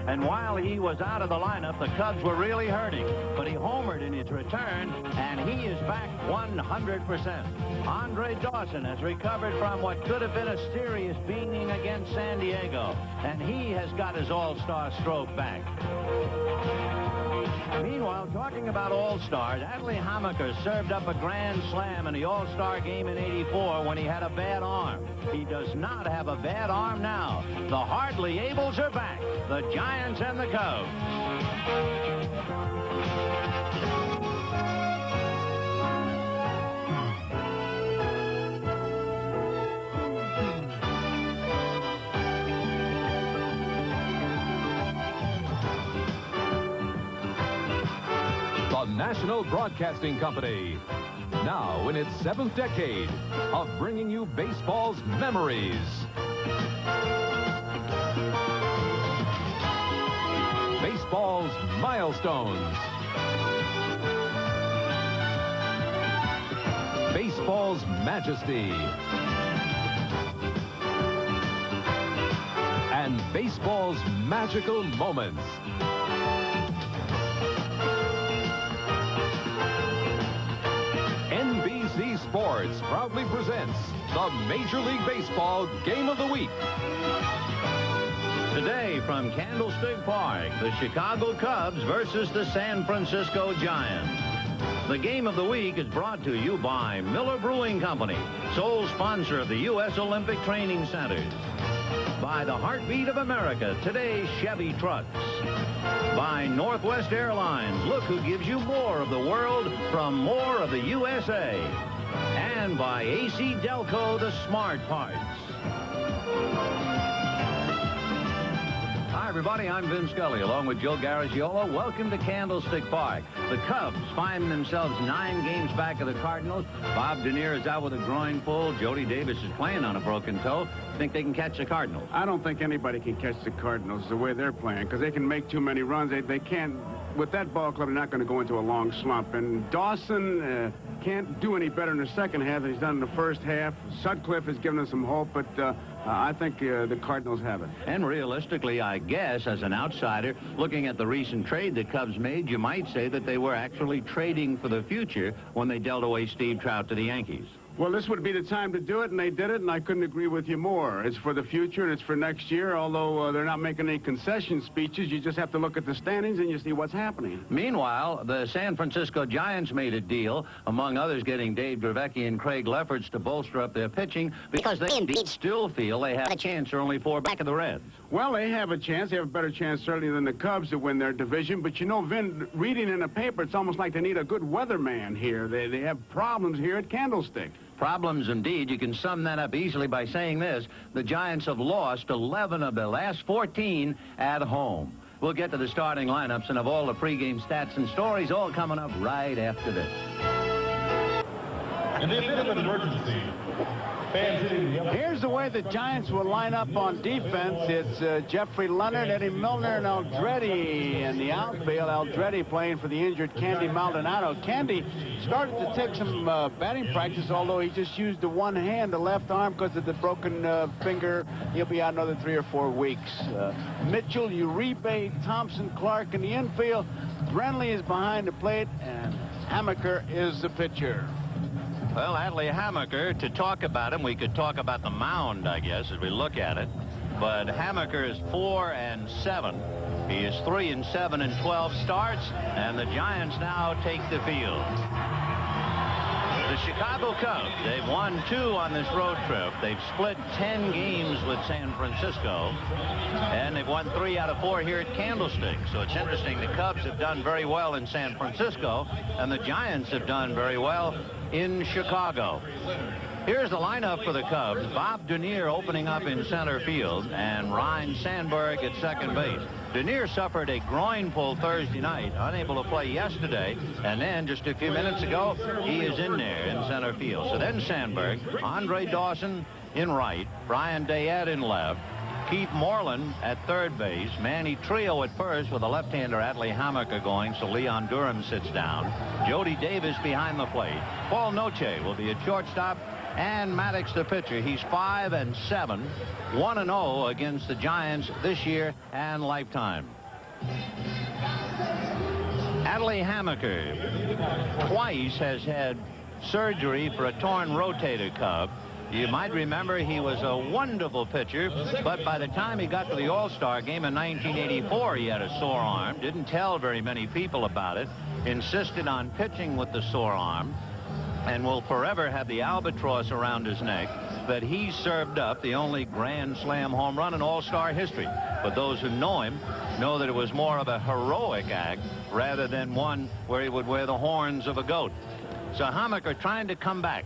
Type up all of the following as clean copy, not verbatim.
And while he was out of the lineup, the Cubs were really hurting. But he homered in his return, and he is back 100%. Andre Dawson has recovered from what could have been a serious beating against San Diego, and he has got his all-star stroke back. Meanwhile, talking about all-stars, Adley Hammaker served up a grand slam in the all-star game in '84 when he had a bad arm. He does not have a bad arm now. The Hardly Ables are back, the Giants and the Cubs. The National Broadcasting Company, now in its 7th decade of bringing you baseball's memories. Baseball's milestones. Baseball's majesty. And baseball's magical moments. NBC Sports proudly presents the Major League Baseball Game of the Week. Today from Candlestick Park, the Chicago Cubs versus the San Francisco Giants. The Game of the Week is brought to you by Miller Brewing Company, sole sponsor of the U.S. Olympic Training Centers. By the Heartbeat of America, today's Chevy trucks. By Northwest Airlines, look who gives you more of the world from more of the USA. And by AC Delco, the smart parts. Hi, everybody. I'm Vin Scully, along with Joe Garagiola. Welcome to Candlestick Park. The Cubs find themselves 9 games back of the Cardinals. Bob Denier is out with a groin pull. Jody Davis is playing on a broken toe. Think they can catch the Cardinals? I don't think anybody can catch the Cardinals the way they're playing, because they can make too many runs. They can't. With that ball club, they're not going to go into a long slump. And Dawson can't do any better in the second half than he's done in the first half. Sutcliffe has given us some hope, but I think the Cardinals have it. And realistically, I guess, as an outsider, looking at the recent trade the Cubs made, you might say that they were actually trading for the future when they dealt away Steve Trout to the Yankees. Well, this would be the time to do it, and they did it, and I couldn't agree with you more. It's for the future, and it's for next year, although they're not making any concession speeches. You just have to look at the standings, and you see what's happening. Meanwhile, the San Francisco Giants made a deal, among others getting Dave Dravecky and Craig Lefferts to bolster up their pitching, because they indeed still feel they have a chance. They're only 4 back of the Reds. Well, they have a chance. They have a better chance, certainly, than the Cubs to win their division. But, you know, Vin, reading in the paper, it's almost like they need a good weatherman here. They have problems here at Candlestick. Problems indeed. You can sum that up easily by saying this. The Giants have lost 11 of their last 14 at home. We'll get to the starting lineups and of all the pregame stats and stories, all coming up right after this. In the event of an emergency, fans hitting the Here's the way the Giants will line up on defense. It's Jeffrey Leonard, Eddie Milner, and Aldretti in the outfield. Aldretti playing for the injured Candy Maldonado. Candy started to take some batting practice, although he just used the one hand, the left arm, because of the broken finger. He'll be out another 3 or 4 weeks. Mitchell, Uribe, Thompson, Clark in the infield. Brenly is behind the plate, and Hammaker is the pitcher. Well, Adley Hammaker, to talk about him, we could talk about the mound, I guess, as we look at it. But Hammaker is 4-7. He is 3-7 in 12 starts, and the Giants now take the field. The Chicago Cubs, they've won 2 on this road trip. They've split 10 games with San Francisco, and they've won 3 out of 4 here at Candlestick. So it's interesting. The Cubs have done very well in San Francisco, and the Giants have done very well in Chicago. Here's the lineup for the Cubs. Bob Denier opening up in center field, and Ryne Sandberg at second base. Denier suffered a groin pull Thursday night, unable to play yesterday, and then just a few minutes ago, he is in there in center field. So then Sandberg, Andre Dawson in right, Brian Dayette in left, Keith Moreland at third base, Manny Trio at first with a left-hander Adley Hammaker going, so Leon Durham sits down. Jody Davis behind the plate. Paul Noche will be at shortstop, And Maddox, the pitcher, he's 5-7, 1-0 against the Giants this year and lifetime. Adley Hammaker twice has had surgery for a torn rotator cuff. You might remember he was a wonderful pitcher, but by the time he got to the All-Star game in 1984, he had a sore arm. Didn't tell very many people about it. Insisted on pitching with the sore arm, and will forever have the albatross around his neck that he served up the only Grand Slam home run in All-Star history. But those who know him know that it was more of a heroic act rather than one where he would wear the horns of a goat. So Hammaker trying to come back.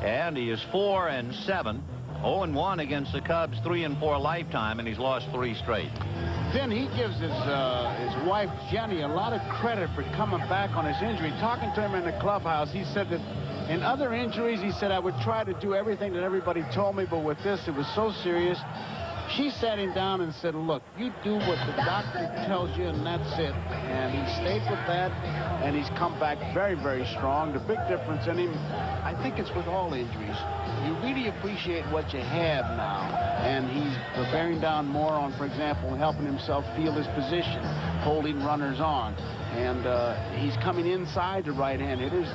And he is 4-7, 0-1 against the Cubs, 3-4 lifetime, and he's lost 3 straight. Then he gives his wife, Jenny, a lot of credit for coming back on his injury. Talking to him in the clubhouse, he said that in other injuries, he said, I would try to do everything that everybody told me, but with this, it was so serious. She sat him down and said, look, you do what the doctor tells you, and that's it. And he stayed with that, and he's come back very, very strong. The big difference in him, I think it's with all injuries. You really appreciate what you have now. And he's bearing down more on, for example, helping himself feel his position, holding runners on. And he's coming inside the right-hand hitters.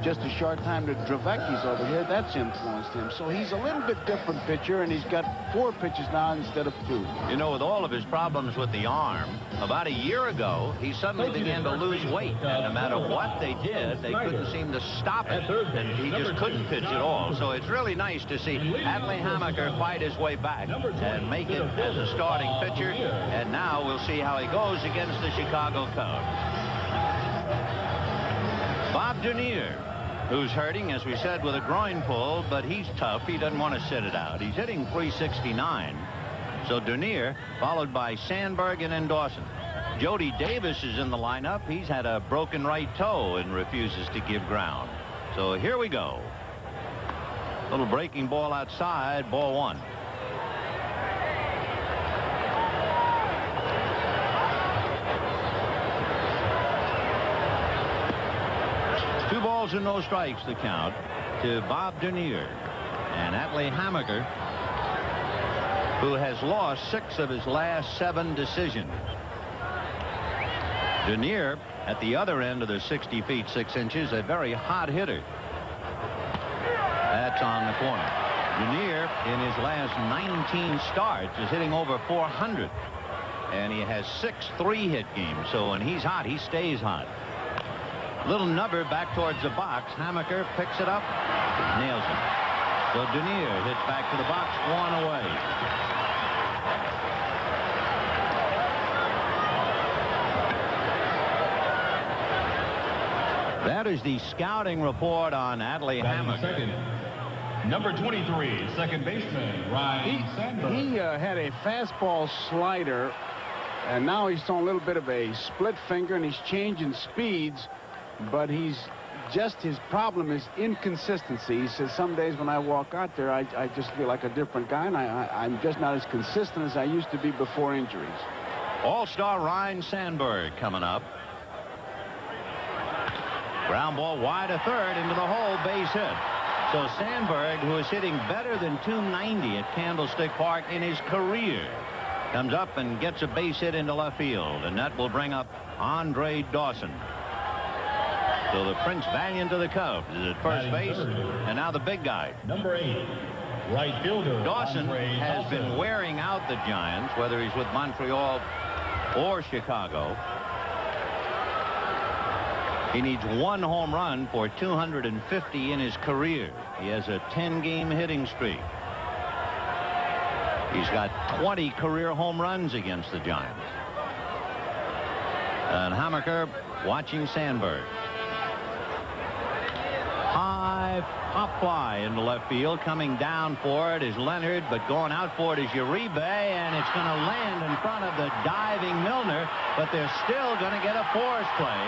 Just a short time to Dravecki's over here, that's influenced him. So he's a little bit different pitcher, and he's got 4 pitches now instead of 2. You know, with all of his problems with the arm, about a year ago, he suddenly began to lose weight. And no matter what they did, they couldn't seem to stop it. And he just couldn't pitch at all. So it's really nice to see Adley Hammaker fight his way back and make it as a starting pitcher. And now we'll see how he goes against the Chicago Cubs. Bob Dernier, who's hurting, as we said, with a groin pull, but he's tough. He doesn't want to sit it out. He's hitting .369. So Dernier, followed by Sandberg and then Dawson. Jody Davis is in the lineup. He's had a broken right toe and refuses to give ground. So here we go. Little breaking ball outside, ball 1. Two balls and no strikes the count to Bob Dernier. And Adley Hammaker, who has lost 6 of his last 7 decisions. Dernier, at the other end of the 60 feet 6 inches, a very hot hitter. That's on the corner. Dernier, in his last 19 starts, is hitting over 400. And he has 6 3-hit games. So when he's hot, he stays hot. Little nubber back towards the box. Hammaker picks it up, nails it. So Dernier hits back to the box, 1 away. That is the scouting report on Adley Hammaker. Number 23, second baseman, Ryan Sandberg. He had a fastball slider, and now he's throwing a little bit of a split finger, and he's changing speeds. But his problem is inconsistency. He says, some days when I walk out there, I just feel like a different guy, and I'm just not as consistent as I used to be before injuries. All-star Ryan Sandberg coming up. Ground ball wide to third into the hole, base hit. So Sandberg, who is hitting better than .290 at Candlestick Park in his career, comes up and gets a base hit into left field, and that will bring up Andre Dawson. So the Prince Valiant of the Cubs is at first base, and now the big guy. Number 8, right fielder. Dawson has been wearing out the Giants, whether he's with Montreal or Chicago. He needs 1 home run for 250 in his career. He has a 10-game hitting streak. He's got 20 career home runs against the Giants. And Hammaker watching Sandberg. High pop fly into left field. Coming down for it is Leonard, but going out for it is Uribe, and it's going to land in front of the diving Milner, but they're still going to get a force play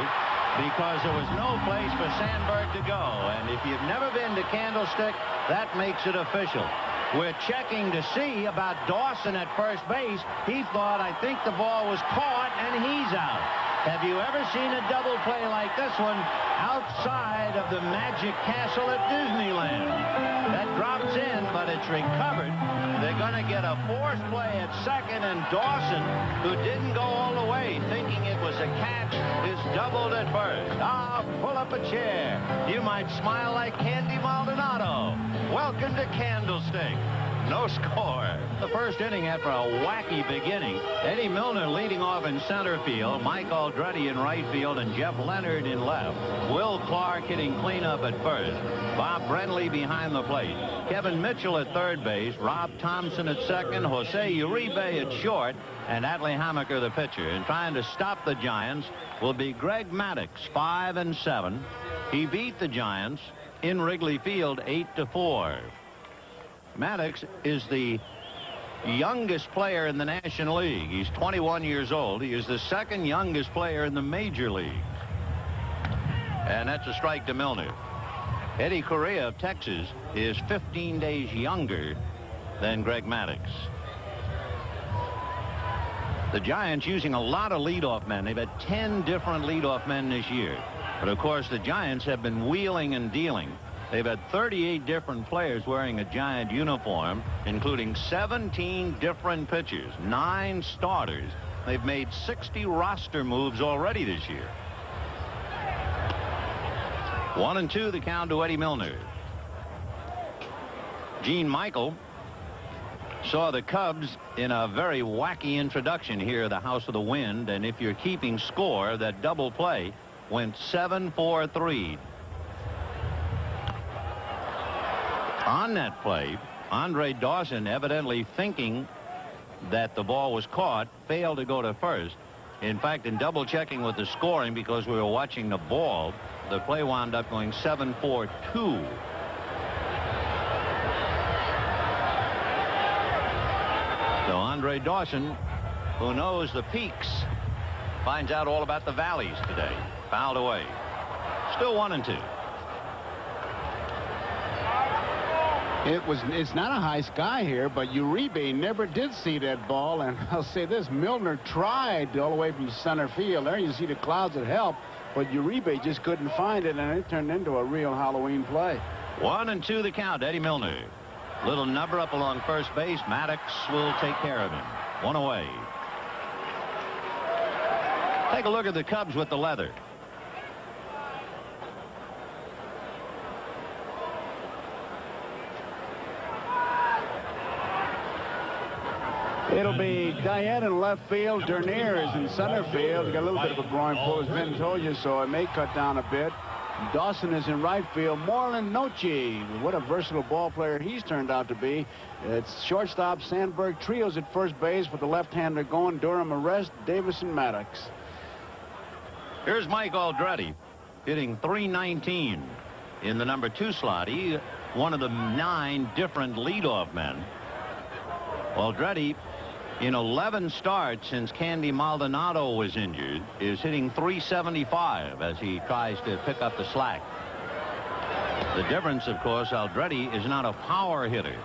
because there was no place for Sandberg to go. And if you've never been to Candlestick, that makes it official. We're checking to see about Dawson at first base. He thought, I think the ball was caught, and he's out. Have you ever seen a double play like this one outside of the Magic Castle at Disneyland? That drops in, but it's recovered. They're going to get a forced play at second, and Dawson, who didn't go all the way thinking it was a catch, is doubled at first. Pull up a chair. You might smile like Candy Maldonado. Welcome to Candlestick. No score. The first inning after a wacky beginning. Eddie Milner leading off in center field. Mike Aldrete in right field and Jeff Leonard in left. Will Clark hitting cleanup at first. Bob Brenly behind the plate. Kevin Mitchell at third base. Rob Thompson at second. Jose Uribe at short. And Adley Hammaker the pitcher. And trying to stop the Giants will be Greg Maddux, 5-7. He beat the Giants in Wrigley Field 8-4. Maddux is the youngest player in the National League. He's 21 years old. He is the second youngest player in the Major League. And that's a strike to Milner. Eddie Correa of Texas is 15 days younger than Greg Maddux. The Giants using a lot of leadoff men. They've had 10 different leadoff men this year. But, of course, the Giants have been wheeling and dealing. They've had 38 different players wearing a Giant uniform, including 17 different pitchers, 9 starters. They've made 60 roster moves already this year. 1-2 the count to Eddie Milner. Gene Michael saw the Cubs in a very wacky introduction here, the House of the Wind, and if you're keeping score, that double play went 7-4-3. On that play, Andre Dawson, evidently thinking that the ball was caught, failed to go to first. In fact, in double checking with the scoring, because we were watching the ball, the play wound up going 7-4-2. So Andre Dawson, who knows the peaks, finds out all about the valleys today. Fouled away. Still 1-2. It's not a high sky here, but Uribe never did see that ball. And I'll say this, Milner tried all the way from center field. There you see the clouds that help, but Uribe just couldn't find it, and it turned into a real Halloween play. 1-2 the count. Eddie Milner. Little number up along first base. Maddux will take care of him. One away. Take a look at the Cubs with the leather. It'll be Diane in left field. Dernier is in center field. Got a little bit of a groin pull, as Vin told you, so it may cut down a bit. Dawson is in right field. Marlon Noche, what a versatile ball player he's turned out to be. It's shortstop Sandberg. Trios at first base with the left-hander going. Durham Arrest, Davis, and Maddux. Here's Mike Aldrete hitting .319 in the number 2 slot. He one of the 9 different leadoff men. Aldrete, in 11 starts since Candy Maldonado was injured, is hitting .375 as he tries to pick up the slack. The difference, of course, Aldrete is not a power hitter.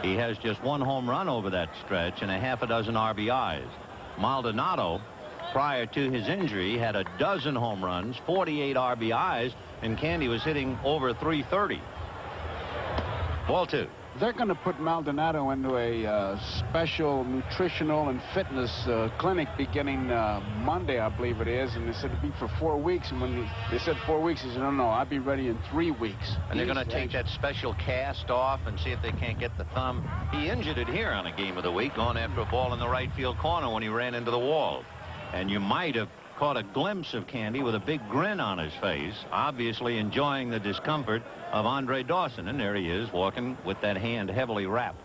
He has just 1 home run over that stretch and a half a dozen RBIs. Maldonado, prior to his injury, had a dozen home runs, 48 RBIs, and Candy was hitting over .330. Ball 2. They're going to put Maldonado into a special nutritional and fitness clinic beginning Monday, I believe it is. And they said it'd be for 4 weeks. And when they said 4 weeks, he said, no, I'll be ready in 3 weeks. And they're going to take that special cast off and see if they can't get the thumb. He injured it here on a game of the week, going after a ball in the right field corner when he ran into the wall. And you might have caught a glimpse of Candy with a big grin on his face, obviously enjoying the discomfort of Andre Dawson. And there he is, walking with that hand heavily wrapped.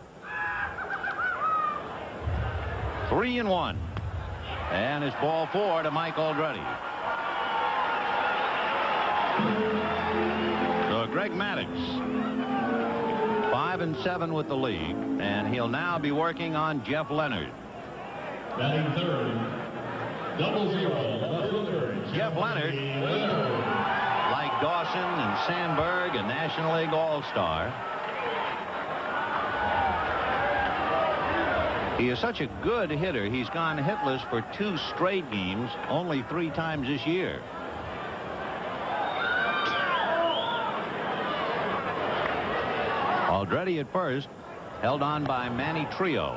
3-1. And it's ball 4 to Mike Aldrete. So Greg Maddux, 5-7 with the league, and he'll now be working on Jeff Leonard. Batting third. 0-0. Jeff Leonard, like Dawson and Sandberg, a National League All-Star. He is such a good hitter. He's gone hitless for 2 straight games, only 3 times this year. Aldrete at first, held on by Manny Trio.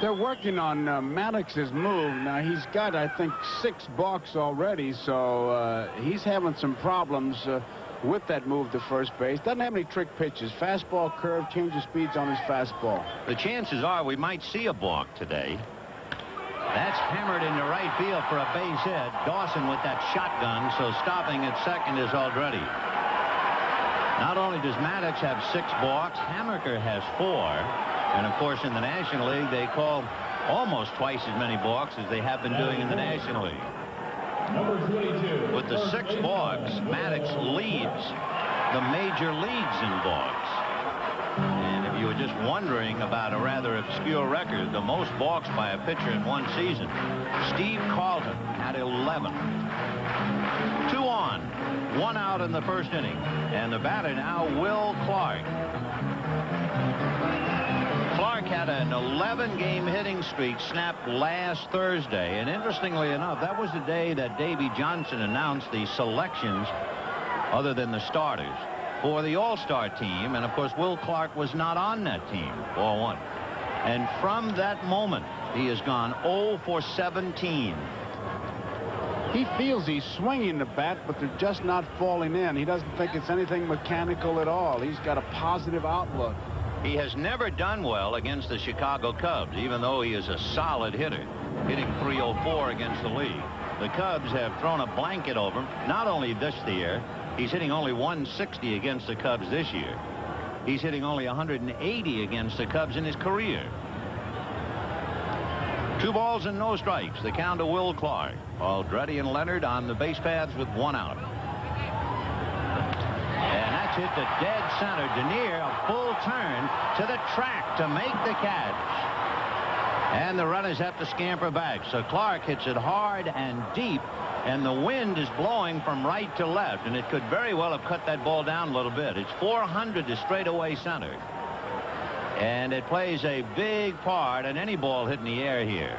They're working on Maddox's move. Now, he's got, I think, 6 balks already, so he's having some problems with that move to first base. Doesn't have any trick pitches. Fastball, curve, change of speeds on his fastball. The chances are we might see a balk today. That's hammered into right field for a base hit. Dawson with that shotgun, so stopping at second is Aldrete. Not only does Maddox have 6 balks, Hamaker has 4. And, of course, in the National League, they call almost twice as many balks as they have been doing in the National League. Number 22. With the 6 balks, Maddox leads the major leagues in balks. And if you were just wondering about a rather obscure record, the most balks by a pitcher in one season, Steve Carlton had 11. 2 on, 1 out in the first inning. And the batter now, Will Clark. Clark had an 11-game hitting streak snapped last Thursday, and interestingly enough, that was the day that Davey Johnson announced the selections, other than the starters, for the All-Star team, and of course Will Clark was not on that team. Ball 1. And from that moment, he has gone 0 for 17. He feels he's swinging the bat, but they're just not falling in. He doesn't think it's anything mechanical at all. He's got a positive outlook. He has never done well against the Chicago Cubs, even though he is a solid hitter, hitting .304 against the league. The Cubs have thrown a blanket over him. Not only this year, he's hitting only 160 against the Cubs this year. He's hitting only 180 against the Cubs in his career. 2 balls and no strikes. The count to Will Clark. Aldrete and Leonard on the base paths with 1 out. And that's hit to dead center. Denier, a full turn to the track to make the catch. And the runners have to scamper back. So Clark hits it hard and deep, and the wind is blowing from right to left, and it could very well have cut that ball down a little bit. It's 400 to straightaway center. And it plays a big part in any ball hit in the air here.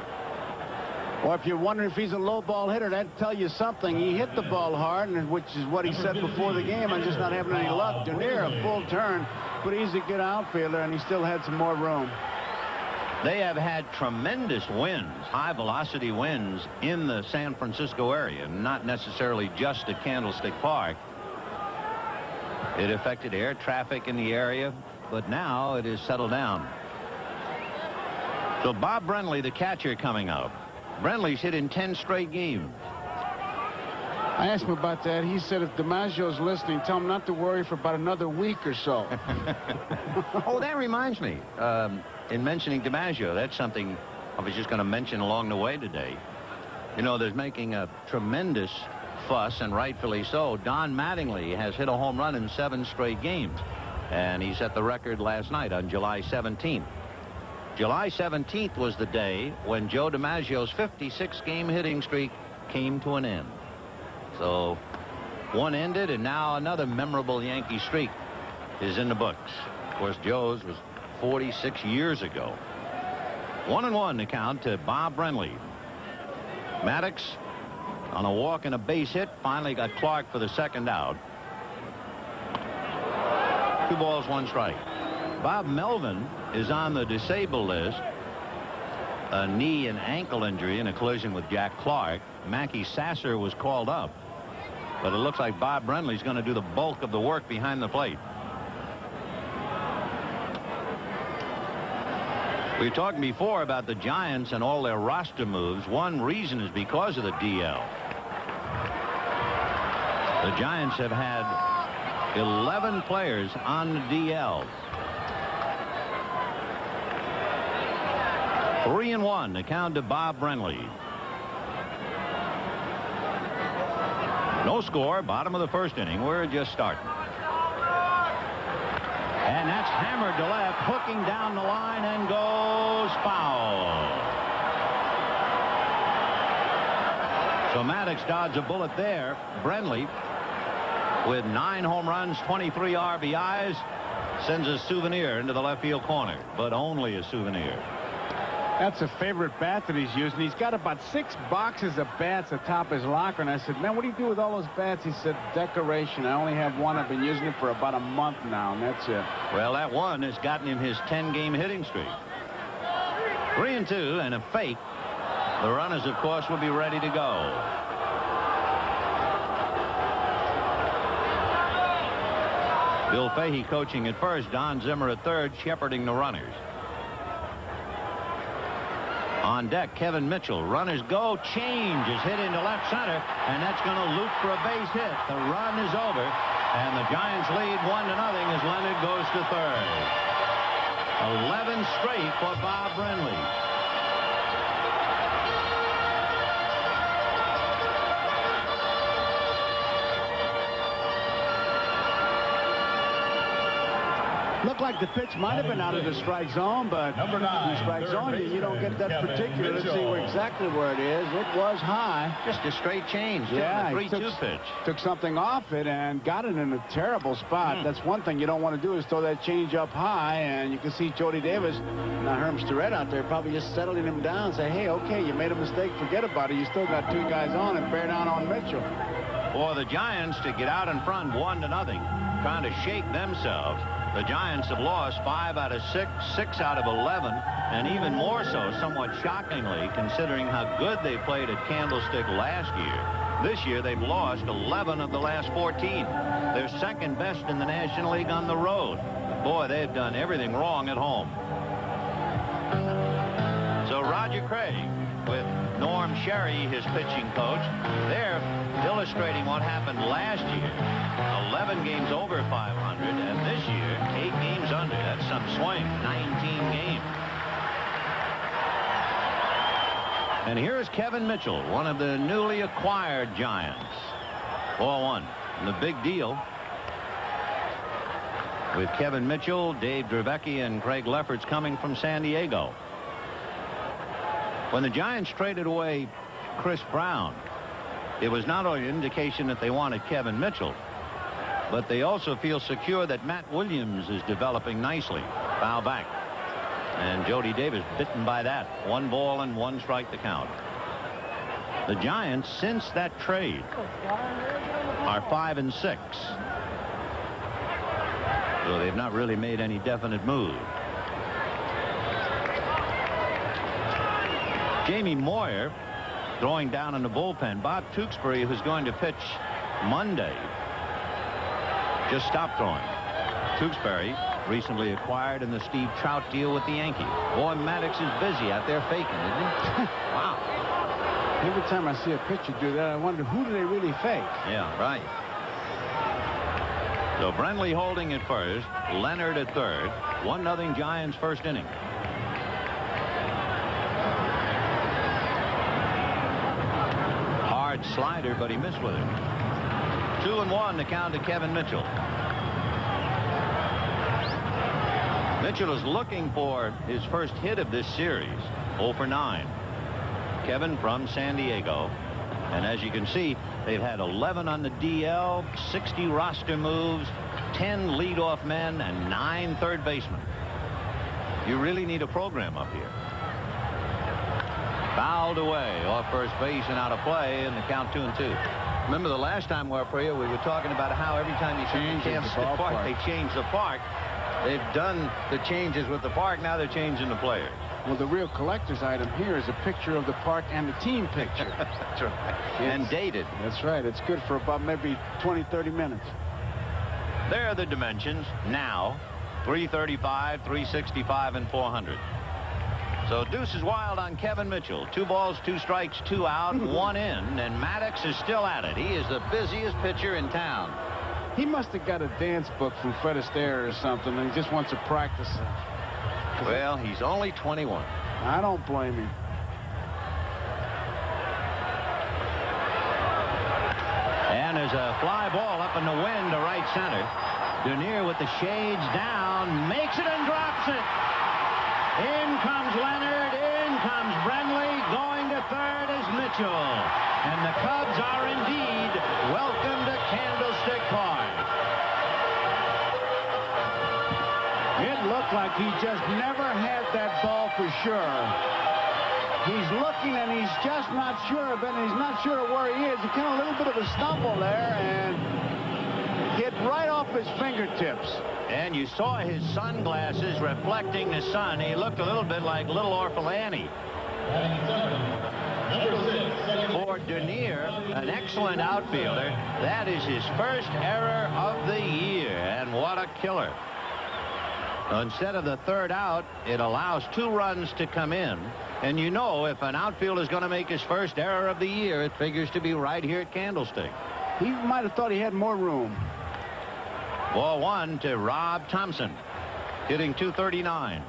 Well, if you're wondering if he's a low ball hitter, that'd tell you something. He hit the ball hard, and which is what he said before the game. I'm just not having any luck. Denier, a full turn, but he's a good outfielder, and he still had some more room. They have had tremendous winds, high-velocity winds in the San Francisco area, not necessarily just at Candlestick Park. It affected air traffic in the area, but now it is settled down. So Bob Brenly, the catcher, coming up. Brenly's hit in 10 straight games. I asked him about that. He said if DiMaggio's listening, tell him not to worry for about another week or so. Oh, that reminds me. In mentioning DiMaggio, that's something I was just going to mention along the way today. You know, there's making a tremendous fuss, and rightfully so. Don Mattingly has hit a home run in 7 straight games, and he set the record last night on July 17th. July 17th was the day when Joe DiMaggio's 56-game hitting streak came to an end. So one ended, and now another memorable Yankee streak is in the books. Of course, Joe's was 46 years ago. 1-1 the count to Bob Brenly. Maddox on a walk and a base hit finally got Clark for the 2nd out. 2 balls, 1 strike. Bob Melvin is on the disabled list. A knee and ankle injury in a collision with Jack Clark. Mackey Sasser was called up, but it looks like Bob Brenly's going to do the bulk of the work behind the plate. We talked before about the Giants and all their roster moves. One reason is because of the DL. The Giants have had 11 players on the DL. 3-1 the count to Bob Brenly. No score, bottom of the 1st inning. We're just starting. And that's hammered to left, hooking down the line, and goes foul. So Maddox dodged a bullet there. Brenly, with 9 home runs, 23 RBIs, sends a souvenir into the left field corner, but only a souvenir. That's a favorite bat that he's using. He's got about 6 boxes of bats atop his locker. And I said, man, what do you do with all those bats? He said, decoration. I only have one. I've been using it for about a month now, and that's it. Well, that one has gotten him his 10-game hitting streak. 3-2 and a fake. The runners, of course, will be ready to go. Bill Fahey coaching at first. Don Zimmer at third, shepherding the runners. On deck, Kevin Mitchell. Runners go. Change is hit into left center, and that's going to loop for a base hit. The run is over, and the Giants lead 1-0 as Leonard goes to third. 11 straight for Bob Brenly. Looked like the pitch might have been out of the strike zone, but Number 9, the strike zone, you don't get that Kevin particular. Let's see Mitchell. exactly where it is. It was high. Just a straight change. Yeah, the he 3-2 pitch. took something off it and got it in a terrible spot. That's one thing you don't want to do is throw that change up high. And you can see Jody Davis, now Herm Starrett out there, probably just settling him down. Say, hey, okay, you made a mistake. Forget about it. You still got 2 guys on and bear down on Mitchell. For the Giants to get out in front 1-0, trying to shake themselves. The Giants have lost 5 out of 6, 6 out of 11, and even more so, somewhat shockingly, considering how good they played at Candlestick last year. This year, they've lost 11 of the last 14. They're second best in the National League on the road. Boy, they've done everything wrong at home. So Roger Craig with Norm Sherry, his pitching coach, they're illustrating what happened last year. 11 games over 500, and this year 8 games under. That's some swing. 19 games. And here's Kevin Mitchell, one of the newly acquired Giants. 4-1. And the big deal with Kevin Mitchell, Dave Dravecky, and Craig Lefferts coming from San Diego. When the Giants traded away Chris Brown, it was not only an indication that they wanted Kevin Mitchell, but they also feel secure that Matt Williams is developing nicely. Foul back. And Jody Davis bitten by that. 1 ball and 1 strike to count. The Giants, since that trade, are 5-6. So they've not really made any definite move. Jamie Moyer throwing down in the bullpen. Bob Tewksbury, who's going to pitch Monday, just stopped throwing. Tewksbury recently acquired in the Steve Trout deal with the Yankees. Boy, Maddox is busy out there faking, isn't he? Wow. Every time I see a pitcher do that, I wonder, who do they really fake? Yeah, right. So Brenly holding at first, Leonard at third. 1-0 Giants first inning. Hard slider, but he missed with it. 2-1 to count to Kevin Mitchell. Mitchell is looking for his first hit of this series. 0 for 9. Kevin from San Diego. And as you can see, they've had 11 on the DL, 60 roster moves, 10 leadoff men, and 9 third basemen. You really need a program up here. Fouled away off first base and out of play, and the count 2-2. Remember the last time we were up here, we were talking about how every time you change the park, they change the park. They've done the changes with the park. Now they're changing the players. Well, the real collector's item here is a picture of the park and the team picture. That's right. And dated. That's right. It's good for about maybe 20, 30 minutes. There are the dimensions now. 335, 365, and 400. So deuce is wild on Kevin Mitchell. 2 balls, 2 strikes, 2 out, 1 in, and Maddox is still at it. He is the busiest pitcher in town. He must have got a dance book from Fred Astaire or something, and he just wants to practice it. Well, he's only 21. I don't blame him. And there's a fly ball up in the wind to right center. Denier with the shades down, makes it and drops it. In comes Leonard, in comes Brenly, going to third is Mitchell. And the Cubs are indeed welcome to Candlestick Park. It looked like he just never had that ball for sure. He's looking, and he's just not sure of it, and he's not sure of where he is. He kind of a little bit of a stumble there, and hit right off his fingertips. And you saw his sunglasses reflecting the sun. He looked a little bit like little Orphalani. For Denier, an excellent outfielder, that is his first error of the year, and what a killer. Instead of the third out, it allows 2 runs to come in. And you know, if an outfielder is going to make his first error of the year, it figures to be right here at Candlestick. He might have thought he had more room. Ball 1 to Rob Thompson, hitting .239.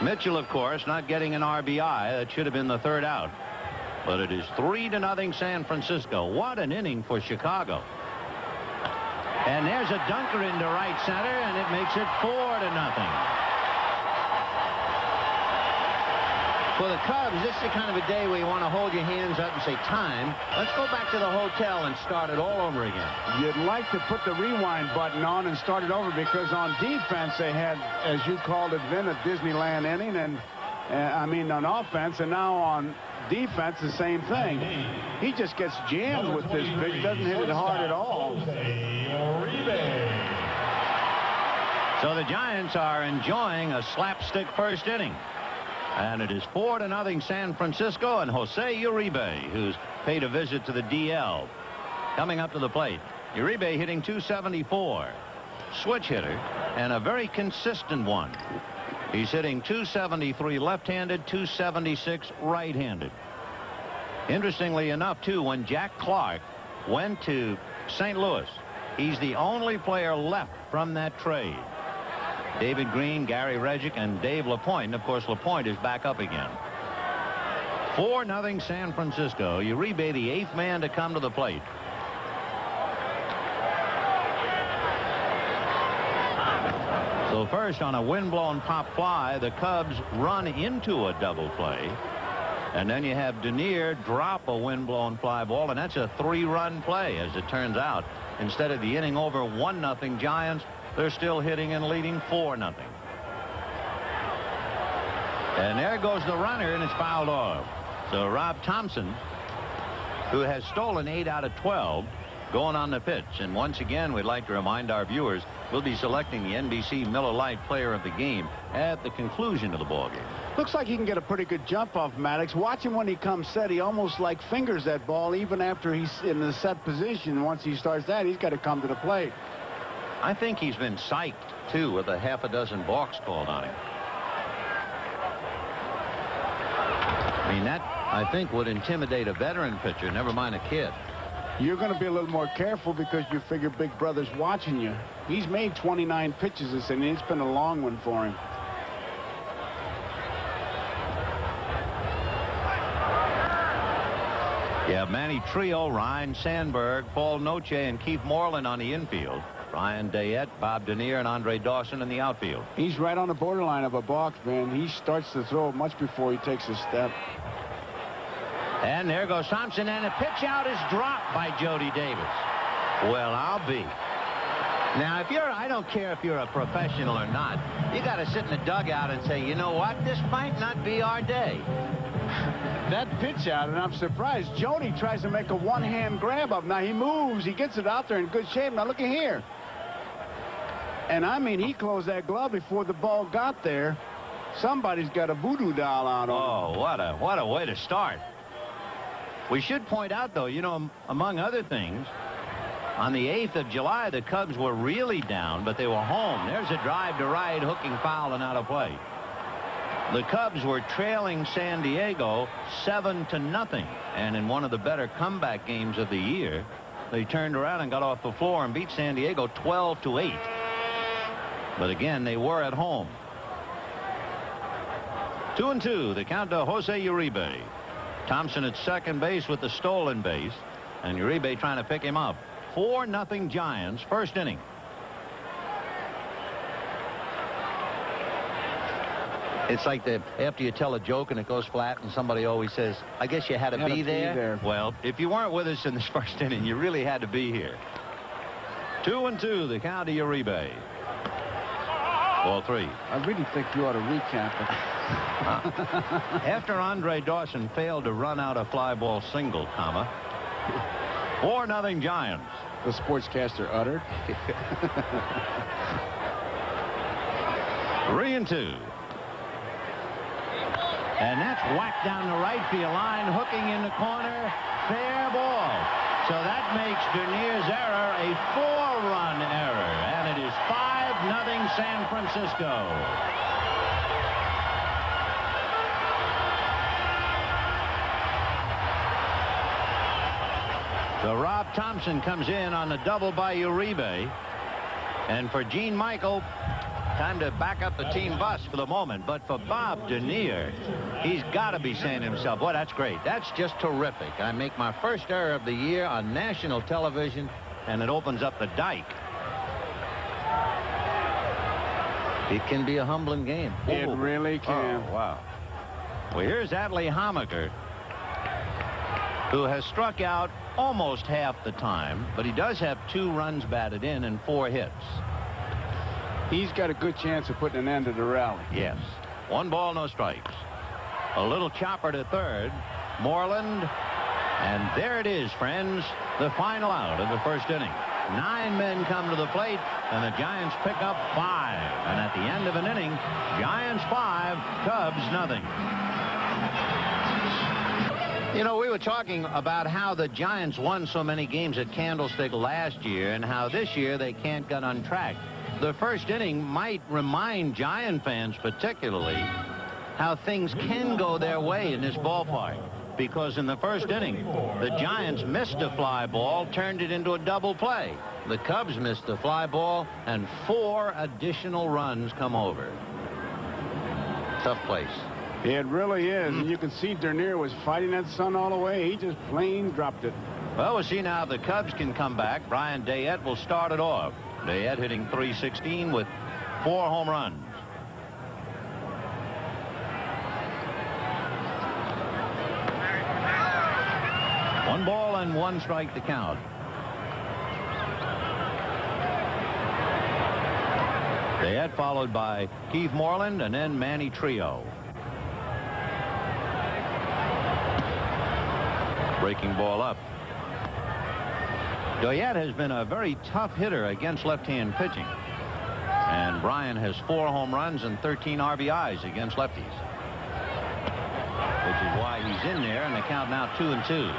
Mitchell, of course, not getting an RBI. That should have been the third out. But it is 3-0 San Francisco. What an inning for Chicago. And there's a dunker into right center, and it makes it 4-0. For the Cubs, this is the kind of a day where you want to hold your hands up and say, time. Let's go back to the hotel and start it all over again. You'd like to put the rewind button on and start it over, because on defense they had, as you called it, Vin, a Disneyland inning, and I mean on offense, and now on defense the same thing. He just gets jammed with this pitch, doesn't hit it hard at all. So the Giants are enjoying a slapstick first inning. And it is 4-0 San Francisco, and Jose Uribe, who's paid a visit to the DL, coming up to the plate. Uribe hitting .274. Switch hitter, and a very consistent one. He's hitting .273 left-handed, .276 right-handed. Interestingly enough, too, when Jack Clark went to St. Louis, he's the only player left from that trade. David Green, Gary Regick, and Dave LaPointe. And of course, LaPointe is back up again. 4-0 San Francisco. Uribe, the 8th man to come to the plate. So first, on a windblown pop fly, the Cubs run into a double play. And then you have Denier drop a windblown fly ball, and that's a 3-run play, as it turns out. Instead of the inning over 1-0 Giants, they're still hitting and leading 4-0. And there goes the runner, and it's fouled off. So Rob Thompson, who has stolen 8 out of 12, going on the pitch. And once again, we'd like to remind our viewers, we'll be selecting the NBC Miller Lite Player of the Game at the conclusion of the ballgame. Looks like he can get a pretty good jump off Maddox. Watch him when he comes set. He almost like fingers that ball even after he's in the set position. Once he starts that, he's got to come to the plate. I think he's been psyched, too, with a half a dozen balks called on him. I mean, that, I think, would intimidate a veteran pitcher, never mind a kid. You're going to be a little more careful because you figure Big Brother's watching you. He's made 29 pitches this inning. It's been a long one for him. You have Manny Trio, Ryan Sandberg, Paul Noche, and Keith Moreland on the infield. Ryan Dayette, Bob Denier, and Andre Dawson in the outfield. He's right on the borderline of a balk, man. He starts to throw much before he takes a step. And there goes Thompson, and the pitch out is dropped by Jody Davis. Well, I'll be. Now, I don't care if you're a professional or not, you got to sit in the dugout and say, you know what, this might not be our day. That pitch out, and I'm surprised. Jody tries to make a one-hand grab of. Now, he moves. He gets it out there in good shape. Now, look at here. And, I mean, he closed that glove before the ball got there. Somebody's got a voodoo doll out on him. Oh, what a way to start. We should point out, though, you know, among other things, on the 8th of July, the Cubs were really down, but they were home. There's a drive to right, hooking foul and out of play. The Cubs were trailing San Diego 7-0, and in one of the better comeback games of the year, they turned around and got off the floor and beat San Diego 12-8. But again, they were at home. 2-2, the count to Jose Uribe. Thompson at second base with the stolen base, and Uribe trying to pick him up. 4-0 Giants, first inning. It's like after you tell a joke and it goes flat and somebody always says, I guess you had to be there. Well, if you weren't with us in this first inning, you really had to be here. 2-2, the count to Uribe. Ball 3. I really think you ought to recap it. After Andre Dawson failed to run out a fly ball single, 4-0 Giants. The sportscaster uttered. 3-2. And that's whacked down the right field line, hooking in the corner. Fair ball. So that makes Dernier's error a 4-run error. And it is 5-0 San Francisco. So Rob Thompson comes in on the double by Uribe. And for Gene Michael, time to back up the team bus for the moment. But for Bob Dernier, he's got to be saying to himself, boy, that's great. That's just terrific. I make my first error of the year on national television, and it opens up the dike. It can be a humbling game. It really can. Oh, wow. Well, here's Adley Hammaker, who has struck out almost half the time, but he does have 2 runs batted in and 4 hits. He's got a good chance of putting an end to the rally. Yes. 1 ball, no strikes. A little chopper to third. Moreland. And there it is, friends. The final out of the first inning. 9 men come to the plate, and the Giants pick up 5. And at the end of an inning, Giants 5, Cubs 0. You know, we were talking about how the Giants won so many games at Candlestick last year and how this year they can't get on track. The first inning might remind Giant fans particularly how things can go their way in this ballpark. Because in the first inning, the Giants missed a fly ball, turned it into a double play. The Cubs missed a fly ball, and 4 additional runs come over. Tough place. It really is. And you can see Dernier was fighting that sun all the way. He just plain dropped it. Well, we'll see now if the Cubs can come back. Brian Dayette will start it off. Dayette hitting .316 with 4 home runs. One ball and 1 strike to count. Dayette followed by Keith Moreland and then Manny Trio. Breaking ball up. Dayette has been a very tough hitter against left-hand pitching. And Brian has 4 home runs and 13 RBIs against lefties. Which is why he's in there, and the count now 2-2.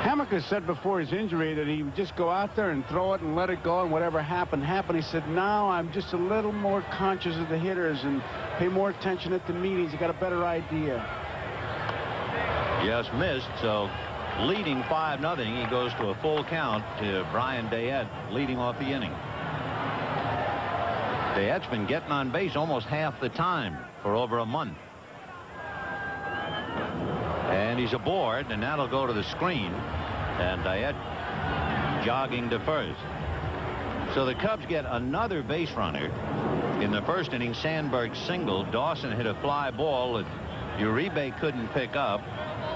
Hammaker said before his injury that he would just go out there and throw it and let it go, and whatever happened, happened. He said, now I'm just a little more conscious of the hitters and pay more attention at the meetings. I got a better idea. Yes, missed, so leading 5-0, he goes to a full count to Brian Dayette leading off the inning. Dayette's been getting on base almost half the time for over a month. And he's aboard, and that'll go to the screen. And Dayette jogging to first. So the Cubs get another base runner. In the first inning, Sandberg singled. Dawson hit a fly ball that Uribe couldn't pick up.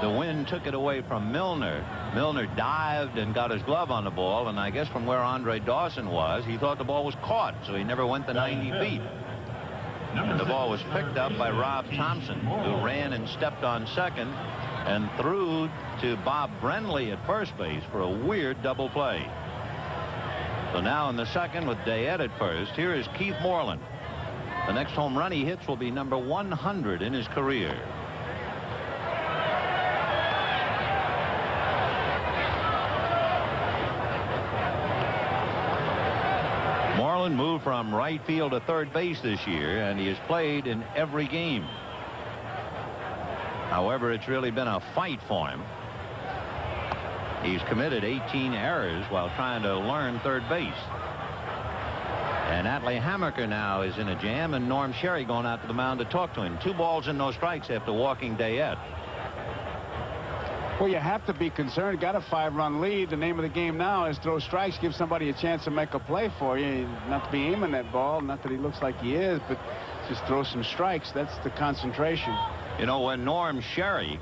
The wind took it away from Milner. Milner dived and got his glove on the ball, and I guess from where Andre Dawson was, he thought the ball was caught, so he never went the 90 feet. And the ball was picked up by Rob Thompson, who ran and stepped on second and threw to Bob Brenly at first base for a weird double play. So now in the second with Dayette at first, here is Keith Moreland. The next home run he hits will be number 100 in his career. Moreland moved from right field to third base this year, and he has played in every game. However, it's really been a fight for him. He's committed 18 errors while trying to learn third base. And Adley Hammaker now is in a jam, and Norm Sherry going out to the mound to talk to him. 2 balls and no strikes after walking Dayette. Well, you have to be concerned. Got a 5-run lead. The name of the game now is throw strikes, give somebody a chance to make a play for you. Not to be aiming that ball, not that he looks like he is, but just throw some strikes. That's the concentration. You know, when Norm Sherry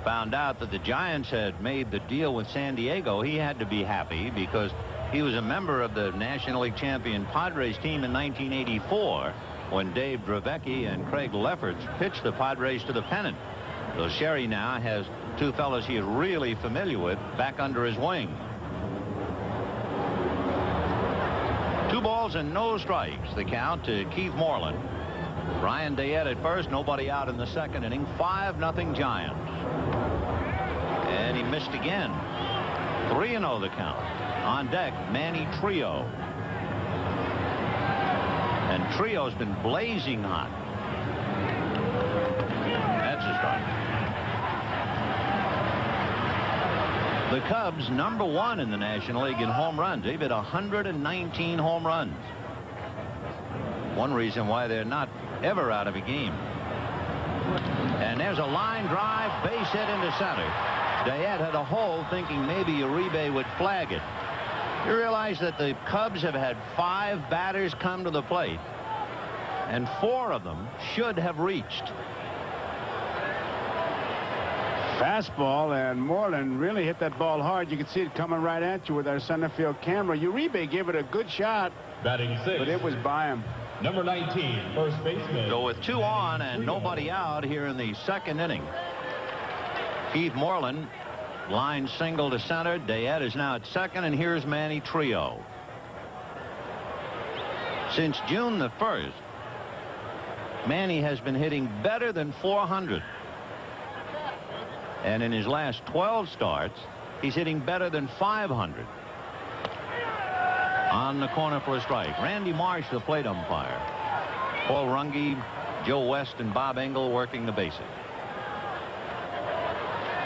found out that the Giants had made the deal with San Diego, he had to be happy because He was a member of the National League champion Padres team in 1984 when Dave Dravecky and Craig Lefferts pitched the Padres to the pennant. So Sherry now has two fellows he is really familiar with back under his wing. 2 balls and no strikes. The count to Keith Moreland. Brian Dayette at first, nobody out in the second inning. 5-0 Giants. And he missed again. 3-0 the count. On deck, Manny Trio. And Trio's been blazing hot. That's a strike. The Cubs, #1 in the National League in home runs. They've hit 119 home runs. One reason why they're not ever out of a game. And there's a line drive, base hit into center. Dayette had a hole thinking maybe Uribe would flag it. You realize that the Cubs have had 5 batters come to the plate, and 4 of them should have reached. Fastball, and Moreland really hit that ball hard. You can see it coming right at you with our center field camera. Uribe gave it a good shot, Batting 6. but it was by him. Number 19, first baseman. So with 2 on and nobody out here in the second inning, Keith Moreland line single to center. Dayette is now at second, and here's Manny Trio. Since June the 1st, Manny has been hitting better than .400. And in his last 12 starts, he's hitting better than .500. On the corner for a strike. Randy Marsh, the plate umpire. Paul Runge, Joe West, and Bob Engel working the bases.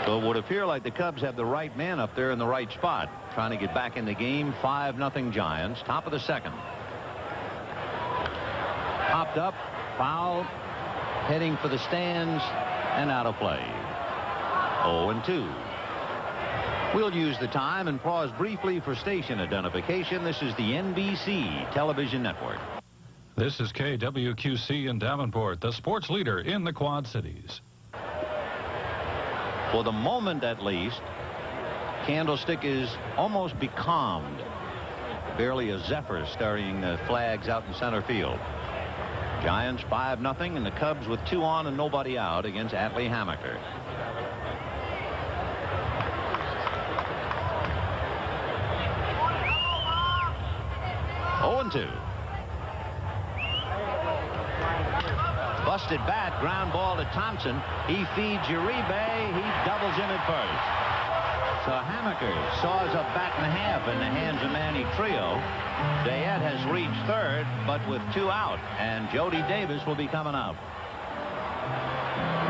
So it would appear like the Cubs have the right man up there in the right spot, trying to get back in the game. 5-0 Giants. Top of the second. Popped up, foul, heading for the stands, and out of play. 0-2. We'll use the time and pause briefly for station identification. This is the NBC television network. This is KWQC in Davenport, the sports leader in the Quad Cities. For the moment, at least, Candlestick is almost becalmed. Barely a zephyr stirring the flags out in center field. Giants 5-0, and the Cubs with 2 on and nobody out against Atlee Hammaker. Two. Busted bat, ground ball to Thompson. He feeds Uribe. He doubles him at first. So Hammaker saws a bat and a half in the hands of Manny Trio. Dayette has reached third, but with 2 out, and Jody Davis will be coming up.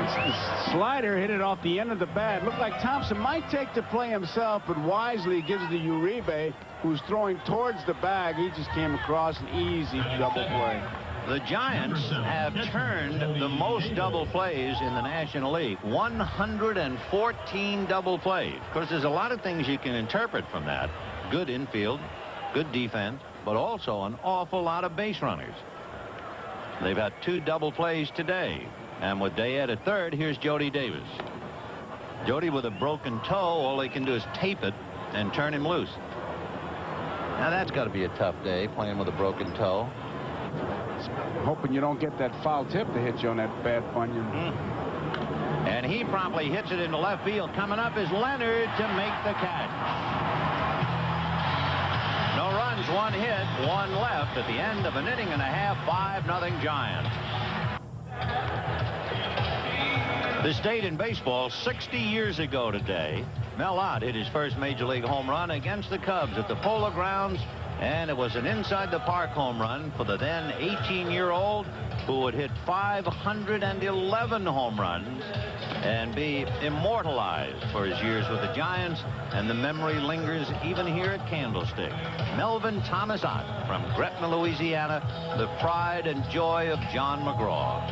The slider hit it off the end of the bat. Looked like Thompson might take the play himself, but wisely gives it to Uribe, who's throwing towards the bag. He just came across an easy double play. The Giants have turned the most double plays in the National League. 114 double plays. Of course, there's a lot of things you can interpret from that. Good infield, good defense, but also an awful lot of base runners. They've had 2 double plays today. And with Dayette at third, here's Jody Davis. Jody with a broken toe, all they can do is tape it and turn him loose. Now that's got to be a tough day, playing with a broken toe. Hoping you don't get that foul tip to hit you on that bad bunion. And he promptly hits it into left field. Coming up is Leonard to make the catch. No runs, 1 hit, 1 left at the end of an inning and a half. 5-0 Giants. The state in baseball 60 years ago today. Mel Ott hit his first major league home run against the Cubs at the Polo Grounds, and it was an inside the park home run for the then 18-year-old who would hit 511 home runs and be immortalized for his years with the Giants, and the memory lingers even here at Candlestick. Melvin Thomas Ott from Gretna, Louisiana, the pride and joy of John McGraw.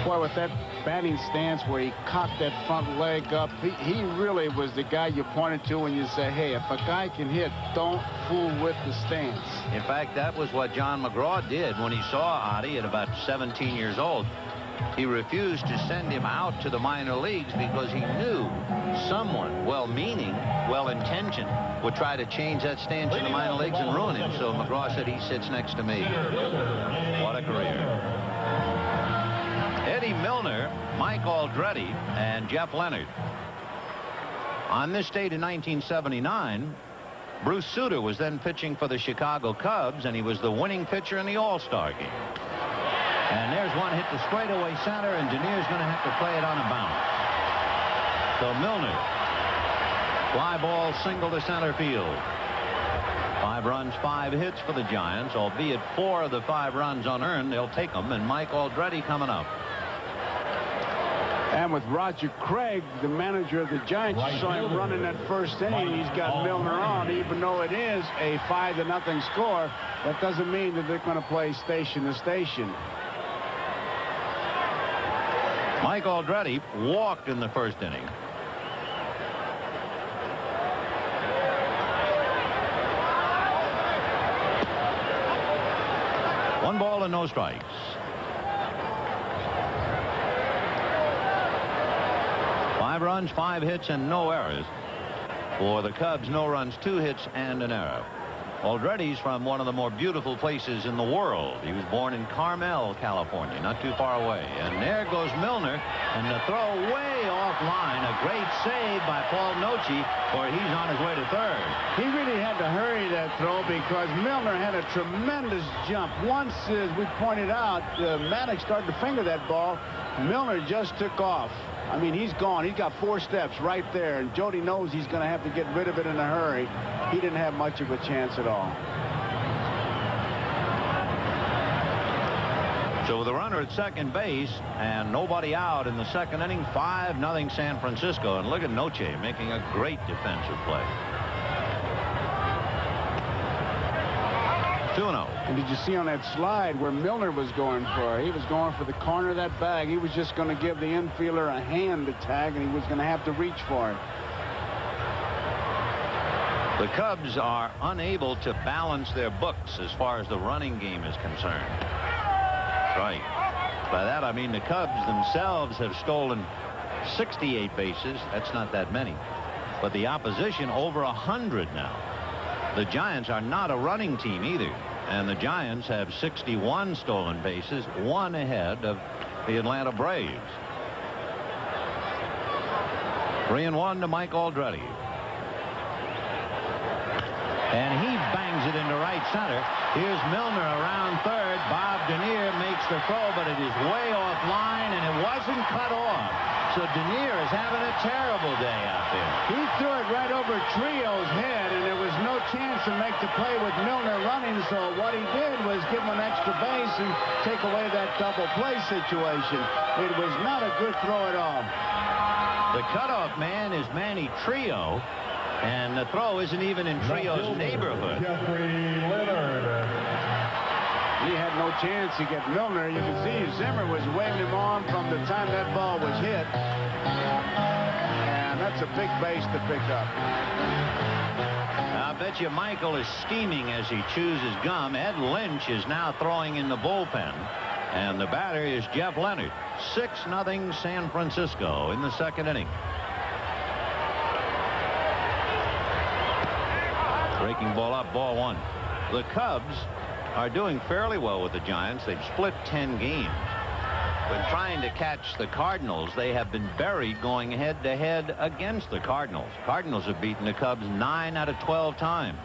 Boy, with that batting stance where he cocked that front leg up, he really was the guy you pointed to when you say, hey, if a guy can hit, don't fool with the stance. In fact, that was what John McGraw did when he saw Oddie at about 17 years old. He refused to send him out to the minor leagues because he knew someone well-meaning, well-intentioned, would try to change that stance in the minor leagues and ruin him. So McGraw said, he sits next to me. What a career. Eddie Milner, Mike Aldrete, and Jeff Leonard. On this date in 1979, Bruce Sutter was then pitching for the Chicago Cubs, and he was the winning pitcher in the All-Star game. And there's one hit to straightaway center, and Denier's going to have to play it on a bounce. So Milner, fly ball, single to center field. 5 runs, 5 hits for the Giants, albeit 4 of the 5 runs unearned. They'll take them, and Mike Aldrete coming up. And with Roger Craig, the manager of the Giants, you saw him running that first inning. He's got Milner on, even though it is a 5-0 score. That doesn't mean that they're going to play station to station. Mike Aldrete walked in the first inning. One ball and no strikes. Five runs, 5 hits, and no errors. For the Cubs, no runs, 2 hits, and an error. Aldrete's from one of the more beautiful places in the world. He was born in Carmel, California, not too far away. And there goes Milner, and the throw way offline. A great save by Paul Noce, or he's on his way to third. He really had to hurry that throw because Milner had a tremendous jump. Once, as we pointed out, Maddox started to finger that ball. Milner just took off. I mean, he's gone. He's got 4 steps right there, and Jody knows he's going to have to get rid of it in a hurry. He didn't have much of a chance at all. So with a runner at second base and nobody out in the second inning, 5-0 San Francisco. And look at Noce making a great defensive play. 2-0. And did you see on that slide where Milner was going for? He was going for the corner of that bag. He was just going to give the infielder a hand to tag, and he was going to have to reach for it. The Cubs are unable to balance their books as far as the running game is concerned. Right. By that I mean the Cubs themselves have stolen 68 bases. That's not that many. But the opposition over 100 now. The Giants are not a running team either. And the Giants have 61 stolen bases, 1 ahead of the Atlanta Braves. 3-1 to Mike Aldrete. And he bangs it into right center. Here's Milner around third. Bob Denier makes the throw, but it is way offline, and it wasn't cut off. So Denier is having a terrible day out there. He threw it right over Trio's head, and there was no chance to make the play with Milner running. So what he did was give him an extra base and take away that double play situation. It was not a good throw at all. The cutoff man is Manny Trio. And the throw isn't even in Trio's neighborhood. Jeffrey Leonard. He had no chance to get Milner. You can see Zimmer was waving him on from the time that ball was hit. And that's a big base to pick up. I bet you Michael is steaming as he chews his gum. Ed Lynch is now throwing in the bullpen. And the batter is Jeff Leonard. 6-0 San Francisco in the second inning. Breaking ball up, ball 1. The Cubs are doing fairly well with the Giants. They've split 10 games. When trying to catch the Cardinals, they have been buried going head-to-head against the Cardinals. Cardinals have beaten the Cubs 9 out of 12 times.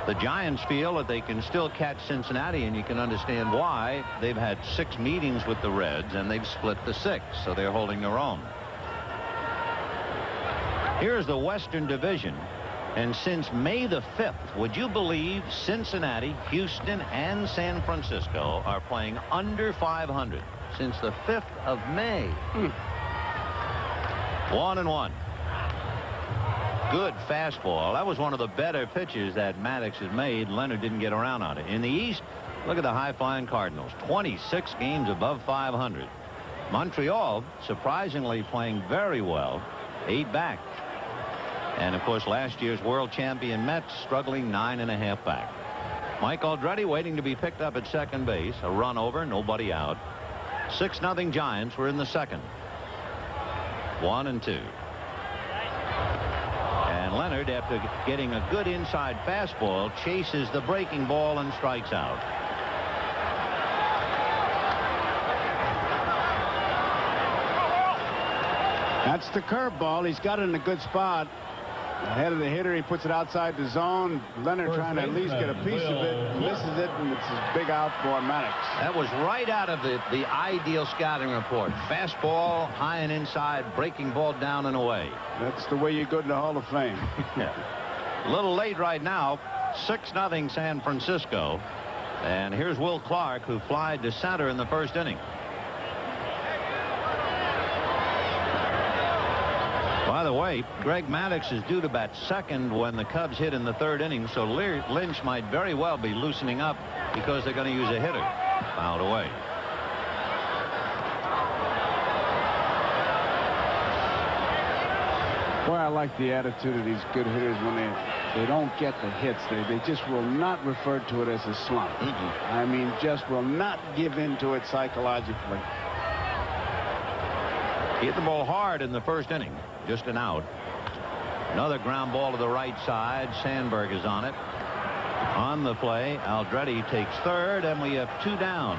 The Giants feel that they can still catch Cincinnati, and you can understand why. They've had 6 meetings with the Reds, and they've split the 6, so they're holding their own. Here's the Western Division, and since May the 5th, would you believe Cincinnati, Houston, and San Francisco are playing under 500 since the 5th of May. 1-1. Good fastball. That was one of the better pitches that Maddox has made. Leonard didn't get around on it. In the East, look at the high-flying Cardinals. 26 games above 500. Montreal, surprisingly playing very well. 8 back. And, of course, last year's world champion Mets struggling 9.5 back. Mike Aldrete waiting to be picked up at second base. A run over, nobody out. 6-0 Giants. We're in the second. 1-2. And Leonard, after getting a good inside fastball, chases the breaking ball and strikes out. That's the curveball. He's got it in a good spot. Ahead of the hitter, he puts it outside the zone. Leonard trying to at least get a piece of it, misses it, and it's a big out for Maddox. That was right out of the ideal scouting report. Fastball, high and inside, breaking ball down and away. That's the way you go to the Hall of Fame. Yeah. A little late right now. 6-0 San Francisco. And here's Will Clark, who flied to center in the first inning. By the way, Greg Maddux is due to bat second when the Cubs hit in the third inning, so Lynch might very well be loosening up because they're going to use a hitter. Fouled away. Boy, I like the attitude of these good hitters when they don't get the hits. They just will not refer to it as a slump. I mean, just will not give in to it psychologically. He hit the ball hard in the first inning. Just an out. Another ground ball to the right side. Sandberg is on it. On the play, Aldrete takes third, and we have 2 down.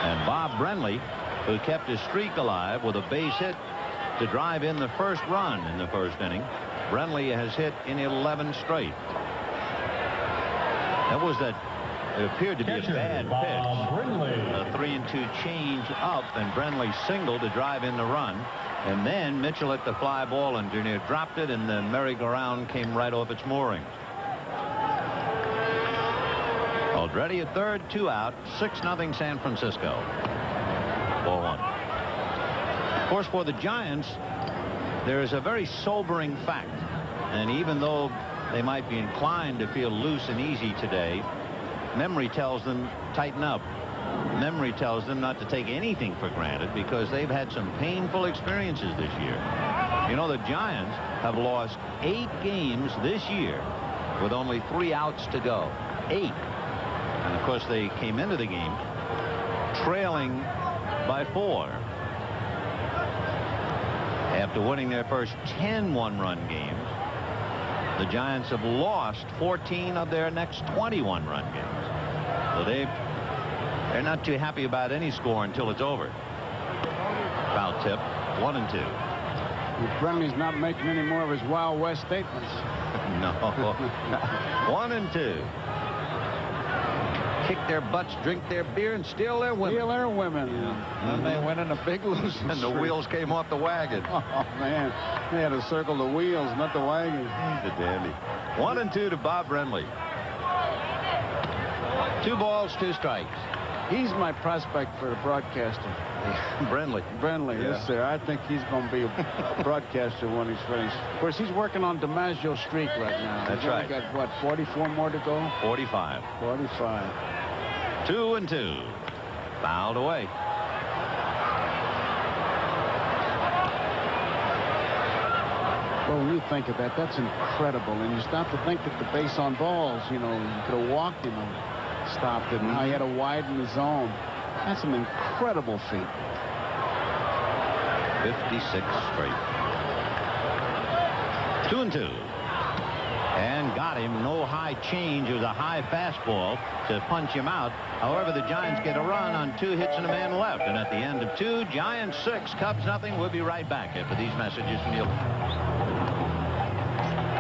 And Bob Brenly, who kept his streak alive with a base hit to drive in the first run in the first inning. Brenly has hit in 11 straight. That was that. It appeared to be a bad pitch. A 3-2 change up, and Brenly singled to drive in the run. And then Mitchell hit the fly ball, and Dernier dropped it, and the merry-go-round came right off its moorings. Aldrete at third, 2 out, 6-0 San Francisco. 4-1. Of course, for the Giants, there is a very sobering fact. And even though they might be inclined to feel loose and easy today, memory tells them tighten up. Memory tells them not to take anything for granted because they've had some painful experiences this year. You know, the Giants have lost 8 games this year with only 3 outs to go. 8. And of course, they came into the game trailing by 4. After winning their first 10 one-run games, the Giants have lost 14 of their next 21 run games. So they're not too happy about any score until it's over. Foul tip, 1-2. Brenly's not making any more of his Wild West statements. No. 1-2. Kick their butts, drink their beer, and steal their women. Steal their women. Yeah. And they went in a big losing And the wheels came off the wagon. Oh, man. They had to circle the wheels, not the wagon. He's a dandy. 1-2 to Bob Brenly. 2 balls, 2 strikes. He's my prospect for the broadcaster. Brenly. Brenly, Yeah. yes, sir. I think he's going to be a broadcaster when he's finished. Of course, he's working on DiMaggio's streak right now. That's he's right. Got, what, 44 more to go? 45. 45. 2-2. Fouled away. Well, when you think of that, that's incredible. And you stop to think that the base on balls, you know, you could have walked him and stopped it. Now he had to widen the zone. That's an incredible feat. 56 straight. 2-2. And got him. No high change. It was a high fastball to punch him out. However, the Giants get a run on 2 hits and a man left. And at the end of 2, Giants 6, Cubs nothing. We'll be right back after these messages from you.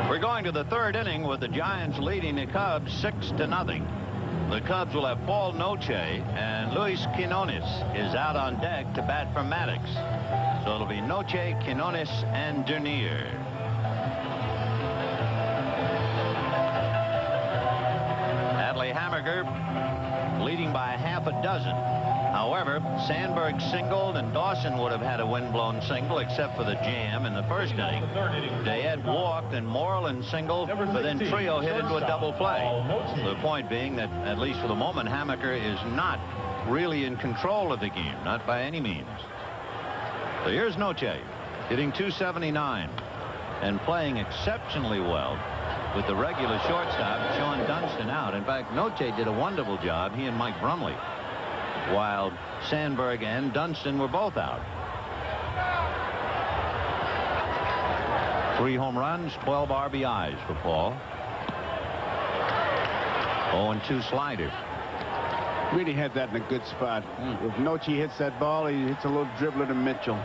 We're going to the third inning with the Giants leading the Cubs 6-0. The Cubs will have Paul Noche, and Luis Quinones is out on deck to bat for Maddox. So it'll be Noche, Quinones, and Dernier. Adley Hamburger leading by half a dozen. However, Sandberg singled, and Dawson would have had a windblown single except for the jam in the first inning. Dayed walked, and Moreland singled, but then Trio hit into a double play. The point being that, at least for the moment, Hammaker is not really in control of the game, not by any means. So here's Noche, hitting .279 and playing exceptionally well. with the regular shortstop, Sean Dunston, out. In fact, Noche did a wonderful job, he and Mike Brumley, while Sandberg and Dunston were both out. 3 home runs, 12 RBIs for Paul. 0-2 slider. Really had that in a good spot. If Noche hits that ball, he hits a little dribbler to Mitchell.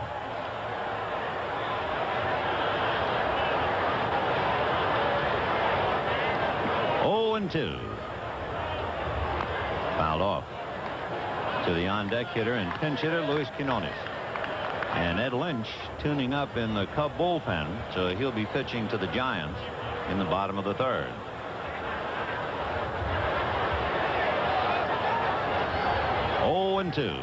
And 2. Fouled off to the on-deck hitter and pinch hitter Luis Quinones. And Ed Lynch tuning up in the Cub bullpen, so he'll be pitching to the Giants in the bottom of the 3rd. Oh, and 2.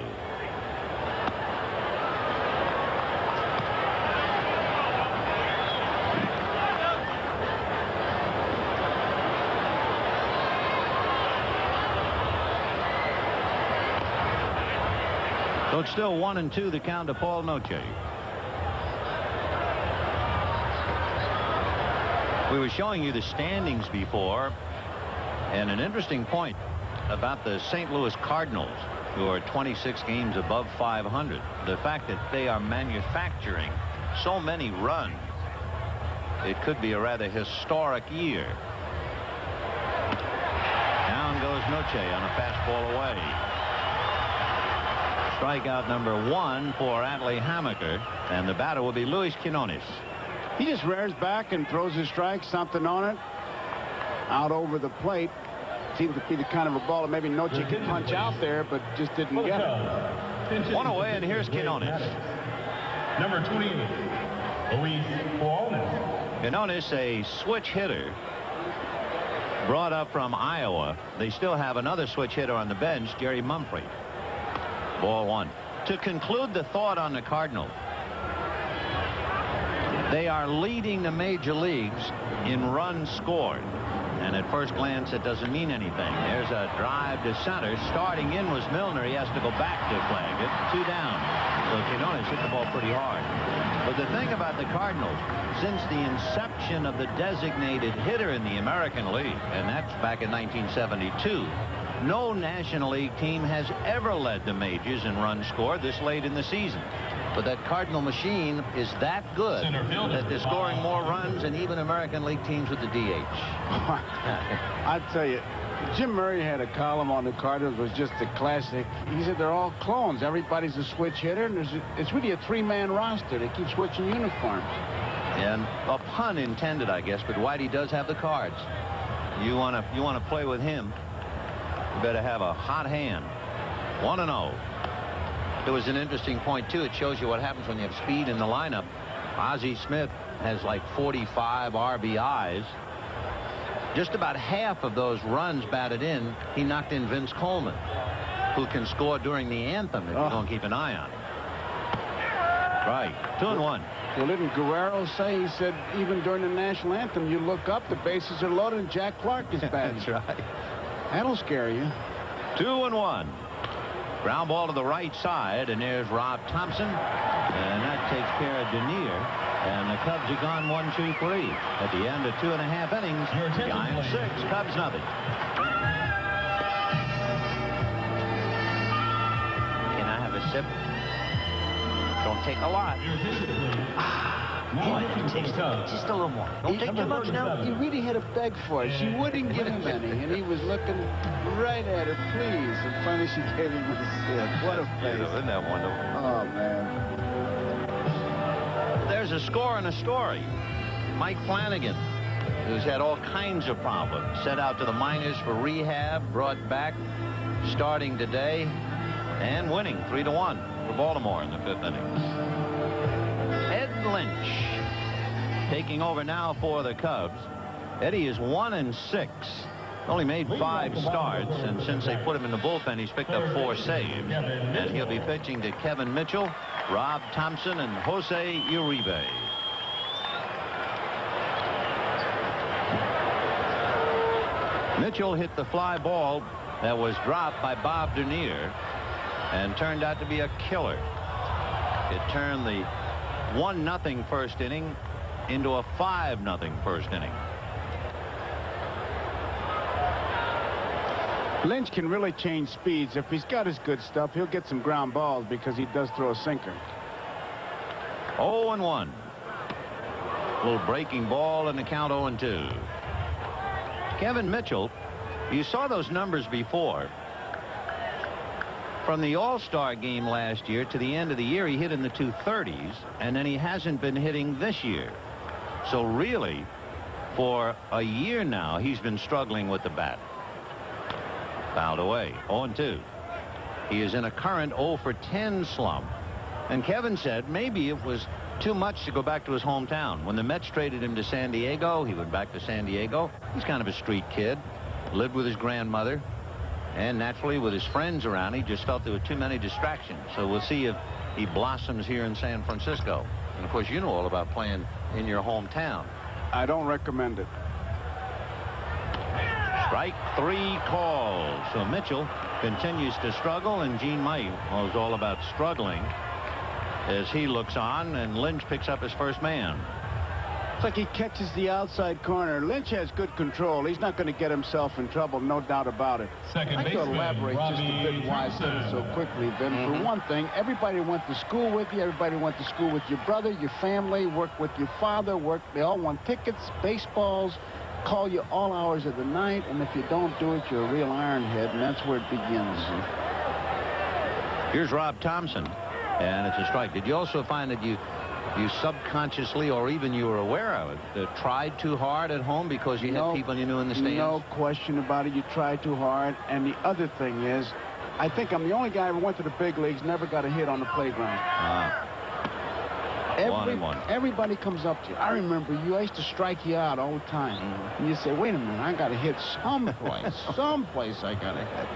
So it's still 1-2 the count to Paul Noche. We were showing you the standings before, and an interesting point about the St. Louis Cardinals, who are 26 games above 500. The fact that they are manufacturing so many runs, it could be a rather historic year. Down goes Noche on a fastball away. Strikeout number 1 for Atlee Hammaker, and the batter will be Luis Quinones. He just rears back and throws his strike, something on it, out over the plate. Seemed to be the kind of a ball that maybe Noche could punch out there, but just didn't get it. 1 away, and here's Quinones. Number 28, Luis Quinones. Quinones, a switch hitter, brought up from Iowa. They still have another switch hitter on the bench, Jerry Mumphrey. Ball 1. To conclude the thought on the Cardinals, they are leading the major leagues in runs scored. And at first glance, it doesn't mean anything. There's a drive to center. Starting in was Milner. He has to go back to flag it. 2 down. So Quinones hit the ball pretty hard. But the thing about the Cardinals, since the inception of the designated hitter in the American League, and that's back in 1972, no National League team has ever led the majors in runs scored this late in the season. But that Cardinal machine is that good that they're scoring more runs than even American League teams with the DH. I tell you, Jim Murray had a column on the Cardinals. It was just a classic. He said they're all clones. Everybody's a switch hitter, and it's really a 3-man roster. They keep switching uniforms. And a pun intended, I guess, but Whitey does have the cards. You want to play with him, you better have a hot hand. 1-0. It was an interesting point, too. It shows you what happens when you have speed in the lineup. Ozzie Smith has like 45 RBIs. Just about half of those runs batted in, he knocked in Vince Coleman, who can score during the anthem if you don't keep an eye on it. Right. 2-1. Well, didn't Guerrero say, he said, even during the national anthem, you look up, the bases are loaded, and Jack Clark is batting. That's right. That'll scare you. 2-1. Ground ball to the right side, and there's Rob Thompson, and that takes care of Denier, and the Cubs are gone 1-2-3 at the end of 2.5 innings. Giants 6, Cubs nothing. Can I have a sip? Don't take a lot. Boy, just a little more. Don't take too much now. He really had to beg for it. She wouldn't give him any, and he was looking right at her, please. And finally, she gave him a sip. What a face. Isn't that wonderful? Oh, man. There's a score and a story. Mike Flanagan, who's had all kinds of problems, sent out to the minors for rehab, brought back, starting today, and winning 3-1 for Baltimore in the 5th inning. Ed Lynch taking over now for the Cubs. Eddie is 1-6. Only made 5 starts, and since they put him in the bullpen, he's picked up 4 saves. And he'll be pitching to Kevin Mitchell, Rob Thompson, and Jose Uribe. Mitchell hit the fly ball that was dropped by Bob Denier and turned out to be a killer. It turned the 1-0 first inning into a 5-0 first inning. Lynch can really change speeds. If he's got his good stuff, he'll get some ground balls because he does throw a sinker. 0-1. Little breaking ball in the count 0-2. Kevin Mitchell, you saw those numbers before. From the All-Star game last year to the end of the year, he hit in the 230s, and then he hasn't been hitting this year. So really, for a year now, he's been struggling with the bat. Fouled away. 0-2. He is in a current 0 for 10 slump. And Kevin said maybe it was too much to go back to his hometown. When the Mets traded him to San Diego, he went back to San Diego. He's kind of a street kid. Lived with his grandmother. And naturally, with his friends around, he just felt there were too many distractions. So we'll see if he blossoms here in San Francisco. And, of course, you know all about playing in your hometown. I don't recommend it. Strike 3 calls. So Mitchell continues to struggle, and Gene May knows all about struggling as he looks on, and Lynch picks up his first man. It's like he catches the outside corner. Lynch has good control. He's not going to get himself in trouble, no doubt about it. Second I'd like to baseman, elaborate just a bit why I said it so quickly, Vin. For one thing, everybody went to school with you. Everybody went to school with your brother, your family, worked with your father, they all won tickets, baseballs, call you all hours of the night, and if you don't do it, you're a real ironhead, and that's where it begins. Here's Rob Thompson, and it's a strike. Did you also find that you subconsciously, or even you were aware of it, tried too hard at home because you had people you knew in the stands? No question about it. You tried too hard. And the other thing is, I think I'm the only guy who went to the big leagues, never got a hit on the playground. 1-1. Everybody comes up to you. I remember you. I used to strike you out all the time. And you say, wait a minute, I got to hit someplace. Someplace I got to hit.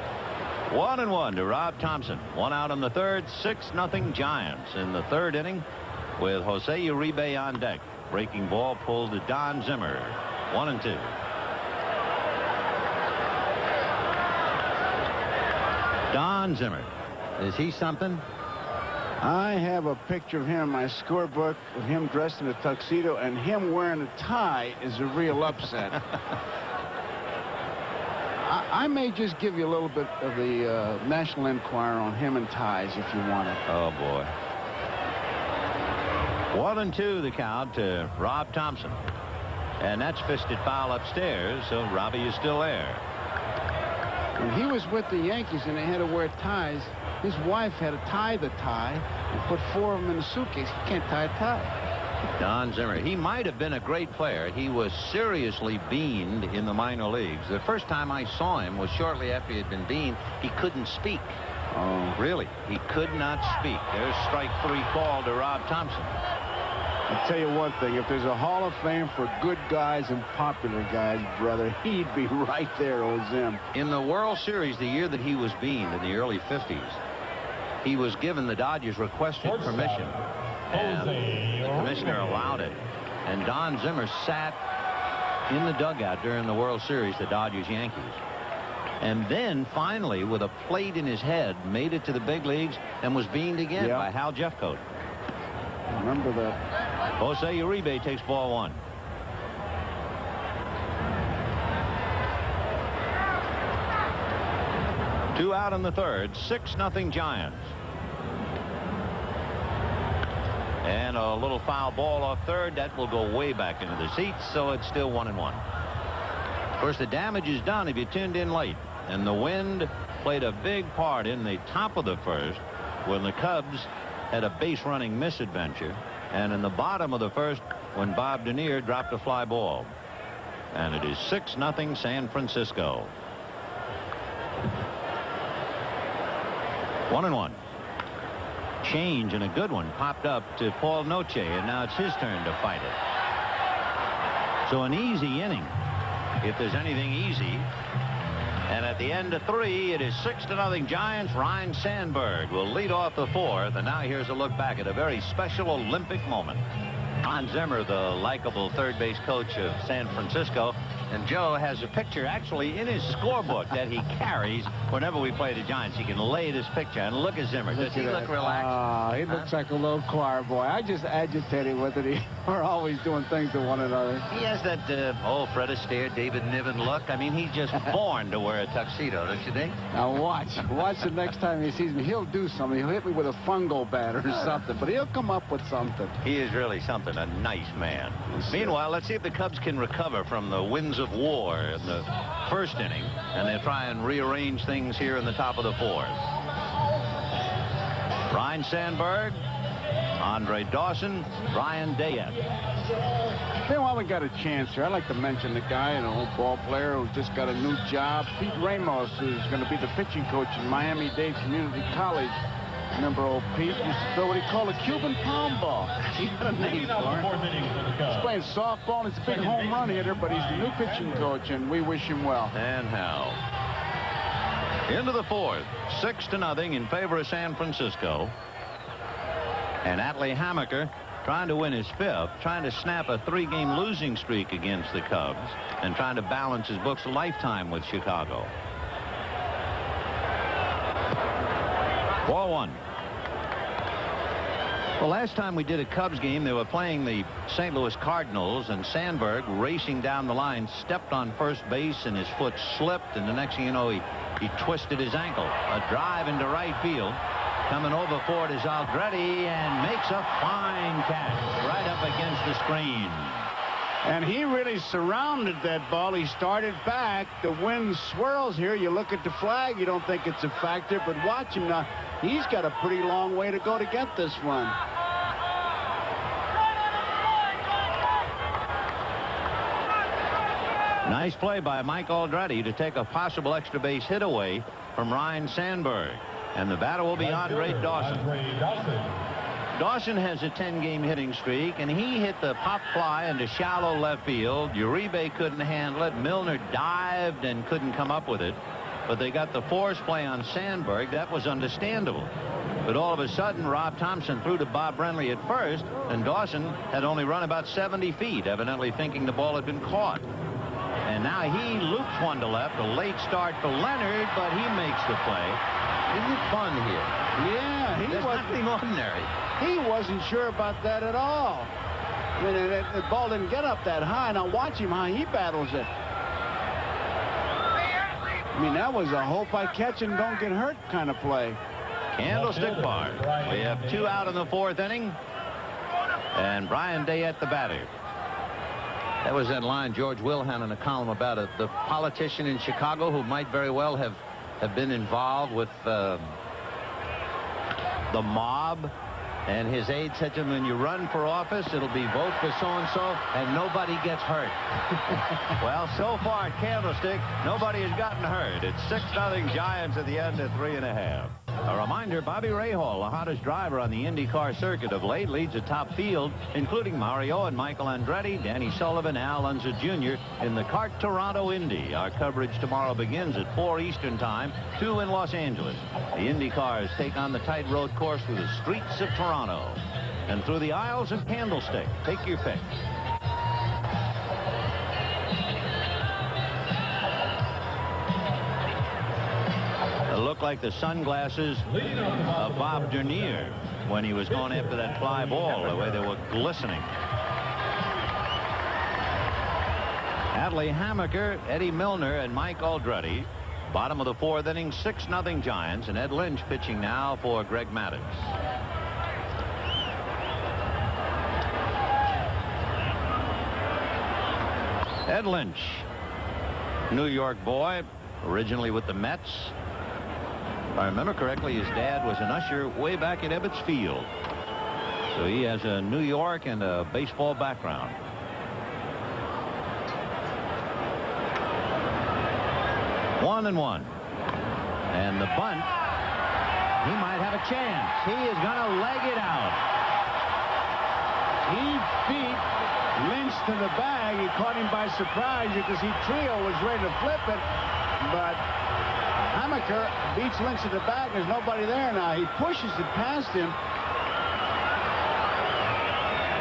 1-1 to Rob Thompson. 1 out in the third. 6-0 Giants in the third inning, with Jose Uribe on deck. Breaking ball pulled to Don Zimmer. 1-2. Don Zimmer. Is he something? I have a picture of him in my scorebook with him dressed in a tuxedo, and him wearing a tie is a real upset. I may just give you a little bit of the National Enquirer on him and ties if you want it. Oh, boy. 1-2 the count to Rob Thompson. And that's fisted foul upstairs, so Robbie is still there. When he was with the Yankees and they had to wear ties, his wife had to tie the tie and put 4 of them in a suitcase. He can't tie a tie. Don Zimmer. He might have been a great player. He was seriously beaned in the minor leagues. The first time I saw him was shortly after he had been beaned. He couldn't speak. Oh. Really, he could not speak. There's strike 3 call to Rob Thompson. I'll tell you one thing. If there's a Hall of Fame for good guys and popular guys, brother, he'd be right there, old Zim. In the World Series, the year that he was beaned in the early 50s, he was given the Dodgers requested permission, and the commissioner allowed it. And Don Zimmer sat in the dugout during the World Series, the Dodgers-Yankees. And then, finally, with a plate in his head, made it to the big leagues and was beaned again by Hal Jeffcoat. Remember that. Jose Uribe takes ball 1. Two out in the third. 6-0 Giants. And a little foul ball off third. That will go way back into the seats, so it's still 1-1. Of course, the damage is done if you tuned in late. And the wind played a big part in the top of the first when the Cubs had a base-running misadventure, and in the bottom of the first when Bob Denier dropped a fly ball. And it is 6-0 San Francisco. 1-1. Change, and a good one popped up to Paul Noche, and now it's his turn to fight it. So an easy inning, if there's anything easy. And at the end of 3, it is 6-0 Giants. Ryne Sandberg will lead off the 4th. And now here's a look back at a very special Olympic moment. Don Zimmer, the likable third base coach of San Francisco, And Joe has a picture actually in his scorebook that he carries whenever we play the Giants. He can lay this picture. And look at Zimmer. Does he look relaxed? He looks like a little choir boy. I just agitate him with it. We're always doing things to one another. He has that old Fred Astaire, David Niven look. I mean, he's just born to wear a tuxedo, don't you think? Now watch the next time he sees me. He'll do something. He'll hit me with a fungo bat or something, but he'll come up with something. He is really something, a nice man. Meanwhile, let's see if the Cubs can recover from the winds of war in the first inning, and they'll try and rearrange things here in the top of the fourth. Ryne Sandberg, Andre Dawson, Brian Dayette. Hey, while we got a chance here, I'd like to mention the guy, an old ball player who just got a new job. Pete Ramos is going to be the pitching coach in Miami-Dade Community College. Remember old Pete used to throw what he called a Cuban palm ball. He got a name for it. He's playing softball, and it's a big home run hitter, but he's the new pitching coach, and we wish him well. And how? Into the fourth, 6-0 in favor of San Francisco. And Atlee Hammaker trying to win his fifth, trying to snap a 3-game losing streak against the Cubs, and trying to balance his book's lifetime with Chicago. 4-1. Well, last time we did a Cubs game, they were playing the St. Louis Cardinals, and Sandberg, racing down the line, stepped on first base, and his foot slipped, and the next thing you know, he twisted his ankle. A drive into right field. Coming over for it is Aldrete, and makes a fine catch right up against the screen. And he really surrounded that ball. He started back. The wind swirls here. You look at the flag, you don't think it's a factor, but watch him now. He's got a pretty long way to go to get this one. Nice play by Mike Aldrete to take a possible extra base hit away from Ryne Sandberg. And the batter will be Andre Dawson. Dawson has a 10-game hitting streak, and he hit the pop fly into shallow left field. Uribe couldn't handle it. Milner dived and couldn't come up with it. But they got the force play on Sandberg. That was understandable. But all of a sudden, Rob Thompson threw to Bob Brenly at first, and Dawson had only run about 70 feet, evidently thinking the ball had been caught. And now he loops one to left. A late start for Leonard, but he makes the play. Isn't it fun here? Yeah, There's nothing ordinary. He wasn't sure about that at all. I mean, the ball didn't get up that high. Now watch him how he battles it. I mean, that was a hope I catch and don't get hurt kind of play. Candlestick Park. We have 2 out in the fourth inning. And Brian Dayette the batter. That was that line George Wilhan in a column about it. The politician in Chicago who might very well have been involved with the mob. And his aide said to him, when you run for office, it'll be vote for so-and-so, and nobody gets hurt. Well, so far at Candlestick, nobody has gotten hurt. It's 6-0 Giants at the end of 3.5. A reminder, Bobby Rahal, the hottest driver on the IndyCar circuit of late, leads the top field, including Mario and Michael Andretti, Danny Sullivan, Al Unser Jr. in the CART Toronto Indy. Our coverage tomorrow begins at 4 Eastern Time, 2 in Los Angeles. The IndyCars take on the tight road course through the streets of Toronto and through the aisles of Candlestick. Take your pick. It looked like the sunglasses of Bob Dernier when he was going after that fly ball, the way they were glistening. Atlee Hammaker, Eddie Milner, and Mike Aldrete. Bottom of the fourth inning, 6-0 Giants, and Ed Lynch pitching now for Greg Maddux. Ed Lynch, New York boy, originally with the Mets. If I remember correctly, his dad was an usher way back at Ebbets Field. So he has a New York and a baseball background. One and one. And the bunt, he might have a chance. He is going to leg it out. He beat Lynch to the bag. He caught him by surprise because Trio was ready to flip it. But Hammaker beats Lynch to the bag. There's nobody there now. He pushes it past him.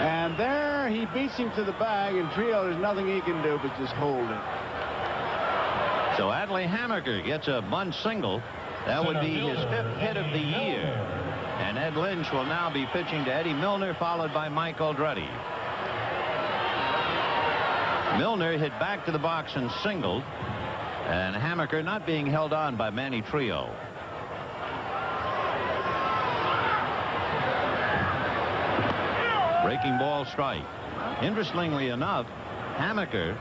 And there he beats him to the bag, and Trio, there's nothing he can do but just hold it. So Adley Hammaker gets a bunt single. That would be his 5th hit of the year. And Ed Lynch will now be pitching to Eddie Milner, followed by Mike Aldretti. Milner hit back to the box and singled. And Hammaker not being held on by Manny Trio. Breaking ball strike. Interestingly enough, Hammaker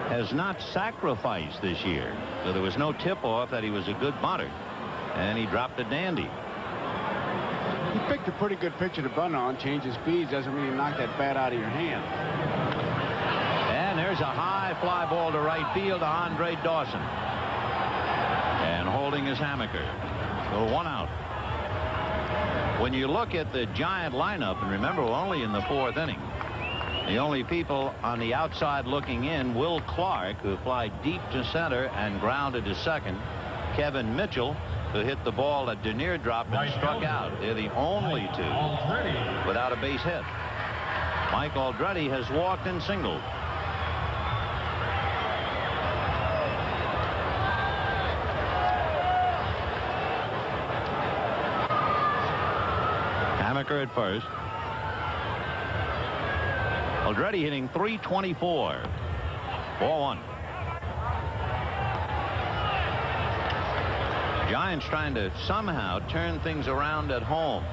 has not sacrificed this year. So there was no tip-off that he was a good bunter. And he dropped a dandy. He picked a pretty good pitcher to bunt on. Change his speeds doesn't really knock that bat out of your hand. And there's a high fly ball to right field to Andre Dawson. And holding is Hammaker. So 1 out. When you look at the Giant lineup, and remember, we're only in the 4th inning. The only people on the outside looking in, Will Clark, who flied deep to center and grounded to second. Kevin Mitchell, who hit the ball that Denier dropped and struck out. They're the only 2 without a base hit. Mike Aldretti has walked and singled. Hammaker at first. Aldretti hitting .324. Ball 1. Giants trying to somehow turn things around at home.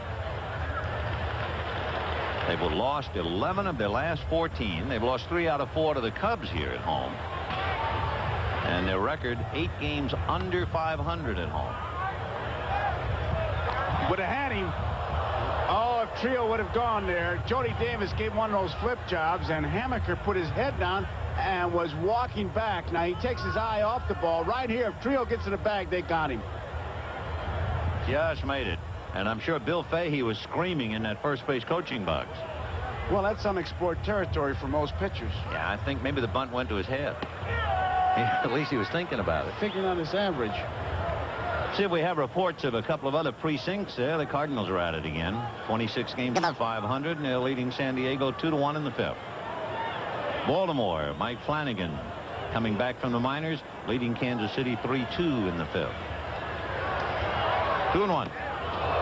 They've lost 11 of their last 14. They've lost 3 out of 4 to the Cubs here at home. And their record 8 games under 500 at home. Would have had him. Oh, if Trio would have gone there. Jody Davis gave one of those flip jobs, and Hammaker put his head down and was walking back. Now he takes his eye off the ball right here. If Trio gets in the bag, they got him. Just made it. And I'm sure Bill Fahey was screaming in that first base coaching box. Well, that's unexplored territory for most pitchers. Yeah, I think maybe the bunt went to his head. At least he was thinking about it. Thinking on his average. See if we have reports of a couple of other precincts there. The Cardinals are at it again. 26 games to 500, and they're leading San Diego 2-1 in the 5th. Baltimore, Mike Flanagan coming back from the minors, leading Kansas City 3-2 in the 5th. 2-1.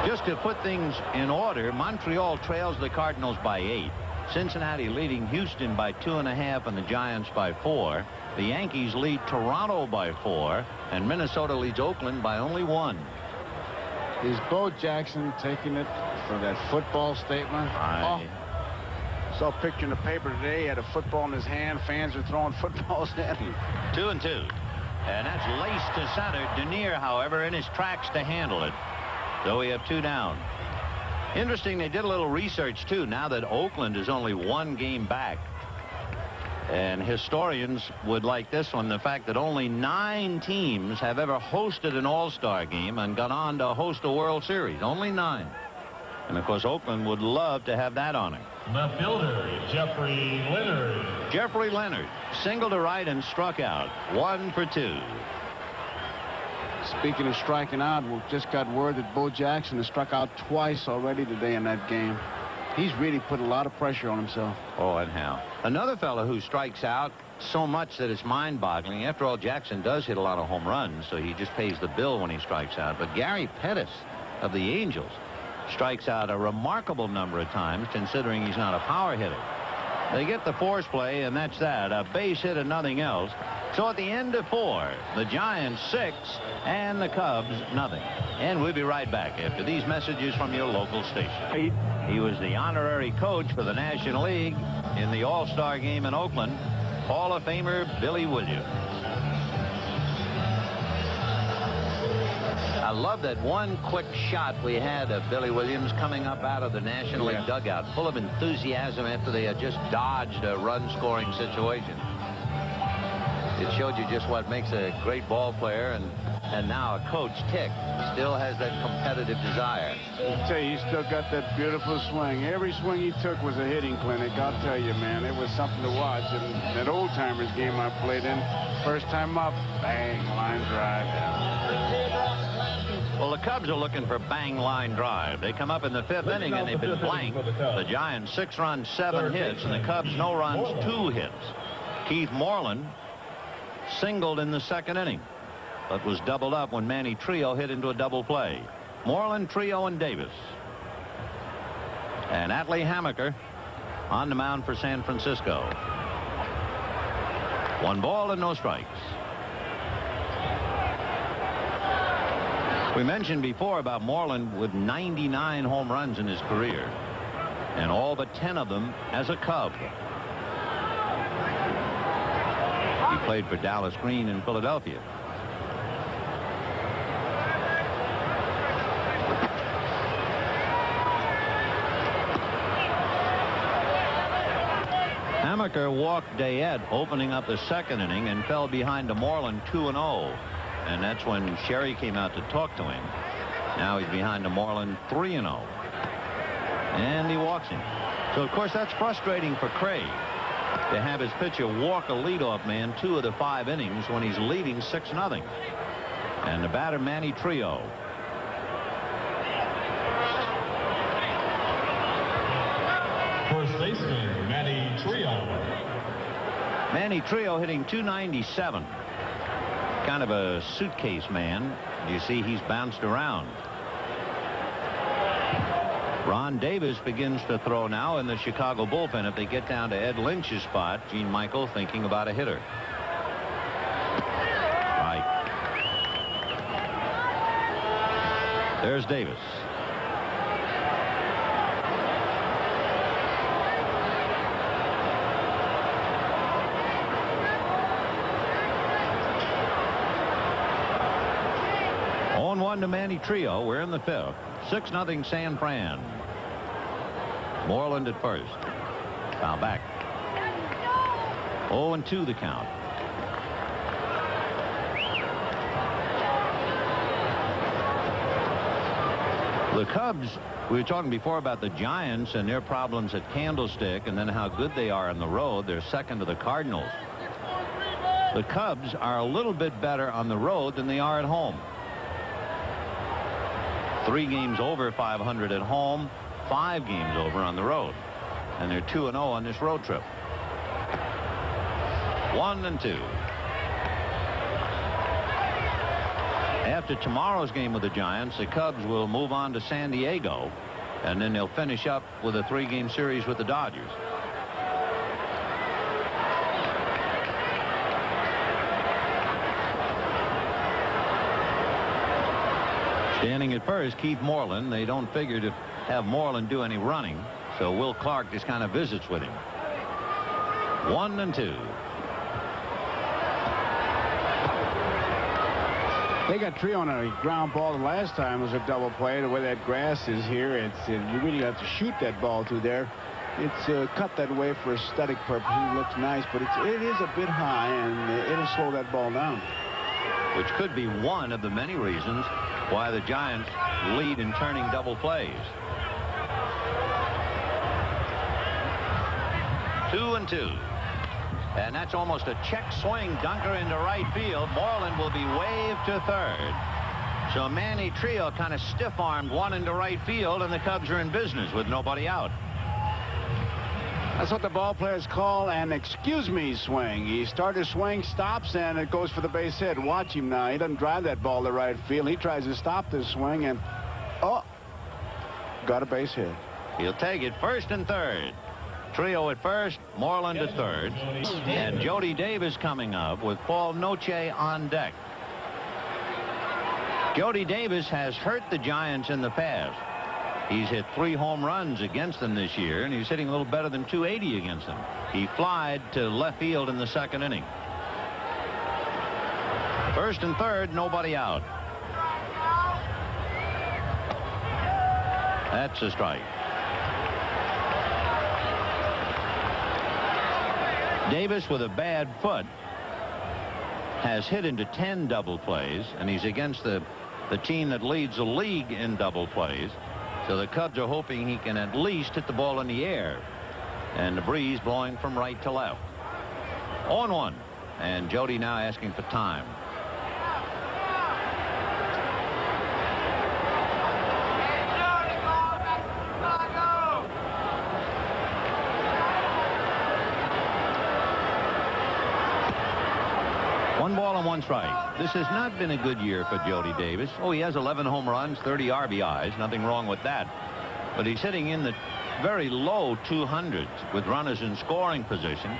Just to put things in order, Montreal trails the Cardinals by 8. Cincinnati leading Houston by 2.5 and the Giants by 4. The Yankees lead Toronto by 4, and Minnesota leads Oakland by only 1. Is Bo Jackson taking it for that football statement? I saw a picture in the paper today. He had a football in his hand. Fans are throwing footballs at him. 2-2. And that's laced to center. Denier, however, in his tracks to handle it. So we have 2 down. Interesting, they did a little research, too, now that Oakland is only 1 game back. And historians would like this one, the fact that only 9 teams have ever hosted an all-star game and gone on to host a World Series. Only 9. And, of course, Oakland would love to have that honor. Left fielder, Jeffrey Leonard. Jeffrey Leonard, single to right and struck out. 1 for 2. Speaking of striking out, we just got word that Bo Jackson has struck out twice already today in that game. He's really put a lot of pressure on himself. Oh, and how. Another fellow who strikes out so much that it's mind-boggling. After all, Jackson does hit a lot of home runs, so he just pays the bill when he strikes out. But Gary Pettis of the Angels strikes out a remarkable number of times, considering he's not a power hitter. They get the force play, and that's that. A base hit and nothing else. So at the end of 4, the Giants 6 and the Cubs nothing. And we'll be right back after these messages from your local station. He was the honorary coach for the National League in the All-Star game in Oakland. Hall of Famer Billy Williams. I love that one quick shot we had of Billy Williams coming up out of the National League dugout, full of enthusiasm after they had just dodged a run-scoring situation. It showed you just what makes a great ball player, and now a coach, Tick, still has that competitive desire. I'll tell you, he still got that beautiful swing. Every swing he took was a hitting clinic. I'll tell you, man, it was something to watch. And that old-timers game I played in, first time up, bang, line drive. Well, the Cubs are looking for bang line drive. They come up in the 5th inning and they've been blanked. The Giants 6 runs, 7 hits, and the Cubs no runs, 2 hits. Keith Moreland singled in the second inning, but was doubled up when Manny Trio hit into a double play. Moreland, Trio, and Davis. And Atlee Hammaker on the mound for San Francisco. 1 ball and no strikes. We mentioned before about Moreland with 99 home runs in his career, and all but 10 of them as a Cub. He played for Dallas Green in Philadelphia. Hammaker walked Dayette opening up the second inning and fell behind to Moreland 2-0. And that's when Sherry came out to talk to him. Now he's behind to Moreland 3-0. And he walks him. So, of course, that's frustrating for Craig to have his pitcher walk a leadoff man 2 of the 5 innings when he's leading 6-0. And the batter, Manny Trio. First baseman, Manny Trio. Manny Trio hitting .297. Kind of a suitcase man. You see he's bounced around. Ron Davis begins to throw now in the Chicago bullpen. If they get down to Ed Lynch's spot, Gene Michael thinking about a hitter. Right. There's Davis. To Manny Trio. We're in the 5th. 6-0 San Fran. Moreland at first. Foul back. 0-2 the count. The Cubs, we were talking before about the Giants and their problems at Candlestick and then how good they are on the road. They're second to the Cardinals. The Cubs are a little bit better on the road than they are at home. 3 games over 500 at home, 5 games over on the road. And they're 2-0 on this road trip. 1-2. After tomorrow's game with the Giants, the Cubs will move on to San Diego, and then they'll finish up with a 3-game series with the Dodgers. Standing at first, Keith Moreland. They don't figure to have Moreland do any running, so Will Clark just kind of visits with him. 1-2. They got Trio on a ground ball. The last time was a double play. The way that grass is here, you really have to shoot that ball through there. It's cut that way for aesthetic purposes. It looks nice, but it is a bit high, and it'll slow that ball down. Which could be one of the many reasons why the Giants lead in turning double plays. 2-2. And that's almost a check swing dunker into right field. Moreland will be waved to third. So Manny Trio kind of stiff-armed one into right field, and the Cubs are in business with nobody out. That's what the ball players call an excuse me swing. He starts to swing, stops, and it goes for the base hit. Watch him now. He doesn't drive that ball to right field. He tries to stop this swing, and got a base hit. He'll take it first and third. Trio at first, Moreland at third, and Jody Davis coming up with Paul Noche on deck. Jody Davis has hurt the Giants in the past. He's hit 3 home runs against them this year, and he's hitting a little better than .280 against them. He flied to left field in the second inning. First and third, nobody out. That's a strike. Davis, with a bad foot, has hit into 10 double plays, and he's against the team that leads the league in double plays. So the Cubs are hoping he can at least hit the ball in the air. And the breeze blowing from right to left. 0-1. And Jody now asking for time. ball and 1 strike. This has not been a good year for Jody Davis. Oh, he has 11 home runs, 30 RBIs. Nothing wrong with that. But he's hitting in the very low 200s with runners in scoring position.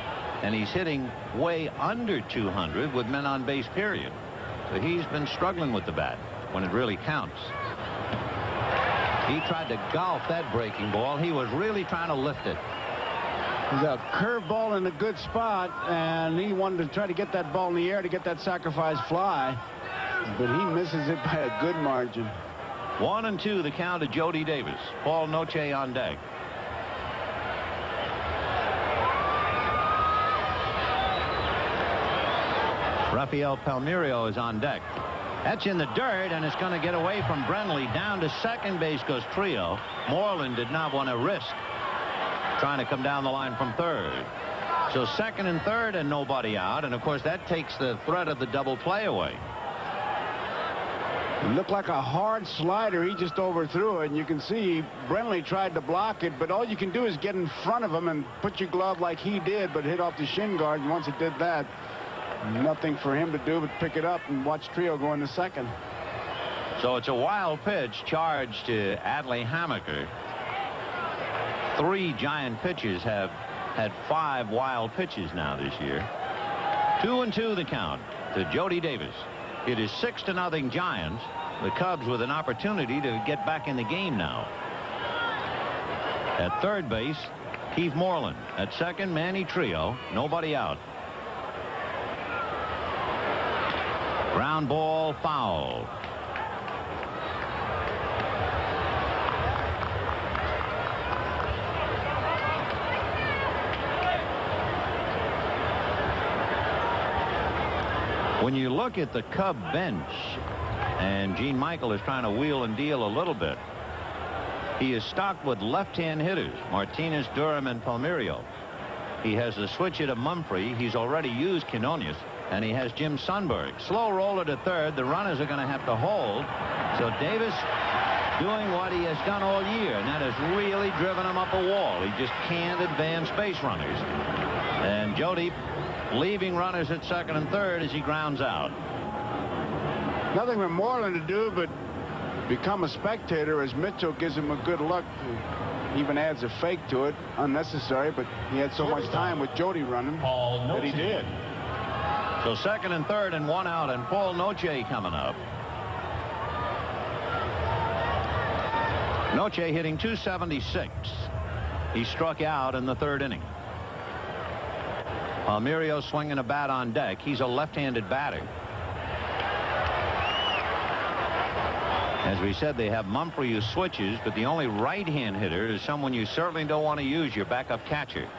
And he's hitting way under 200 with men on base, period. So he's been struggling with the bat when it really counts. He tried to golf that breaking ball. He was really trying to lift it. He's a curveball in a good spot, and he wanted to try to get that ball in the air to get that sacrifice fly. But he misses it by a good margin. 1-2 the count to Jody Davis. Paul Noche on deck. Rafael Palmeiro is on deck. That's in the dirt, and it's going to get away from Brenly. Down to second base goes Trio. Moreland did not want to risk trying to come down the line from third. So second and third and nobody out. And, of course, that takes the threat of the double play away. It looked like a hard slider. He just overthrew it, and you can see Brenly tried to block it, but all you can do is get in front of him and put your glove like he did, but hit off the shin guard. And once it did that, nothing for him to do but pick it up and watch Trio go into second. So it's a wild pitch charged to Adley Hammaker. 3 Giant pitchers have had 5 wild pitches now this year. 2-2 the count to Jody Davis. It is 6-0 Giants. The Cubs with an opportunity to get back in the game now. At third base, Keith Moreland. At second, Manny Trio. Nobody out. Ground ball, foul. When you look at the Cub bench, and Gene Michael is trying to wheel and deal a little bit, he is stocked with left-hand hitters, Martinez, Durham, and Palmeiro. He has the switch hit of Mumphrey. He's already used Quinones, and he has Jim Sundberg. Slow roller to third. The runners are going to have to hold. So Davis doing what he has done all year, and that has really driven him up a wall. He just can't advance base runners. And Jody leaving runners at second and third as he grounds out. Nothing for Moreland to do but become a spectator as Mitchell gives him a good look. He even adds a fake to it, unnecessary, but he had so much time with Jody running that he did. So second and third and 1 out, and Paul Noche coming up. Noche hitting .276. He struck out in the third inning. Palmeiro swinging a bat on deck. He's a left-handed batter. As we said, they have Mumphrey who switches, but the only right-hand hitter is someone you certainly don't want to use, your backup catcher.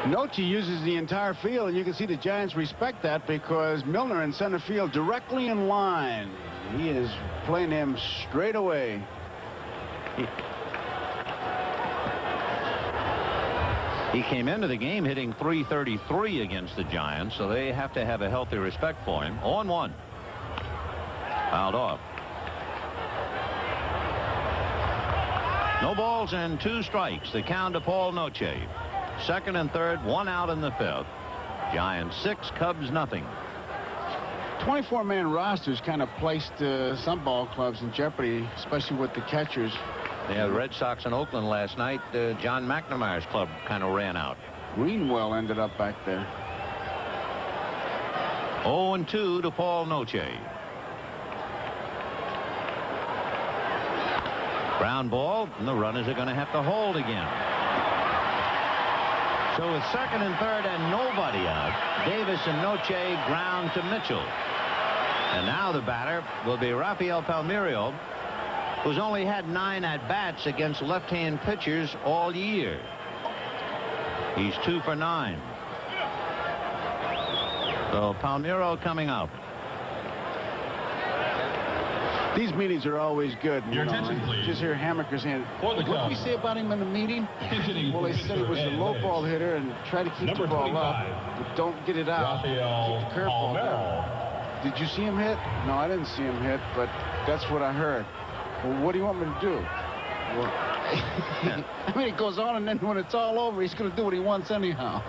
Noche uses the entire field, and you can see the Giants respect that because Milner in center field directly in line. He is playing him straight away. He came into the game hitting .333 against the Giants, so they have to have a healthy respect for him. 0-1. Fouled off. No balls and 2 strikes. The count to Paul Noche. Second and third, 1 out in the 5th. Giants 6, Cubs nothing. 24-man rosters kind of placed some ball clubs in jeopardy, especially with the catchers. They had the Red Sox in Oakland last night. John McNamara's club kind of ran out. Greenwell ended up back there. 0-2 to Paul Noche. Ground ball, and the runners are going to have to hold again. So with second and third and nobody out, Davis and Noche ground to Mitchell. And now the batter will be Rafael Palmeiro, who's only had 9 at-bats against left-hand pitchers all year. He's 2 for 9. So Palmeiro coming up. These meetings are always good. Your attention, please. Just hear Hammaker saying, For the what did we say about him in the meeting? Well, they said he was a low ball hitter and try to keep the ball up, but don't get it out. Rafael Keep the curveball down. Did you see him hit? No, I didn't see him hit, but that's what I heard. Well, what do you want me to do? Well, I mean, it goes on, and then when it's all over, he's going to do what he wants anyhow.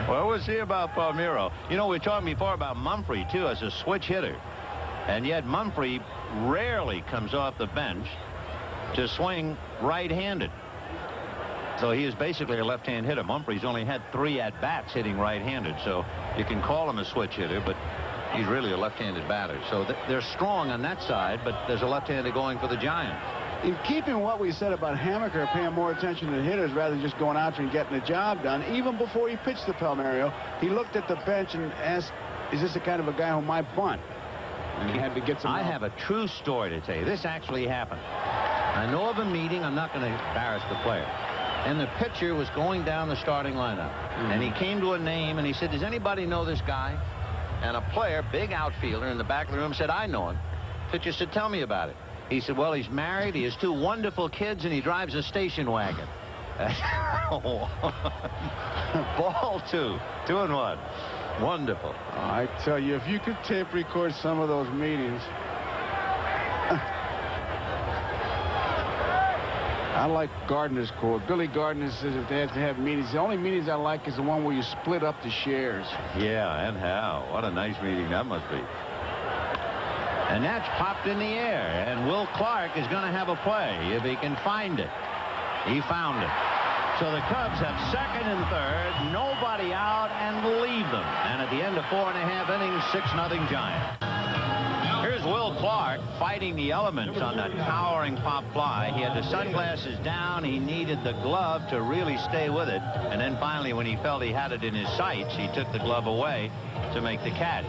Well, we'll see about Palmeiro. You know, we were talking before about Mumphrey, too, as a switch hitter. And yet Mumphrey rarely comes off the bench to swing right-handed. So he is basically a left-hand hitter. Mumphrey's only had 3 at-bats hitting right-handed. So you can call him a switch hitter, but he's really a left-handed batter. So they're strong on that side, but there's a left-hander going for the Giants. In keeping what we said about Hamaker paying more attention to hitters rather than just going out there and getting the job done, even before he pitched to Palmeiro, he looked at the bench and asked, is this the kind of a guy who might bunt? And he had to get some I help. have a true story to tell you. This actually happened. I know of a meeting. I'm not going to embarrass the player. And the pitcher was going down the starting lineup. And he came to a name and he said, does anybody know this guy? And a player, big outfielder in the back of the room, said, I know him. Pitcher said, tell me about it. He said, well, he's married, he has 2 wonderful kids, and he drives a station wagon. Ball 2. 2 and 1. Wonderful. I tell you, if you could tape record some of those meetings. I like Gardner's quote. Billy Gardner says if they have to have meetings, the only meetings I like is the one where you split up the shares. Yeah, and how? What a nice meeting that must be. And that's popped in the air, and Will Clark is going to have a play if he can find it. He found it. So the Cubs have second and third, nobody out, and leave them. And at the end of 4.5 innings, 6-0 Giants. Here's Will Clark fighting the elements on that towering pop fly. He had the sunglasses down. He needed the glove to really stay with it. And then finally, when he felt he had it in his sights, he took the glove away to make the catch.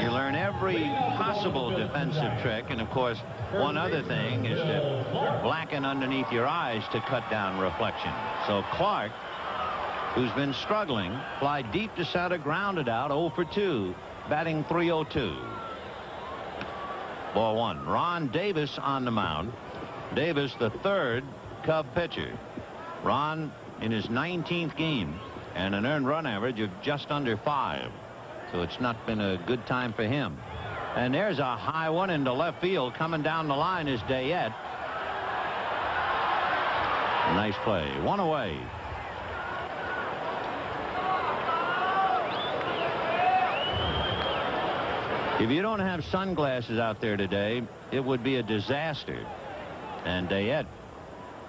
You learn every possible defensive trick, and of course one other thing is to blacken underneath your eyes to cut down reflection. So Clark, who's been struggling, fly deep to center, grounded out, 0 for 2, batting .302. Ball 1. Ron Davis on the mound. Davis, the 3rd Cub pitcher. Ron in his 19th game and an earned run average of just under 5. So it's not been a good time for him. And there's a high one into left field. Coming down the line is Dayette. Nice play. 1 away. If you don't have sunglasses out there today, it would be a disaster. And Dayette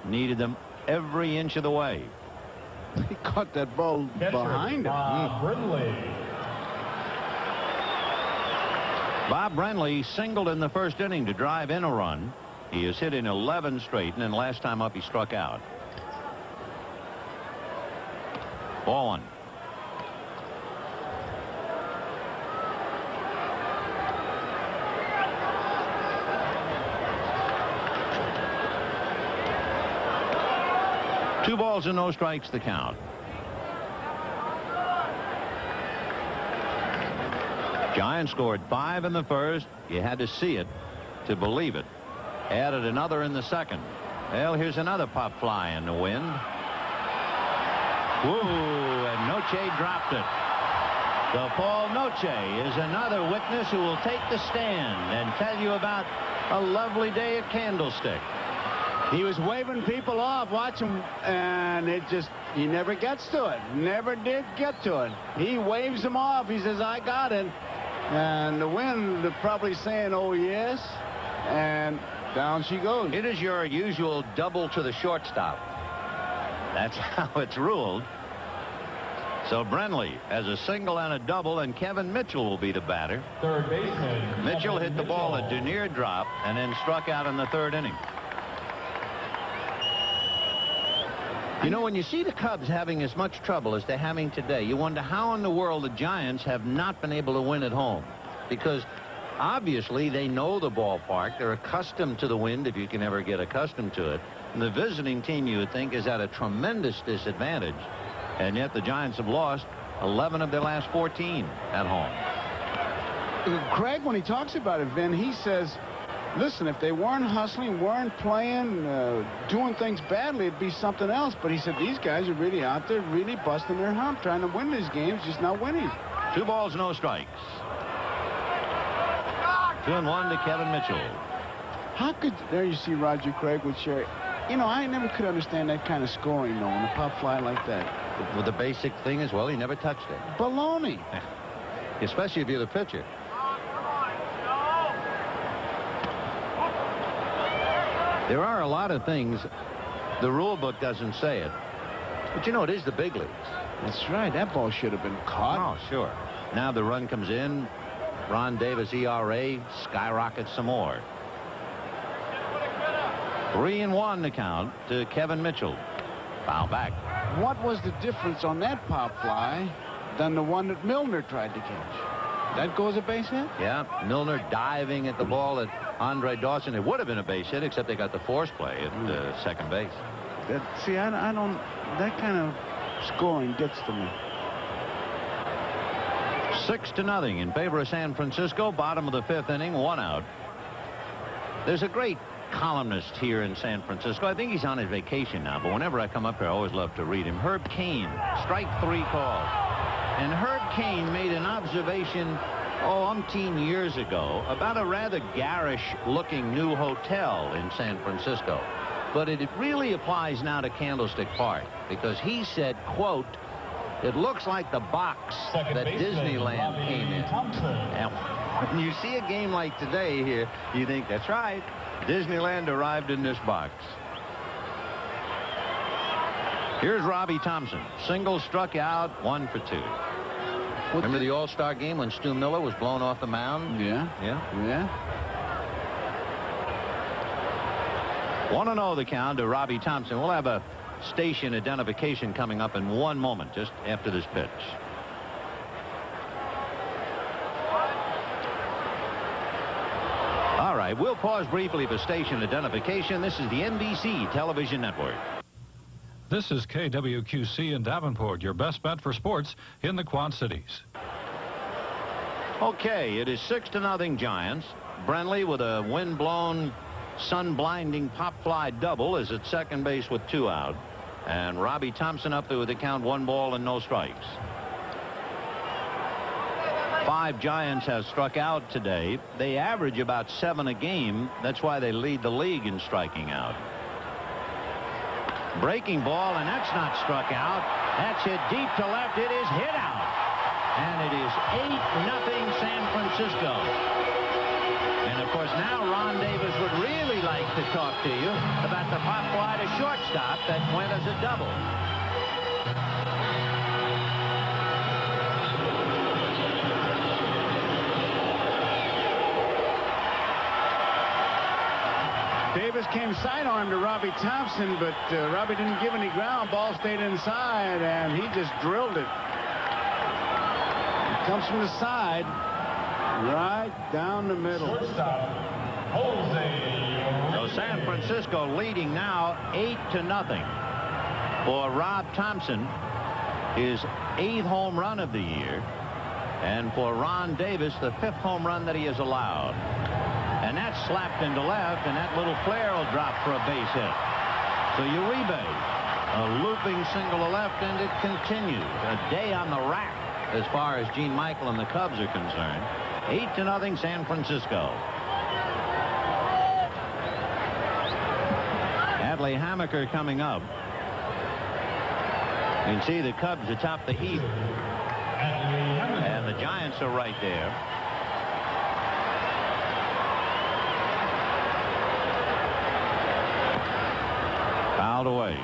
needed them every inch of the way. He caught that ball behind him. Bob Brenly singled in the first inning to drive in a run. He has hit in 11 straight, and then last time up he struck out. Ball 1. Two balls and no strikes the count. Giants scored 5 in the first. You had to see it to believe it. Added another in the second. Well, here's another pop fly in the wind. Woo, and Noche dropped it. So Paul Noche is another witness who will take the stand and tell you about a lovely day at Candlestick. He was waving people off. Watch him, and he never gets to it. Never did get to it. He waves them off. He says, I got it. And the wind probably saying, oh, yes. And down she goes. It is your usual double to the shortstop. That's how it's ruled. So Brenly has a single and a double, and Kevin Mitchell will be the batter. Third baseman. Mitchell hit the ball a Denier drop and then struck out in the 3rd inning. You know, when you see the Cubs having as much trouble as they're having today, you wonder how in the world the Giants have not been able to win at home. Because obviously they know the ballpark. They're accustomed to the wind, if you can ever get accustomed to it. And the visiting team, you would think, is at a tremendous disadvantage. And yet the Giants have lost 11 of their last 14 at home. Craig, when he talks about it, Vin, he says, listen, if they weren't hustling, weren't playing, doing things badly, it'd be something else. But he said these guys are really out there, really busting their hump, trying to win these games, just not winning. 2 balls, no strikes. 2-1 to Kevin Mitchell. How could, there you see Roger Craig with Sherry. You know, I never could understand that kind of scoring, though, on a pop fly like that. Well, the basic thing is, well, he never touched it. Baloney. Especially if you're the pitcher. There are a lot of things. The rule book doesn't say it. But you know, it is the big leagues. That's right. That ball should have been caught. Oh, sure. Now the run comes in. Ron Davis ERA skyrockets some more. 3-1 the count to Kevin Mitchell. Foul back. What was the difference on that pop fly than the one that Milner tried to catch? That goes a base hit? Yeah, Milner diving at the ball at Andre Dawson. It would have been a base hit, except they got the force play at second base. See, I don't. That kind of scoring gets to me. 6-0 in favor of San Francisco. Bottom of the 5th inning, 1 out. There's a great columnist here in San Francisco. I think he's on his vacation now, but whenever I come up here, I always love to read him. Herb Cain, strike 3 called. And Herb Cain made an observation, umpteen years ago, about a rather garish-looking new hotel in San Francisco. But it really applies now to Candlestick Park, because he said, quote, "It looks like the box that Disneyland came in." And when you see a game like today here, you think, that's right, Disneyland arrived in this box. Here's Robbie Thompson. Single, struck out, 1 for 2. Remember the All-Star game when Stu Miller was blown off the mound? Yeah. Yeah. 1-0 the count to Robbie Thompson. We'll have a station identification coming up in 1 moment, just after this pitch. All right, we'll pause briefly for station identification. This is the NBC television network. This is KWQC in Davenport, your best bet for sports in the Quad Cities. Okay, it is 6-0 Giants. Brenly with a wind-blown, sun-blinding pop fly double is at second base with 2 out. And Robbie Thompson up there with the count, 1 ball and no strikes. 5 Giants have struck out today. They average about 7 a game. That's why they lead the league in striking out. Breaking ball, and that's not struck out. That's hit deep to left. It is hit out. And it is 8-0 San Francisco. And of course now Ron Davis would really like to talk to you about the pop fly to shortstop that went as a double. Davis came sidearm to Robbie Thompson, but Robbie didn't give any ground. Ball stayed inside, and he just drilled it. It comes from the side, right down the middle. So San Francisco leading now 8-0 for Rob Thompson, his 8th home run of the year, and for Ron Davis, the 5th home run that he has allowed. And that's slapped into left, and that little flare will drop for a base hit. So Uribe, a looping single to left, and it continues. A day on the rack as far as Gene Michael and the Cubs are concerned. 8-0 San Francisco. Adley Hammaker coming up. You can see the Cubs atop the heap. And the Giants are right there. Fouled away.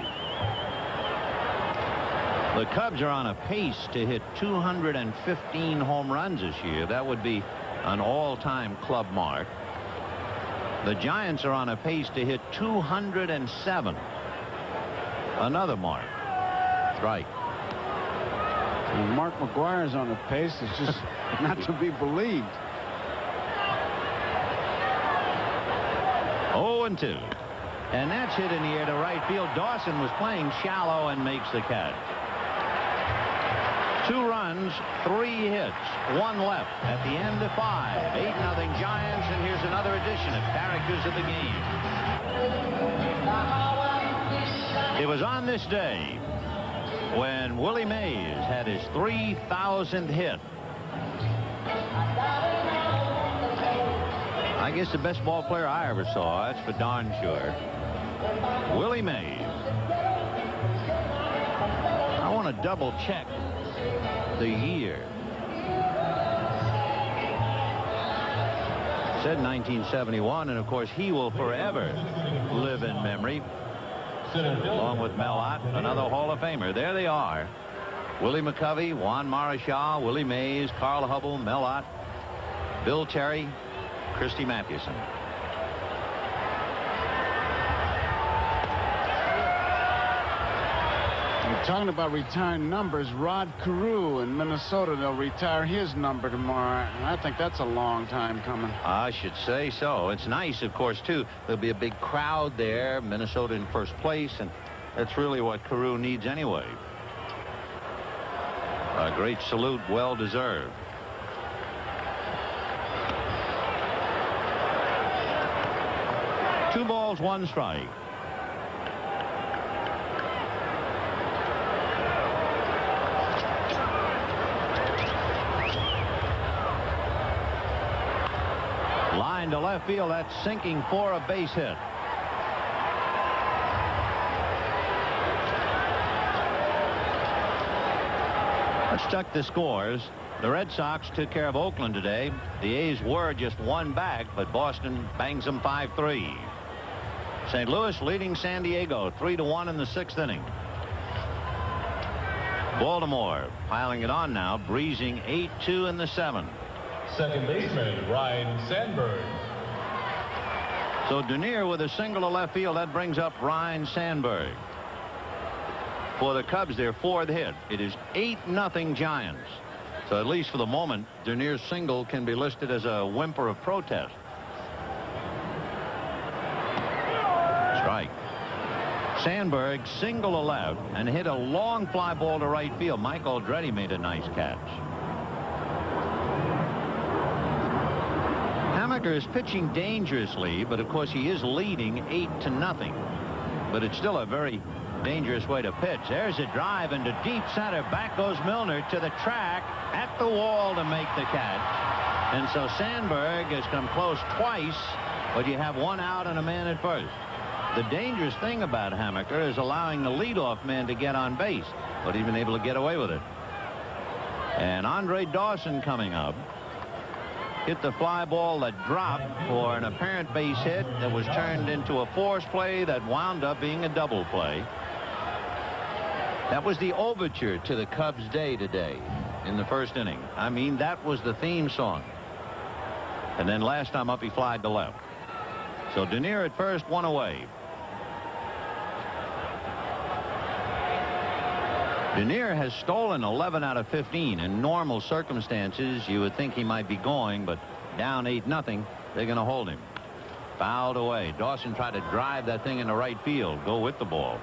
The Cubs are on a pace to hit 215 home runs this year. That would be an all-time club mark. The Giants are on a pace to hit 207. Another mark. Strike. And Mark McGwire's on a pace that's just not to be believed. 0-2. And that's hit in the air to right field. Dawson was playing shallow and makes the catch. 2 runs, 3 hits, 1 left at the end of 5. 8-0 Giants, and here's another edition of Characters of the Game. It was on this day when Willie Mays had his 3,000th hit. I guess the best ball player I ever saw, that's for darn sure. Willie Mays. I want to double check the year. Said 1971, and of course he will forever live in memory, along with Mel Ott, another Hall of Famer. There they are. Willie McCovey, Juan Marichal, Willie Mays, Carl Hubble, Mel Ott, Bill Terry, Christy Mathewson. Talking about retiring numbers, Rod Carew in Minnesota, they'll retire his number tomorrow. I think that's a long time coming. I should say so. It's nice, of course, too. There'll be a big crowd there, Minnesota in first place, and that's really what Carew needs anyway. A great salute, well deserved. Two balls, one strike. Line to left field. That's sinking for a base hit. Let's check the scores. The Red Sox took care of Oakland today. The A's were just one back, but Boston bangs them 5-3. St. Louis leading San Diego 3-1 in the 6th inning. Baltimore piling it on now, breezing 8-2 in the 7th. Second baseman, Ryan Sandberg. So Denier with a single to left field. That brings up Ryan Sandberg. For the Cubs, their fourth hit. It is 8-0 Giants. So at least for the moment, Denier's single can be listed as a whimper of protest. Strike. Sandberg single to left and hit a long fly ball to right field. Mike Aldrete made a nice catch. Hamaker is pitching dangerously, but of course he is leading 8-0. But it's still a very dangerous way to pitch. There's a drive into deep center. Back goes Milner to the track at the wall to make the catch. And so Sandberg has come close twice, but you have one out and a man at first. The dangerous thing about Hamaker is allowing the leadoff man to get on base, but he's been able to get away with it. And Andre Dawson coming up. Hit the fly ball that dropped for an apparent base hit that was turned into a force play that wound up being a double play. That was the overture to the Cubs' day today in the 1st inning. I mean, that was the theme song. And then last time up, he flied to left. So Denier at first, one away. Denier has stolen 11 out of 15. In normal circumstances, you would think he might be going, but down 8-0, they're going to hold him. Fouled away. Dawson tried to drive that thing into right field, go with the ball.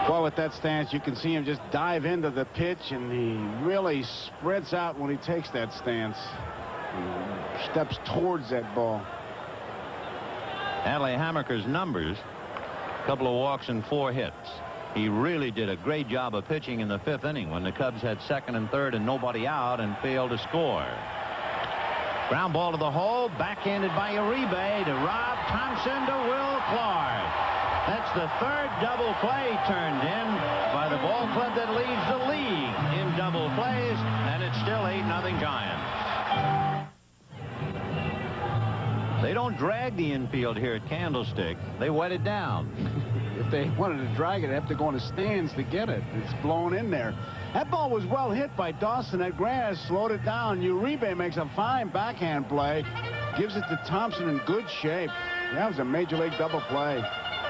Well, with that stance, you can see him just dive into the pitch, and he really spreads out when he takes that stance. He steps towards that ball. Adley Hamaker's numbers: a couple of walks and 4 hits. He really did a great job of pitching in the 5th inning when the Cubs had 2nd and 3rd and nobody out and failed to score. Ground ball to the hole, backhanded by Uribe to Rob Thompson to Will Clark. That's the 3rd double play turned in by the ball club that leads the league in double plays, and it's still 8-0 Giants. They don't drag the infield here at Candlestick. They wet it down. If they wanted to drag it, they'd have to go in the stands to get it. It's blown in there. That ball was well hit by Dawson. That grass slowed it down. Uribe makes a fine backhand play. Gives it to Thompson in good shape. That was a major league double play.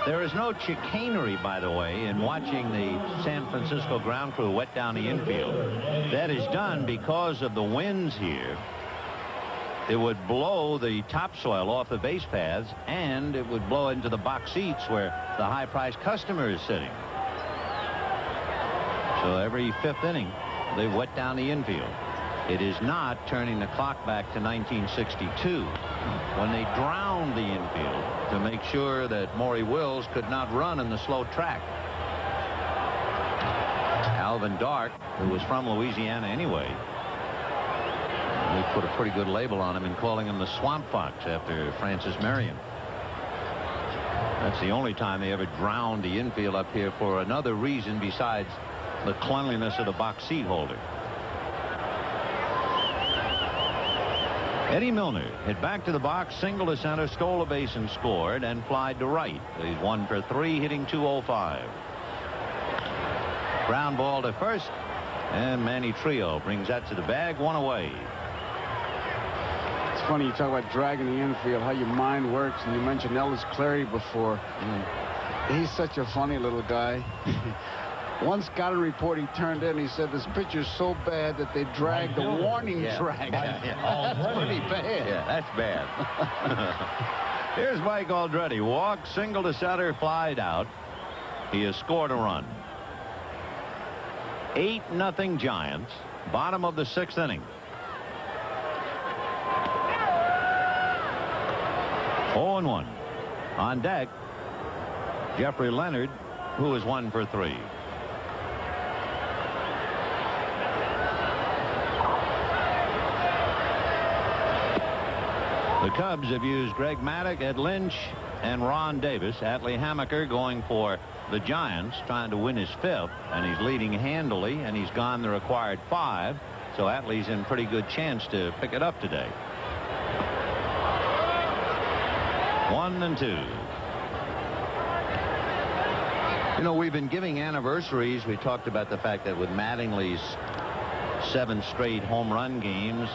There is no chicanery, by the way, in watching the San Francisco ground crew wet down the infield. That is done because of the winds here. It would blow the topsoil off the base paths, and it would blow into the box seats where the high-priced customer is sitting. So every 5th inning, they wet down the infield. It is not turning the clock back to 1962 when they drowned the infield to make sure that Maury Wills could not run in the slow track. Alvin Dark, who was from Louisiana anyway, we put a pretty good label on him in calling him the Swamp Fox after Francis Marion. That's the only time they ever drowned the infield up here for another reason besides the cleanliness of the box seat holder. Eddie Milner hit back to the box, single to center, stole a base and scored, and flied to right. He's 1 for 3, hitting .205. Ground ball to first, and Manny Trio brings that to the bag, 1 away. It's funny you talk about dragging the infield, how your mind works, and you mentioned Ellis Clary before. He's such a funny little guy. One scouting report he turned in, he said this pitcher's so bad that they dragged the warning drag. That's pretty bad. Yeah, that's bad. Here's Mike Aldrete. Walk, single to center, flied out. He has scored a run. 8-0 Giants. Bottom of the 6th inning. 0-1. On deck, Jeffrey Leonard, who is 1 for 3. The Cubs have used Greg Maddock, Ed Lynch, and Ron Davis. Atlee Hammaker going for the Giants, trying to win his 5th, and he's leading handily, and he's gone the required 5. So Atlee's in pretty good chance to pick it up today. 1-2. You know, we've been giving anniversaries. We talked about the fact that with Mattingly's 7 straight home run games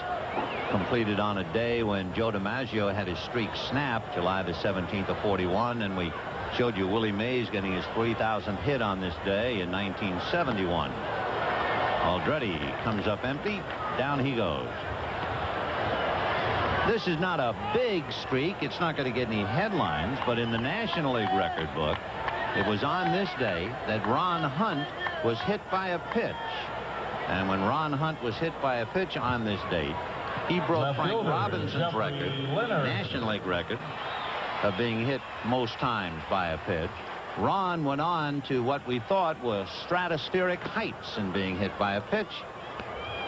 completed on a day when Joe DiMaggio had his streak snapped, July the 17th of 41, and we showed you Willie Mays getting his 3,000th hit on this day in 1971. Aldrete comes up empty. Down he goes. This is not a big streak. It's not going to get any headlines, but in the National League record book, it was on this day that Ron Hunt was hit by a pitch. And when Ron Hunt was hit by a pitch on this date, he broke Frank Robinson's record, National League record, of being hit most times by a pitch. Ron went on to what we thought was stratospheric heights in being hit by a pitch.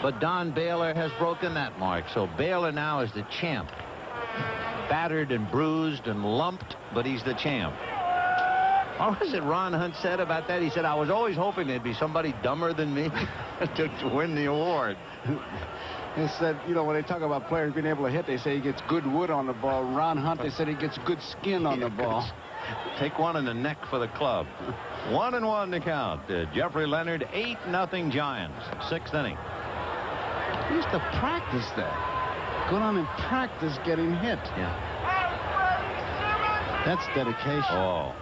But Don Baylor has broken that mark. So Baylor now is the champ. Battered and bruised and lumped, but he's the champ. What was it Ron Hunt said about that? He said, I was always hoping there'd be somebody dumber than me to win the award. He said, you know, when they talk about players being able to hit, they say he gets good wood on the ball. Ron Hunt, they said he gets good skin on the ball. Take one in the neck for the club. 1-1 to count. Jeffrey Leonard, 8-0 Giants. 6th inning. He used to practice that. Go down and practice getting hit. Yeah. That's dedication. Oh.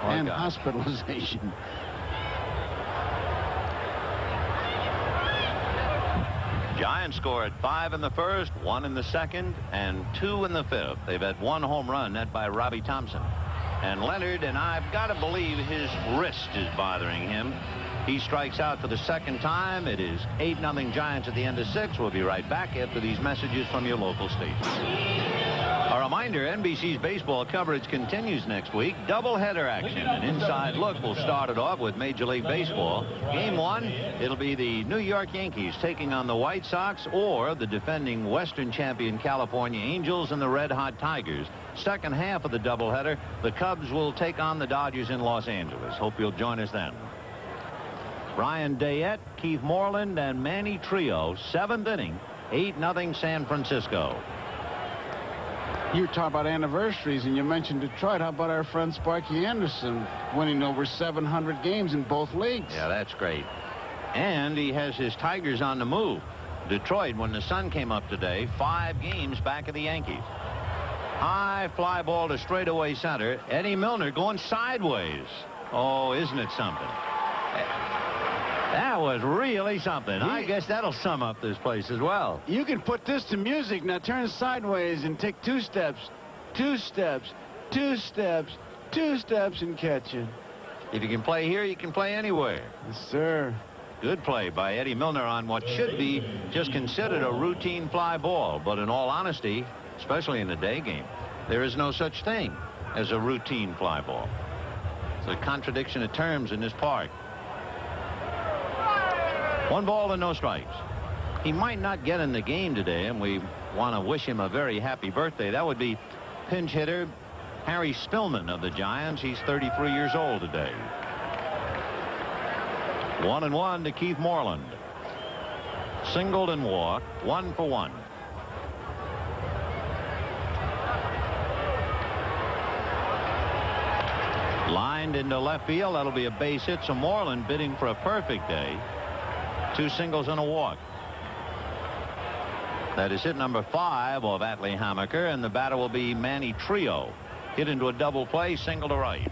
And hospitalization. Giants scored 5 in the first, 1 in the second, and 2 in the 5th. They've had 1 home run, that by Robbie Thompson. And Leonard, and I've got to believe his wrist is bothering him. He strikes out for the 2nd time. It is 8-0 Giants at the end of 6. We'll be right back after these messages from your local station. A reminder, NBC's baseball coverage continues next week. Doubleheader action. An inside look will start it off with Major League Baseball. Game 1, it'll be the New York Yankees taking on the White Sox or the defending Western champion California Angels and the Red Hot Tigers. Second half of the doubleheader, the Cubs will take on the Dodgers in Los Angeles. Hope you'll join us then. Brian Dayette, Keith Moreland, and Manny Trio, 7th inning, 8-0 San Francisco. You were talking about anniversaries, and you mentioned Detroit. How about our friend Sparky Anderson winning over 700 games in both leagues? Yeah, that's great. And he has his Tigers on the move. Detroit, when the sun came up today, 5 games back of the Yankees. High fly ball to straightaway center. Eddie Milner going sideways. Oh, isn't it something? That was really something. I guess that'll sum up this place as well. You can put this to music. Now turn sideways and take 2 steps. 2 steps. 2 steps. 2 steps and catch it. If you can play here, you can play anywhere. Yes, sir. Good play by Eddie Milner on what should be just considered a routine fly ball. But in all honesty, especially in the day game, there is no such thing as a routine fly ball. It's a contradiction of terms in this park. 1 ball and no strikes. He might not get in the game today, and we want to wish him a very happy birthday. That would be pinch hitter Harry Spillman of the Giants. He's 33 years old today. 1-1 to Keith Moreland. Singled and walked, 1 for 1. Lined into left field. That'll be a base hit. So Moreland bidding for a perfect day. 2 singles and a walk. That is hit number 5 of Atlee Hammaker, and the batter will be Manny Trio. Hit into a double play, single to right.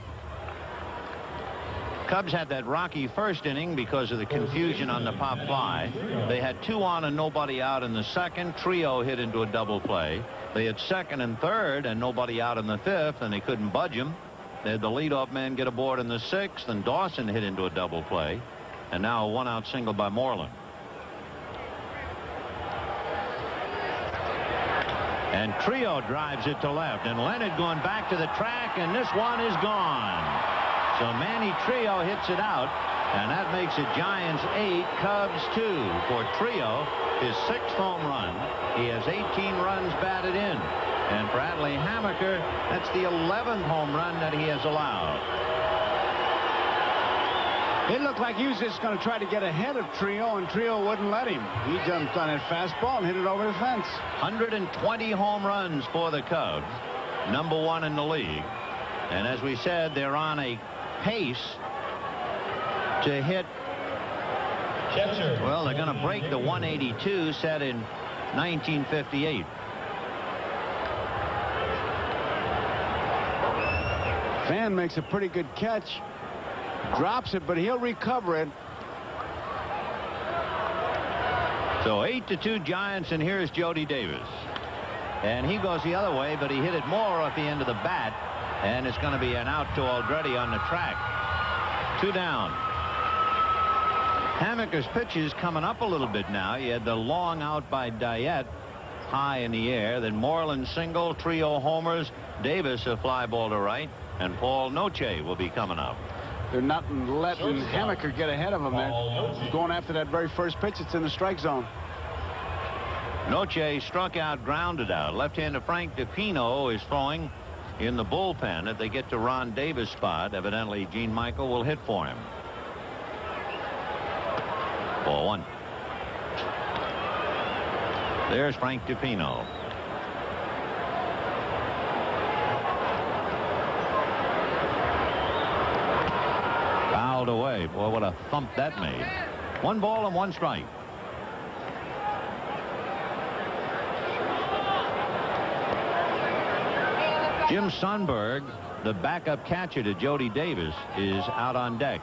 Cubs had that rocky first inning because of the confusion on the pop fly. They had 2 on and nobody out in the second. Trio hit into a double play. They had second and third and nobody out in the 5th, and they couldn't budge him. They had the leadoff man get aboard in the 6th, and Dawson hit into a double play. And now a 1-out single by Moreland. And Trio drives it to left, and Leonard going back to the track, and this one is gone. So Manny Trio hits it out, and that makes it Giants 8, Cubs 2 for Trio, his 6th home run. He has 18 runs batted in. And for Atlee Hammaker, that's the 11th home run that he has allowed. It looked like he was just going to try to get ahead of Trio, and Trio wouldn't let him. He jumped on that fastball and hit it over the fence. 120 home runs for the Cubs, number 1 in the league. And as we said, they're on a pace to hit. Well, they're going to break the 182 set in 1958. Fan makes a pretty good catch. Drops it, but he'll recover it. So 8-2 Giants, and here's Jody Davis. And he goes the other way, but he hit it more at the end of the bat. And it's going to be an out to Aldretti on the track. 2 down. Hammaker's pitch is coming up a little bit now. He had the long out by Diet, high in the air. Then Moreland single, Trio homers, Davis a fly ball to right, and Paul Noche will be coming up. They're not letting Hammaker get ahead of him. They're going after that very first pitch. It's in the strike zone. Noche struck out, grounded out. Left-hander Frank DiPino is throwing in the bullpen. If they get to Ron Davis' spot, evidently Gene Michael will hit for him. 4-1. There's Frank DiPino. Fouled away. Boy, what a thump that made. 1 ball and 1 strike. Jim Sundberg, the backup catcher to Jody Davis, is out on deck.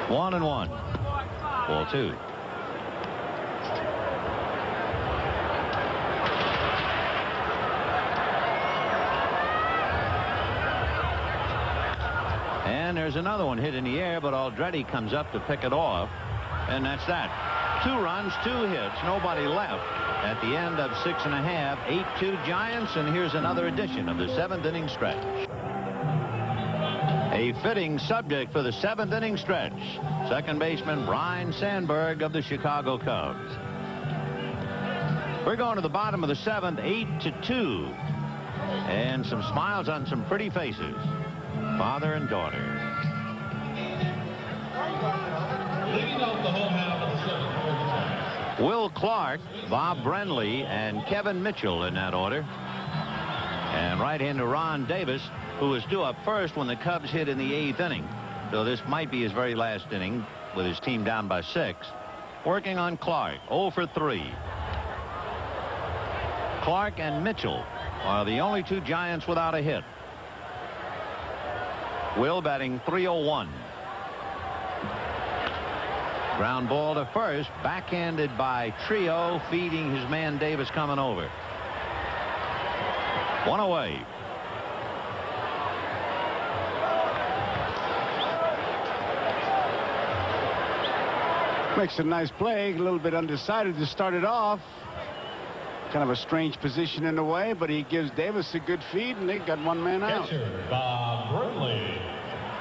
1-1. 4-2. And there's another one hit in the air, but Aldretti comes up to pick it off. And that's that. 2 runs, 2 hits, nobody left at the end of 6 1/2. 8-2 Giants, and here's another edition of the 7th inning stretch. A fitting subject for the 7th inning stretch. Second baseman Brian Sandberg of the Chicago Cubs. We're going to the bottom of the 7th, 8-2. And some smiles on some pretty faces. Father and daughter. Leading off the home half of the 7th. Will Clark, Bob Brenly, and Kevin Mitchell in that order. And right-hander Ron Davis, who was due up first when the Cubs hit in the 8th inning. So this might be his very last inning with his team down by 6. Working on Clark, 0 for 3. Clark and Mitchell are the only 2 Giants without a hit. Will batting .301. Ground ball to first, backhanded by Trio, feeding his man Davis coming over. 1 away. Makes a nice play. A little bit undecided to start it off. Kind of a strange position in the way, but he gives Davis a good feed, and they got 1 man out. Catcher, Bob Brenly.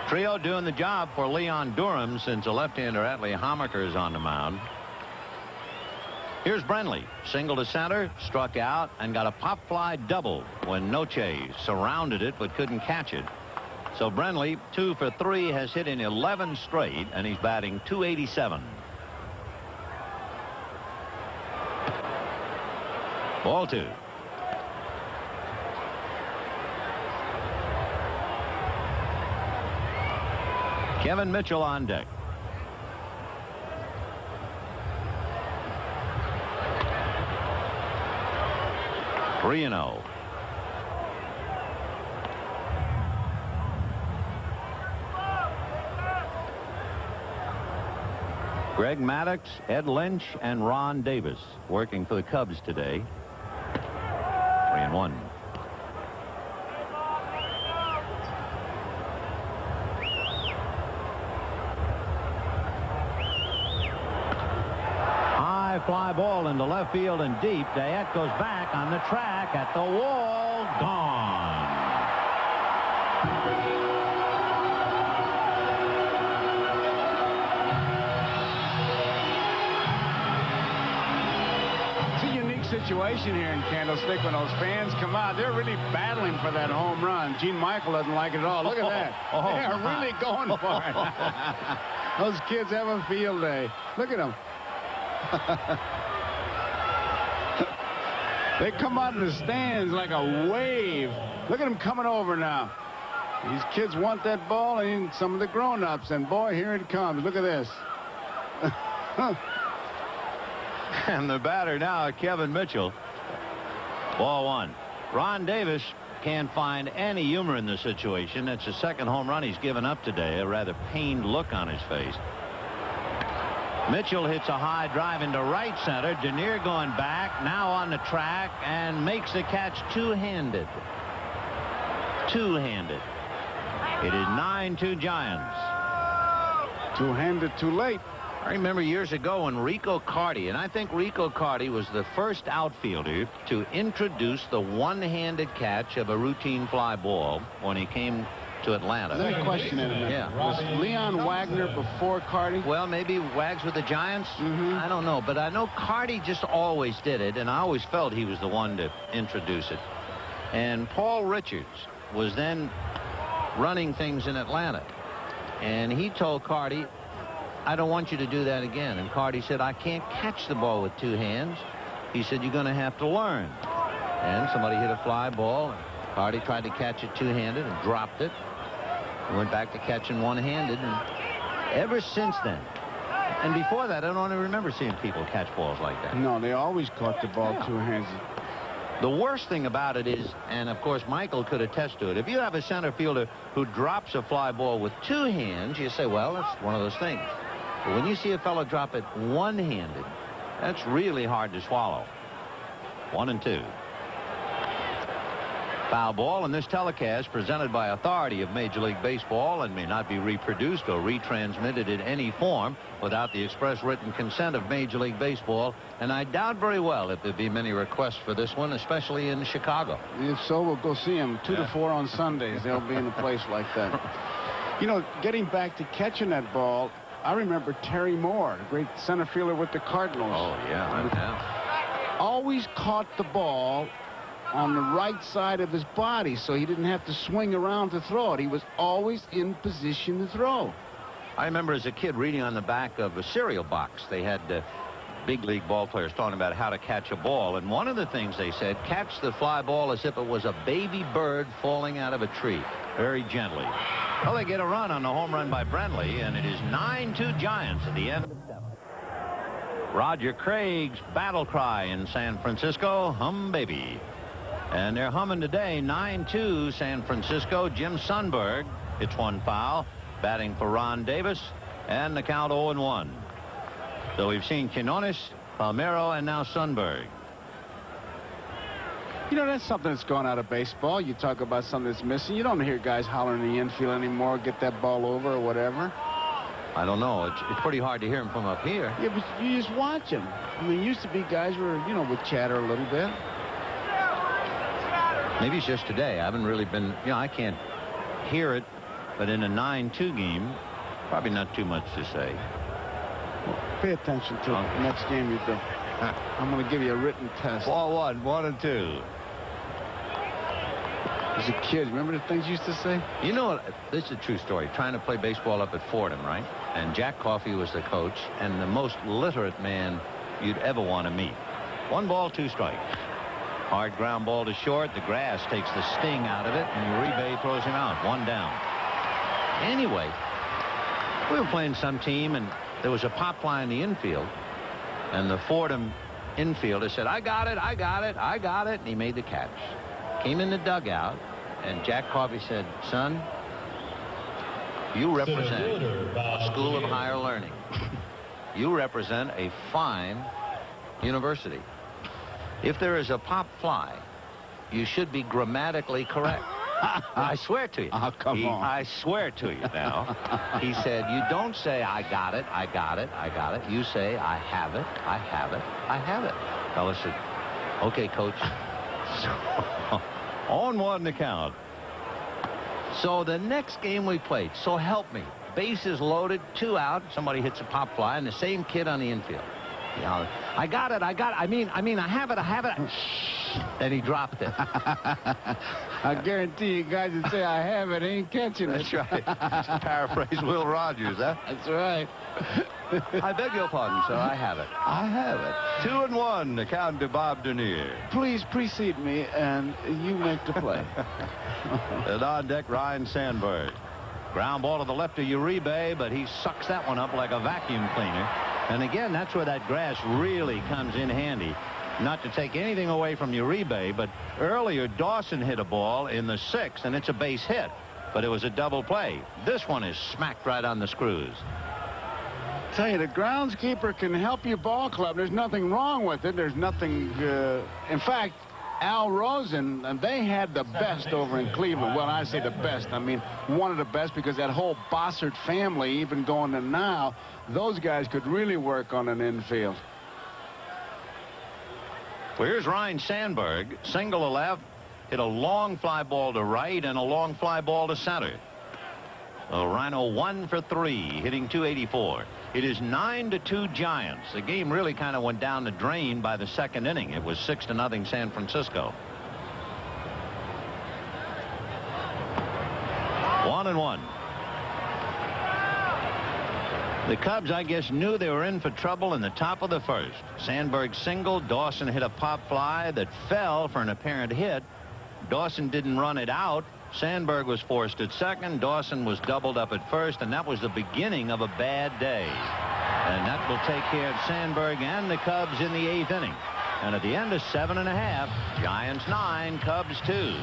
Trio doing the job for Leon Durham since a left-hander Atlee Hammaker is on the mound. Here's Brenly, single to center, struck out, and got a pop fly double when Noche surrounded it but couldn't catch it. So Brenly, 2 for 3, has hit in 11 straight, and he's batting .287. Ball 2. Kevin Mitchell on deck. Three and 0. Greg Maddux, Ed Lynch, and Ron Davis working for the Cubs today. 3-1. High fly ball into left field and deep. Dayette goes back on the track at the wall. Gone. Situation here in Candlestick when those fans come out. They're really battling for that home run. Gene Michael doesn't like it at all. Look at that. They're really going for it. Those kids have a field day. Look at them. They come out in the stands like a wave. Look at them coming over now. These kids want that ball, and some of the grown-ups. And boy, here it comes. Look at this. And the batter now, Kevin Mitchell. Ball 1. Ron Davis can't find any humor in the situation. It's the second home run he's given up today. A rather pained look on his face. Mitchell hits a high drive into right center. Denier going back, now on the track, and makes the catch two-handed. Two-handed. It is 9-2 Giants. Two-handed too late. I remember years ago when Rico Carty, and I think Rico Carty was the first outfielder to introduce the one-handed catch of a routine fly ball when he came to Atlanta. Let me question it a minute. Yeah. Was Leon Wagner before Carty? Well, maybe Wags with the Giants. I don't know, but I know Carty just always did it, and I always felt he was the one to introduce it. And Paul Richards was then running things in Atlanta, and he told Carty, I don't want you to do that again. And Carty said, I can't catch the ball with two hands. He said, you're going to have to learn. And somebody hit a fly ball. And Carty tried to catch it two-handed and dropped it. And went back to catching one-handed. And ever since then, and before that, I don't remember seeing people catch balls like that. No, they always caught the ball two-handed. The worst thing about it is, and of course Michael could attest to it, if you have a center fielder who drops a fly ball with two hands, you say, well, that's one of those things. But when you see a fellow drop it one-handed, that's really hard to swallow. 1-2. Foul ball, and this telecast presented by authority of Major League Baseball and may not be reproduced or retransmitted in any form without the express written consent of Major League Baseball, and I doubt very well if there'd be many requests for this one, especially in Chicago. If so, we'll go see them 2 to 4 on Sundays. They'll be in a place like that. You know, getting back to catching that ball, I remember Terry Moore, the great center fielder with the Cardinals. Oh, yeah. Always caught the ball on the right side of his body, so he didn't have to swing around to throw it. He was always in position to throw. I remember as a kid reading on the back of a cereal box, they had big league ball players talking about how to catch a ball, and one of the things they said, catch the fly ball as if it was a baby bird falling out of a tree, very gently. Well, they get a run on the home run by Brenly, and it is 9-2 Giants at the end of the 7th. Roger Craig's battle cry in San Francisco, hum baby. And they're humming today, 9-2 San Francisco. Jim Sundberg hits one foul, batting for Ron Davis, and the count 0-1. So we've seen Quinones, Palmeiro, and now Sundberg. You know, that's something that's gone out of baseball. You talk about something that's missing. You don't hear guys hollering in the infield anymore, get that ball over or whatever. I don't know. It's pretty hard to hear him from up here. Yeah, but you just watch him. I mean, used to be guys were, you know, would chatter a little bit. Maybe it's just today. I haven't really been, you know, I can't hear it, but in a 9-2 game, probably not too much to say. Well, pay attention to the next game you do. I'm going to give you a written test. Ball 1, 1 and 2. As a kid, remember the things you used to say? You know what? This is a true story. Trying to play baseball up at Fordham, right? And Jack Coffey was the coach and the most literate man you'd ever want to meet. 1 ball, 2 strikes. Hard ground ball to short. The grass takes the sting out of it, and Uribe throws him out. 1 down. Anyway, we were playing some team, and there was a pop fly in the infield, and the Fordham infielder said, I got it, I got it, I got it, and he made the catch. Came in the dugout, and Jack Coffey said, son, you represent a school of higher learning. You represent a fine university. If there is a pop fly, you should be grammatically correct. I swear to you. Oh, come on. I swear to you now. He said, you don't say, I got it, I got it, I got it. You say, I have it, I have it, I have it. Fellow said, okay, coach. So, 0-1 the count. So the next game we played, so help me, bases loaded, 2 out, somebody hits a pop fly, and the same kid on the infield. You know, I got it, I got it, I mean, I have it, I have it. And he dropped it. I guarantee you guys that say I have it ain't catching it. That's right. Paraphrase Will Rogers, huh? That's right. I beg your pardon, sir, I have it. I have it. 2-1, the count to Bob Denier. Please precede me, and you make the play. And on deck, Ryan Sandberg. Ground ball to the left of Uribe, but he sucks that one up like a vacuum cleaner. And again, that's where that grass really comes in handy. Not to take anything away from Uribe, but earlier Dawson hit a ball in the 6th, and it's a base hit. But it was a double play. This one is smacked right on the screws. Tell you, the groundskeeper can help your ball club. There's nothing wrong with it. There's nothing. In fact, Al Rosen, and they had the best over in Cleveland. Well, I say the best. I mean, one of the best, because that whole Bossert family, even going to now, those guys could really work on an infield. Well, here's Ryan Sandberg, single to left, hit a long fly ball to right and a long fly ball to center. Rhino 1 for 3, hitting .284. It is 9-2 Giants. The game really kind of went down the drain by the 2nd inning. It was 6-0 San Francisco. 1-1. The Cubs, I guess, knew they were in for trouble in the top of the 1st. Sandberg single. Dawson hit a pop fly that fell for an apparent hit. Dawson didn't run it out. Sandberg was forced at 2nd. Dawson was doubled up at 1st, and that was the beginning of a bad day. And that will take care of Sandberg and the Cubs in the 8th inning. And at the end of 7.5, Giants 9, Cubs 2.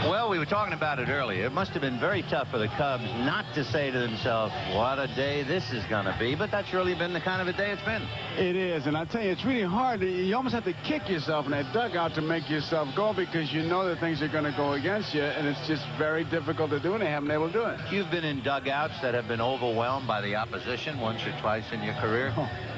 Well, we were talking about it earlier. It must have been very tough for the Cubs not to say to themselves, what a day this is going to be. But that's really been the kind of a day it's been. It is, and I tell you, it's really hard. You almost have to kick yourself in that dugout to make yourself go, because you know that things are going to go against you, and it's just very difficult to do, and they haven't been able to do it. You've been in dugouts that have been overwhelmed by the opposition once or twice in your career.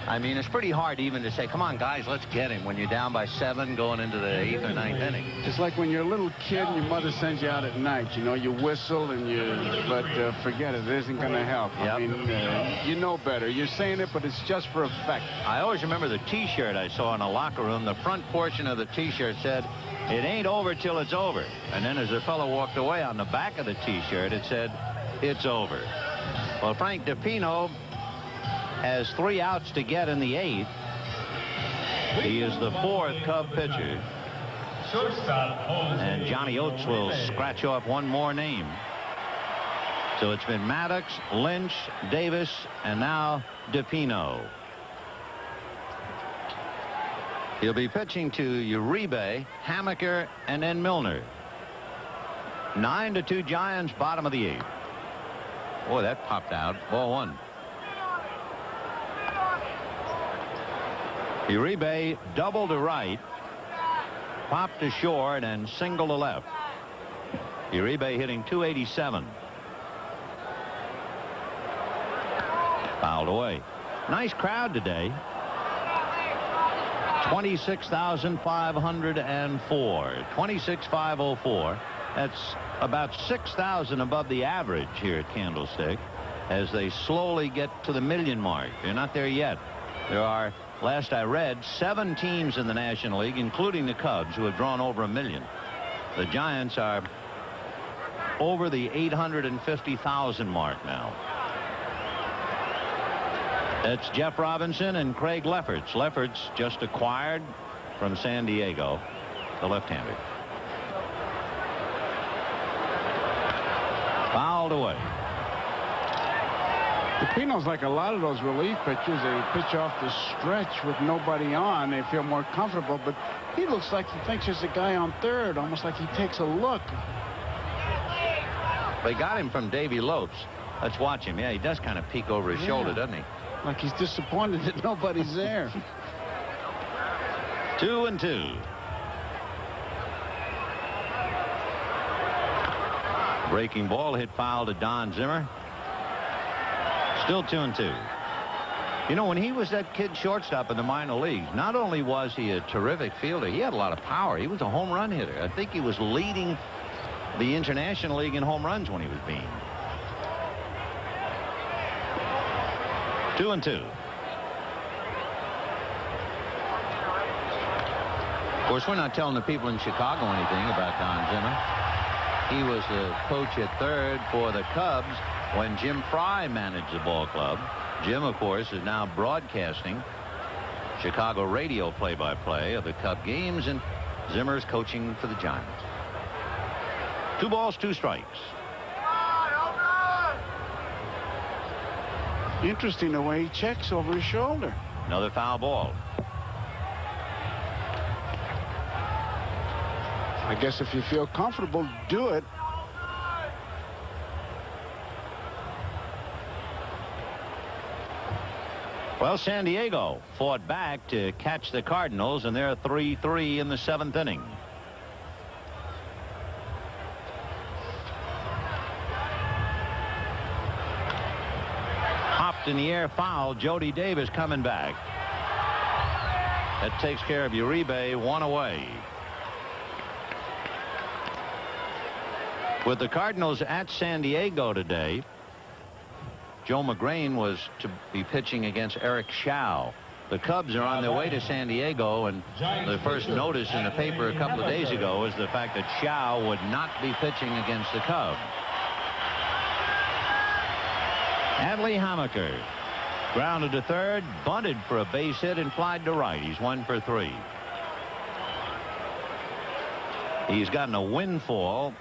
I mean, it's pretty hard even to say, come on, guys, let's get him when you're down by 7 going into the 8th or 9th inning. It's like when you're a little kid and your mother sends you out at night. You know, you whistle, and but forget it. It isn't going to help. Yep. I mean, you know better. You're saying it, but it's just for effect. I always remember the T-shirt I saw in a locker room. The front portion of the T-shirt said, it ain't over till it's over. And then as the fellow walked away, on the back of the T-shirt, it said, it's over. Well, Frank DiPino has 3 outs to get in the 8th. He is the 4th Cub pitcher. And Johnny Oates will scratch off one more name. So it's been Maddox, Lynch, Davis, and now DiPino. He'll be pitching to Uribe, Hamaker, and then Milner. 9-2 Giants, bottom of the 8th. Boy, that popped out. Ball 1. Uribe double to right, pop to short, and single to left. Uribe hitting .287. Fouled away. Nice crowd today. 26,504. 26,504. That's about 6,000 above the average here at Candlestick as they slowly get to the million mark. They're not there yet. There are, last I read, 7 teams in the National League, including the Cubs, who have drawn over 1 million. The Giants are over the 850,000 mark now. That's Jeff Robinson and Craig Lefferts. Lefferts just acquired from San Diego, the left-hander. Fouled away. Pino's like a lot of those relief pitchers. They pitch off the stretch with nobody on. They feel more comfortable, but he looks like he thinks there's a guy on third, almost like he takes a look. They got him from Davey Lopes. Let's watch him. Yeah, he does kind of peek over his shoulder, doesn't he? Like he's disappointed that nobody's there. 2-2. Breaking ball hit foul to Don Zimmer. Still 2-2. You know, when he was that kid shortstop in the minor leagues, not only was he a terrific fielder, he had a lot of power. He was a home run hitter. I think he was leading the International League in home runs when he was being. 2-2. Of course, we're not telling the people in Chicago anything about Don Zimmer. He was the coach at third for the Cubs when Jim Fry managed the ball club. Jim, of course, is now broadcasting Chicago radio play-by-play of the Cub games, and Zimmer's coaching for the Giants. 2 balls, 2 strikes. Interesting the way he checks over his shoulder. Another foul ball. I guess if you feel comfortable, do it. Well, San Diego fought back to catch the Cardinals, and they're 3-3 in the 7th inning. Hopped in the air, foul. Jody Davis coming back. That takes care of Uribe. 1 away. With the Cardinals at San Diego today, Joe McGrain was to be pitching against Eric Shao. The Cubs are on their way to San Diego, and the first notice in the paper a couple of days ago is the fact that Shao would not be pitching against the Cubs. Adley Hammaker grounded to third, bunted for a base hit, and flied to right. He's 1 for 3. He's gotten a windfall,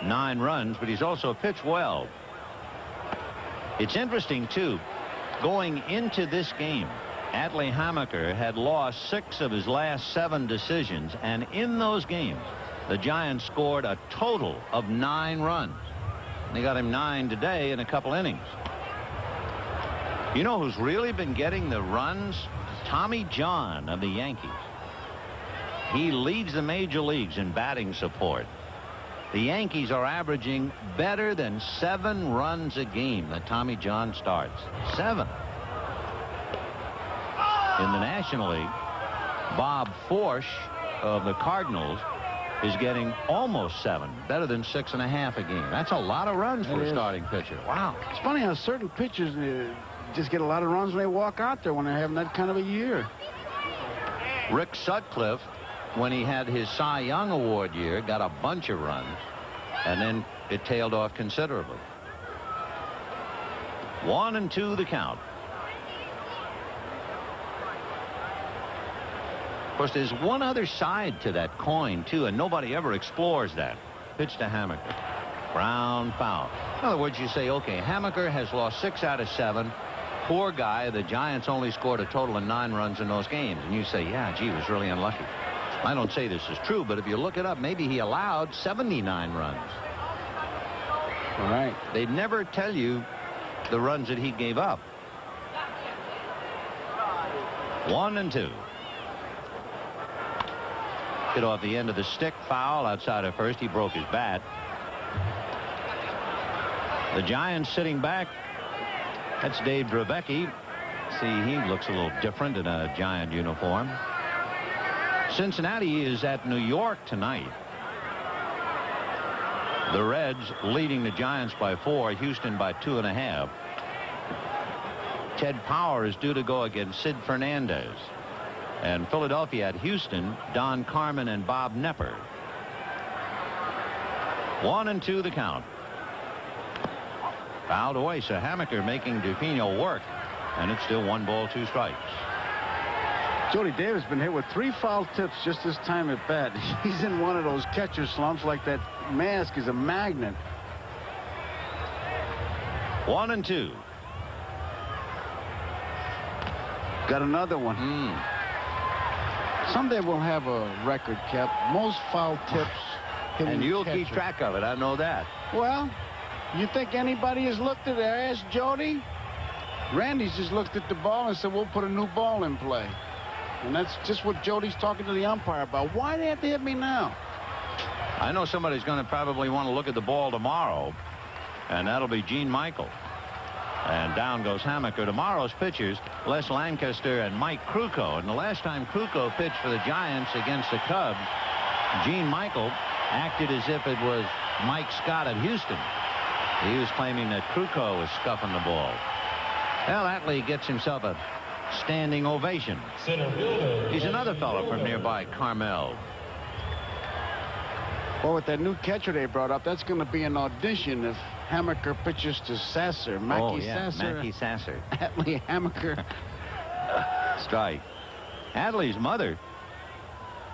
9 runs, but he's also pitched well. It's interesting, too, going into this game, Adley Hammaker had lost 6 of his last 7 decisions, and in those games, the Giants scored a total of 9 runs. They got him 9 today in a couple innings. You know who's really been getting the runs? Tommy John of the Yankees. He leads the major leagues in batting support. The Yankees are averaging better than 7 runs a game that Tommy John starts. 7. In the National League, Bob Forsch of the Cardinals is getting almost 7, better than 6.5 a game. That's a lot of runs for a starting pitcher. Wow. It's funny how certain pitchers just get a lot of runs when they walk out there when they're having that kind of a year. Rick Sutcliffe, when he had his Cy Young Award year, got a bunch of runs, and then it tailed off considerably. 1-2 the count. Of course, there's one other side to that coin, too, and nobody ever explores that. Pitch to Hammaker. Ground foul. In other words, you say, okay, Hammaker has lost 6 out of 7. Poor guy. The Giants only scored a total of 9 runs in those games. And you say, yeah, gee, he was really unlucky. I don't say this is true, but if you look it up, maybe he allowed 79 runs. All right. They'd never tell you the runs that he gave up. 1-2. Hit off the end of the stick, foul outside of first. He broke his bat. The Giants sitting back. That's Dave Dravecky. See, he looks a little different in a Giant uniform. Cincinnati is at New York tonight. The Reds leading the Giants by 4, Houston by 2.5. Ted Power is due to go against Sid Fernandez. And Philadelphia at Houston, Don Carmen and Bob Nepper. 1-2 the count. Fouled away, so Hammaker making DePino work. And it's still 1 ball, 2 strikes. Jody Davis been hit with 3 foul tips just this time at bat. He's in one of those catcher slumps like that mask is a magnet. 1-2. Got another one. Someday we'll have a record kept. Most foul tips. And you'll keep track of it. I know that. Well, you think anybody has looked at it? Ask Jody. Randy's just looked at the ball and said, we'll put a new ball in play. And that's just what Jody's talking to the umpire about. Why do they have to hit me now? I know somebody's going to probably want to look at the ball tomorrow, and that'll be Gene Michael. And down goes Hammaker. Tomorrow's pitchers, Les Lancaster and Mike Krukow. And the last time Krukow pitched for the Giants against the Cubs, Gene Michael acted as if it was Mike Scott at Houston. He was claiming that Krukow was scuffing the ball. Well, Atley gets himself a standing ovation. He's another fellow from nearby Carmel. Well, with that new catcher they brought up, that's going to be an audition if Hammaker pitches to Sasser. Mackie Sasser. Mackie Sasser. Atley Hammaker. Strike. Adley's mother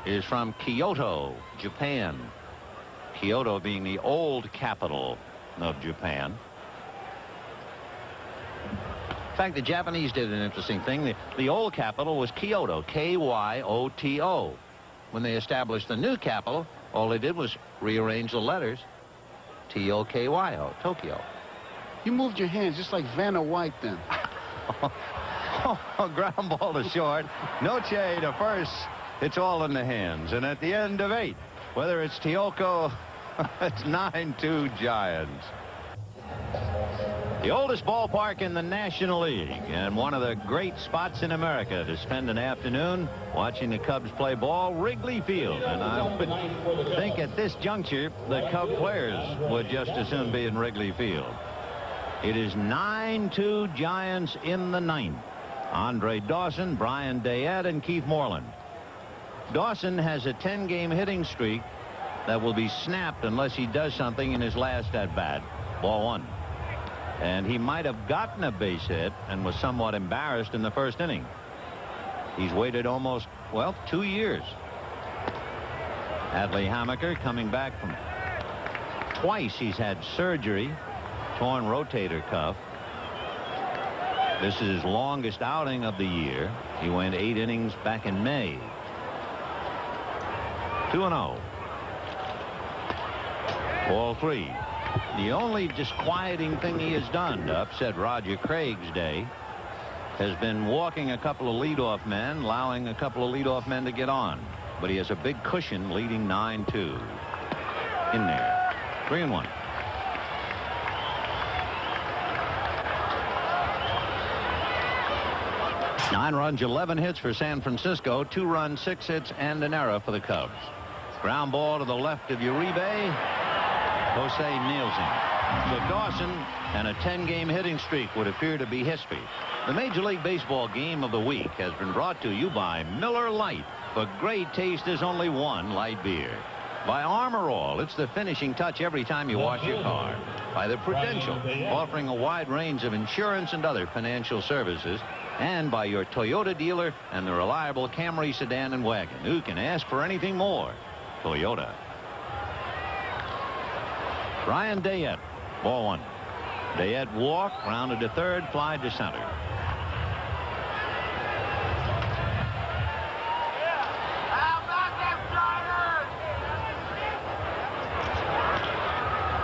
is from Kyoto, Japan. Kyoto being the old capital of Japan. In fact, the Japanese did an interesting thing. The old capital was Kyoto, K-Y-O-T-O. When they established the new capital, all they did was rearrange the letters. T-O-K-Y-O, Tokyo. You moved your hands just like Vanna White then. Ground ball to short. Noche to first. It's all in the hands. And at the end of 8, whether it's Teoko, it's 9-2 Giants. The oldest ballpark in the National League and one of the great spots in America to spend an afternoon watching the Cubs play ball, Wrigley Field. And I would think at this juncture the Cub players would just as soon be in Wrigley Field. It is 9-2 Giants in the 9th. Andre Dawson, Brian Dayette, and Keith Moreland. Dawson has a 10-game hitting streak that will be snapped unless he does something in his last at-bat. Ball 1. And he might have gotten a base hit and was somewhat embarrassed in the first inning. He's waited almost, well, 2 years. Atley Hammaker coming back from twice he's had surgery, torn rotator cuff. This is his longest outing of the year. He went 8 innings back in May. 2-0. Ball 3. The only disquieting thing he has done to upset Roger Craig's day has been walking a couple of leadoff men, allowing a couple of leadoff men to get on. But he has a big cushion leading 9-2. In there. 3-1. Nine runs, 11 hits for San Francisco. 2 runs, 6 hits, and an error for the Cubs. Ground ball to the left of Uribe. Jose nails him. For Dawson, and a 10-game hitting streak would appear to be history. The Major League Baseball game of the week has been brought to you by Miller Lite. For great taste, there's only one light beer. By Armor All, it's the finishing touch every time you wash your car. By the Prudential, offering a wide range of insurance and other financial services. And by your Toyota dealer and the reliable Camry sedan and wagon. Who can ask for anything more? Toyota. Brian Dayette, ball 1. Dayette walked, rounded to third, fly to center.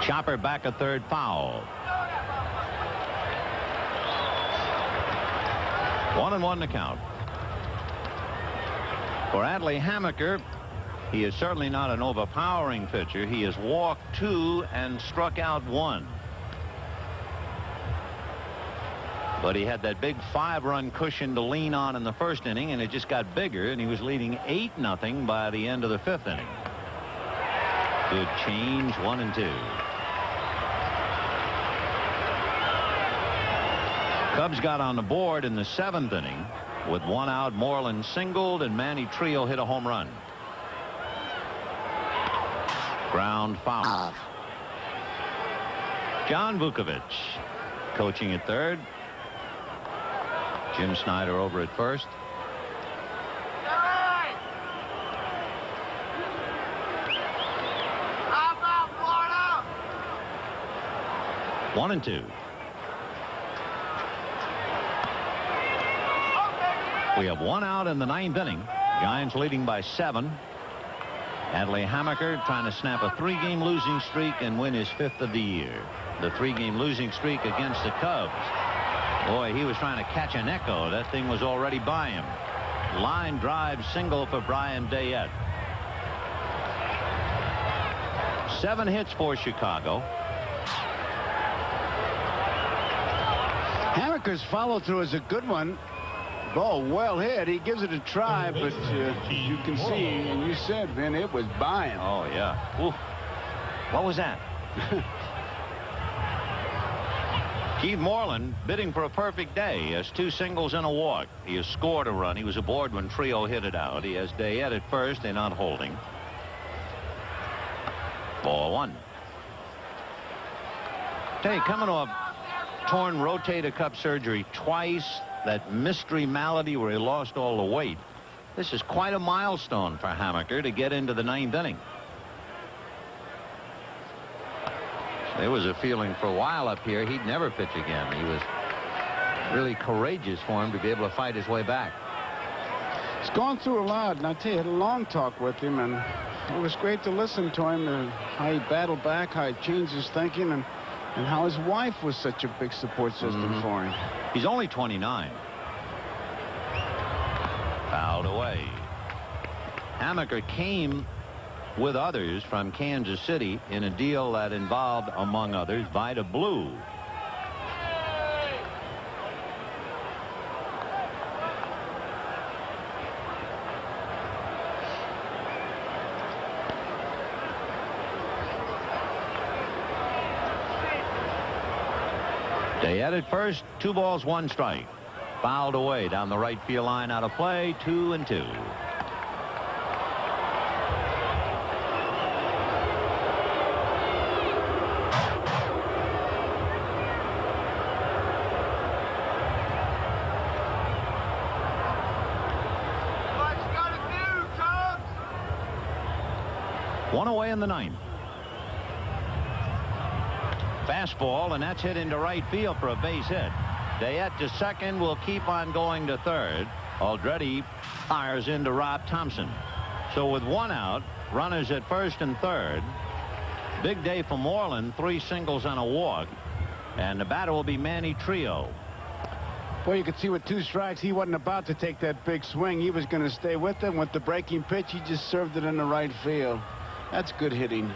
Chopper back a third, foul. 1-1 to count. For Atley Hammaker, he is certainly not an overpowering pitcher. He has walked 2 and struck out 1. But he had that big 5-run cushion to lean on in the first inning, and it just got bigger, and he was leading 8-0 by the end of the 5th inning. Good change, 1-2. Cubs got on the board in the 7th inning. With 1 out, Moreland singled, and Manny Trio hit a home run. Ground foul. John Vukovic coaching at third. Jim Snyder over at first. One and two. We have 1 out in the 9th inning. Giants leading by 7. Adley Hammaker trying to snap a 3-game losing streak and win his 5th of the year. The 3-game losing streak against the Cubs. Boy, he was trying to catch an echo. That thing was already by him. Line drive single for Brian Dayette. 7 hits for Chicago. Hammaker's follow-through is a good one. Ball well hit. He gives it a try, but you can see, and you said, Vin, it was by him. Oh, yeah. Ooh. What was that? Keith Moreland bidding for a perfect day. He has 2 singles and a walk. He has scored a run. He was aboard when Trio hit it out. He has Dayette at first. They're not holding. Ball 1. Tell you, coming off torn rotator cuff surgery twice, that mystery malady where he lost all the weight. This is quite a milestone for Hammaker to get into the 9th inning. There was a feeling for a while up here he'd never pitch again. He was really courageous for him to be able to fight his way back. He's gone through a lot, and I tell you, I had a long talk with him, and it was great to listen to him, and how he battled back, how he changed his thinking, and how his wife was such a big support system for him. He's only 29. Fouled away. Hammaker came with others from Kansas City in a deal that involved, among others, Vida Blue. Dayette at first. 2 balls, 1 strike. Fouled away down the right field line, out of play. 2 and 2. One away in the 9th. Fastball, and that's hit into right field for a base hit. Dayette to second, will keep on going to third. Aldretti fires into Rob Thompson. So with 1 out, runners at first and third. Big day for Moreland, 3 singles and a walk. And the batter will be Manny Trio. Boy, you could see with 2 strikes, he wasn't about to take that big swing. He was going to stay with him. With the breaking pitch, he just served it in the right field. That's good hitting.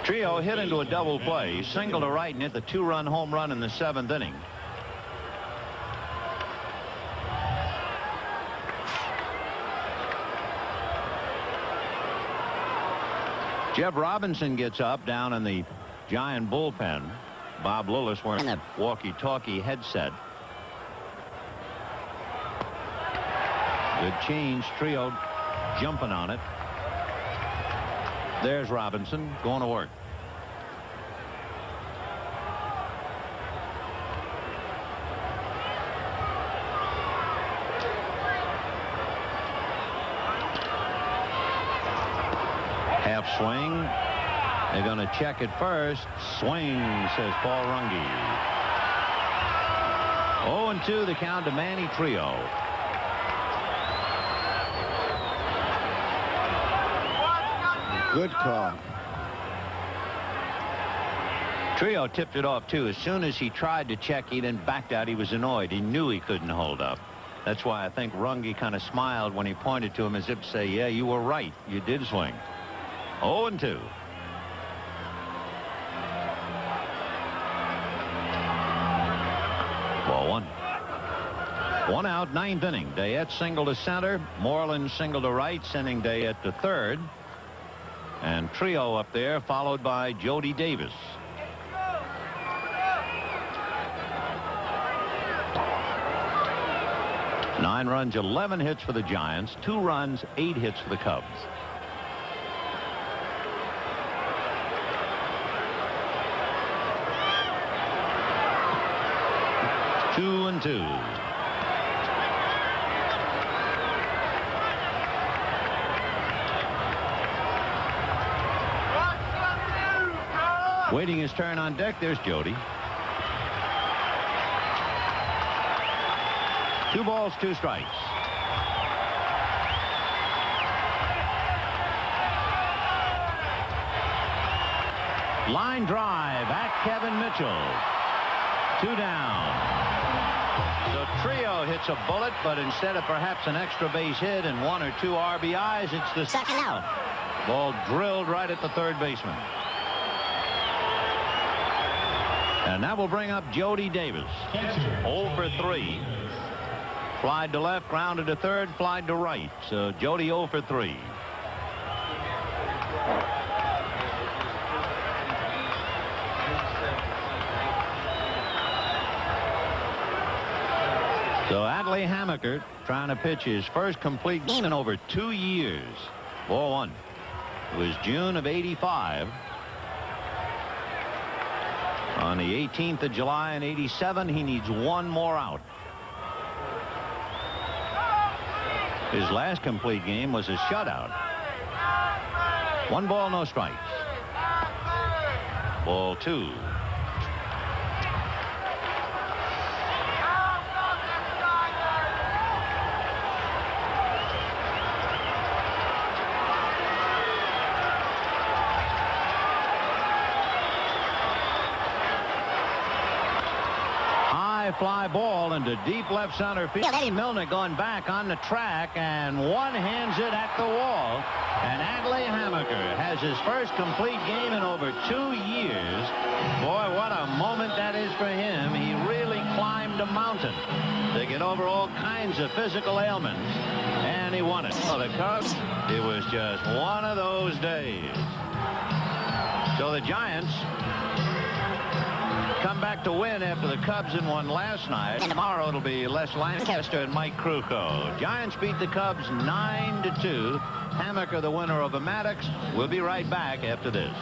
Trio hit into a double play. He singled to right and hit the 2-run home run in the 7th inning. Jeff Robinson gets up down in the Giant bullpen. Bob Lillis wearing a walkie-talkie headset. Good change. Trio jumping on it. There's Robinson going to work. Half swing. They're going to check it first. Swing, says Paul Runge. 0-2 the count to Manny Trio. Good call. Trio tipped it off, too. As soon as he tried to check, he then backed out. He was annoyed. He knew he couldn't hold up. That's why I think Runge kind of smiled when he pointed to him as if to say, yeah, you were right. You did swing. 0-2. Ball 1. 1 out, 9th inning. Dayette single to center. Moreland single to right, sending Dayette to third. And Trio up there, followed by Jody Davis. 9 runs, 11 hits for the Giants, 2 runs, 8 hits for the Cubs. Two and two. Waiting his turn on deck, there's Jody. 2 balls, 2 strikes. Line drive at Kevin Mitchell. 2 down. So Trio hits a bullet, but instead of perhaps an extra base hit and 1 or 2 RBIs, it's the second out. Ball drilled right at the third baseman. And that will bring up Jody Davis. 0 for 3. Flied to left, grounded to third, flied to right. So Jody 0 for 3. So Adley Hammaker trying to pitch his first complete game in over 2 years. Ball 1. It was June of '85. On the 18th of July in '87, he needs 1 more out. His last complete game was a shutout. 1 ball, no strikes. Ball 2. Fly ball into deep left center field. Eddie Milner going back on the track and one-hands it at the wall. And Adley Hammaker has his first complete game in over 2 years. Boy, what a moment that is for him. He really climbed a mountain to get over all kinds of physical ailments. And he won it. For the Cubs, it was just one of those days. So the Giants come back to win after the Cubs had won last night. And tomorrow it'll be Les Lancaster and Mike Krukow. Giants beat the Cubs 9-2. Hammaker the winner over Maddox. We'll be right back after this.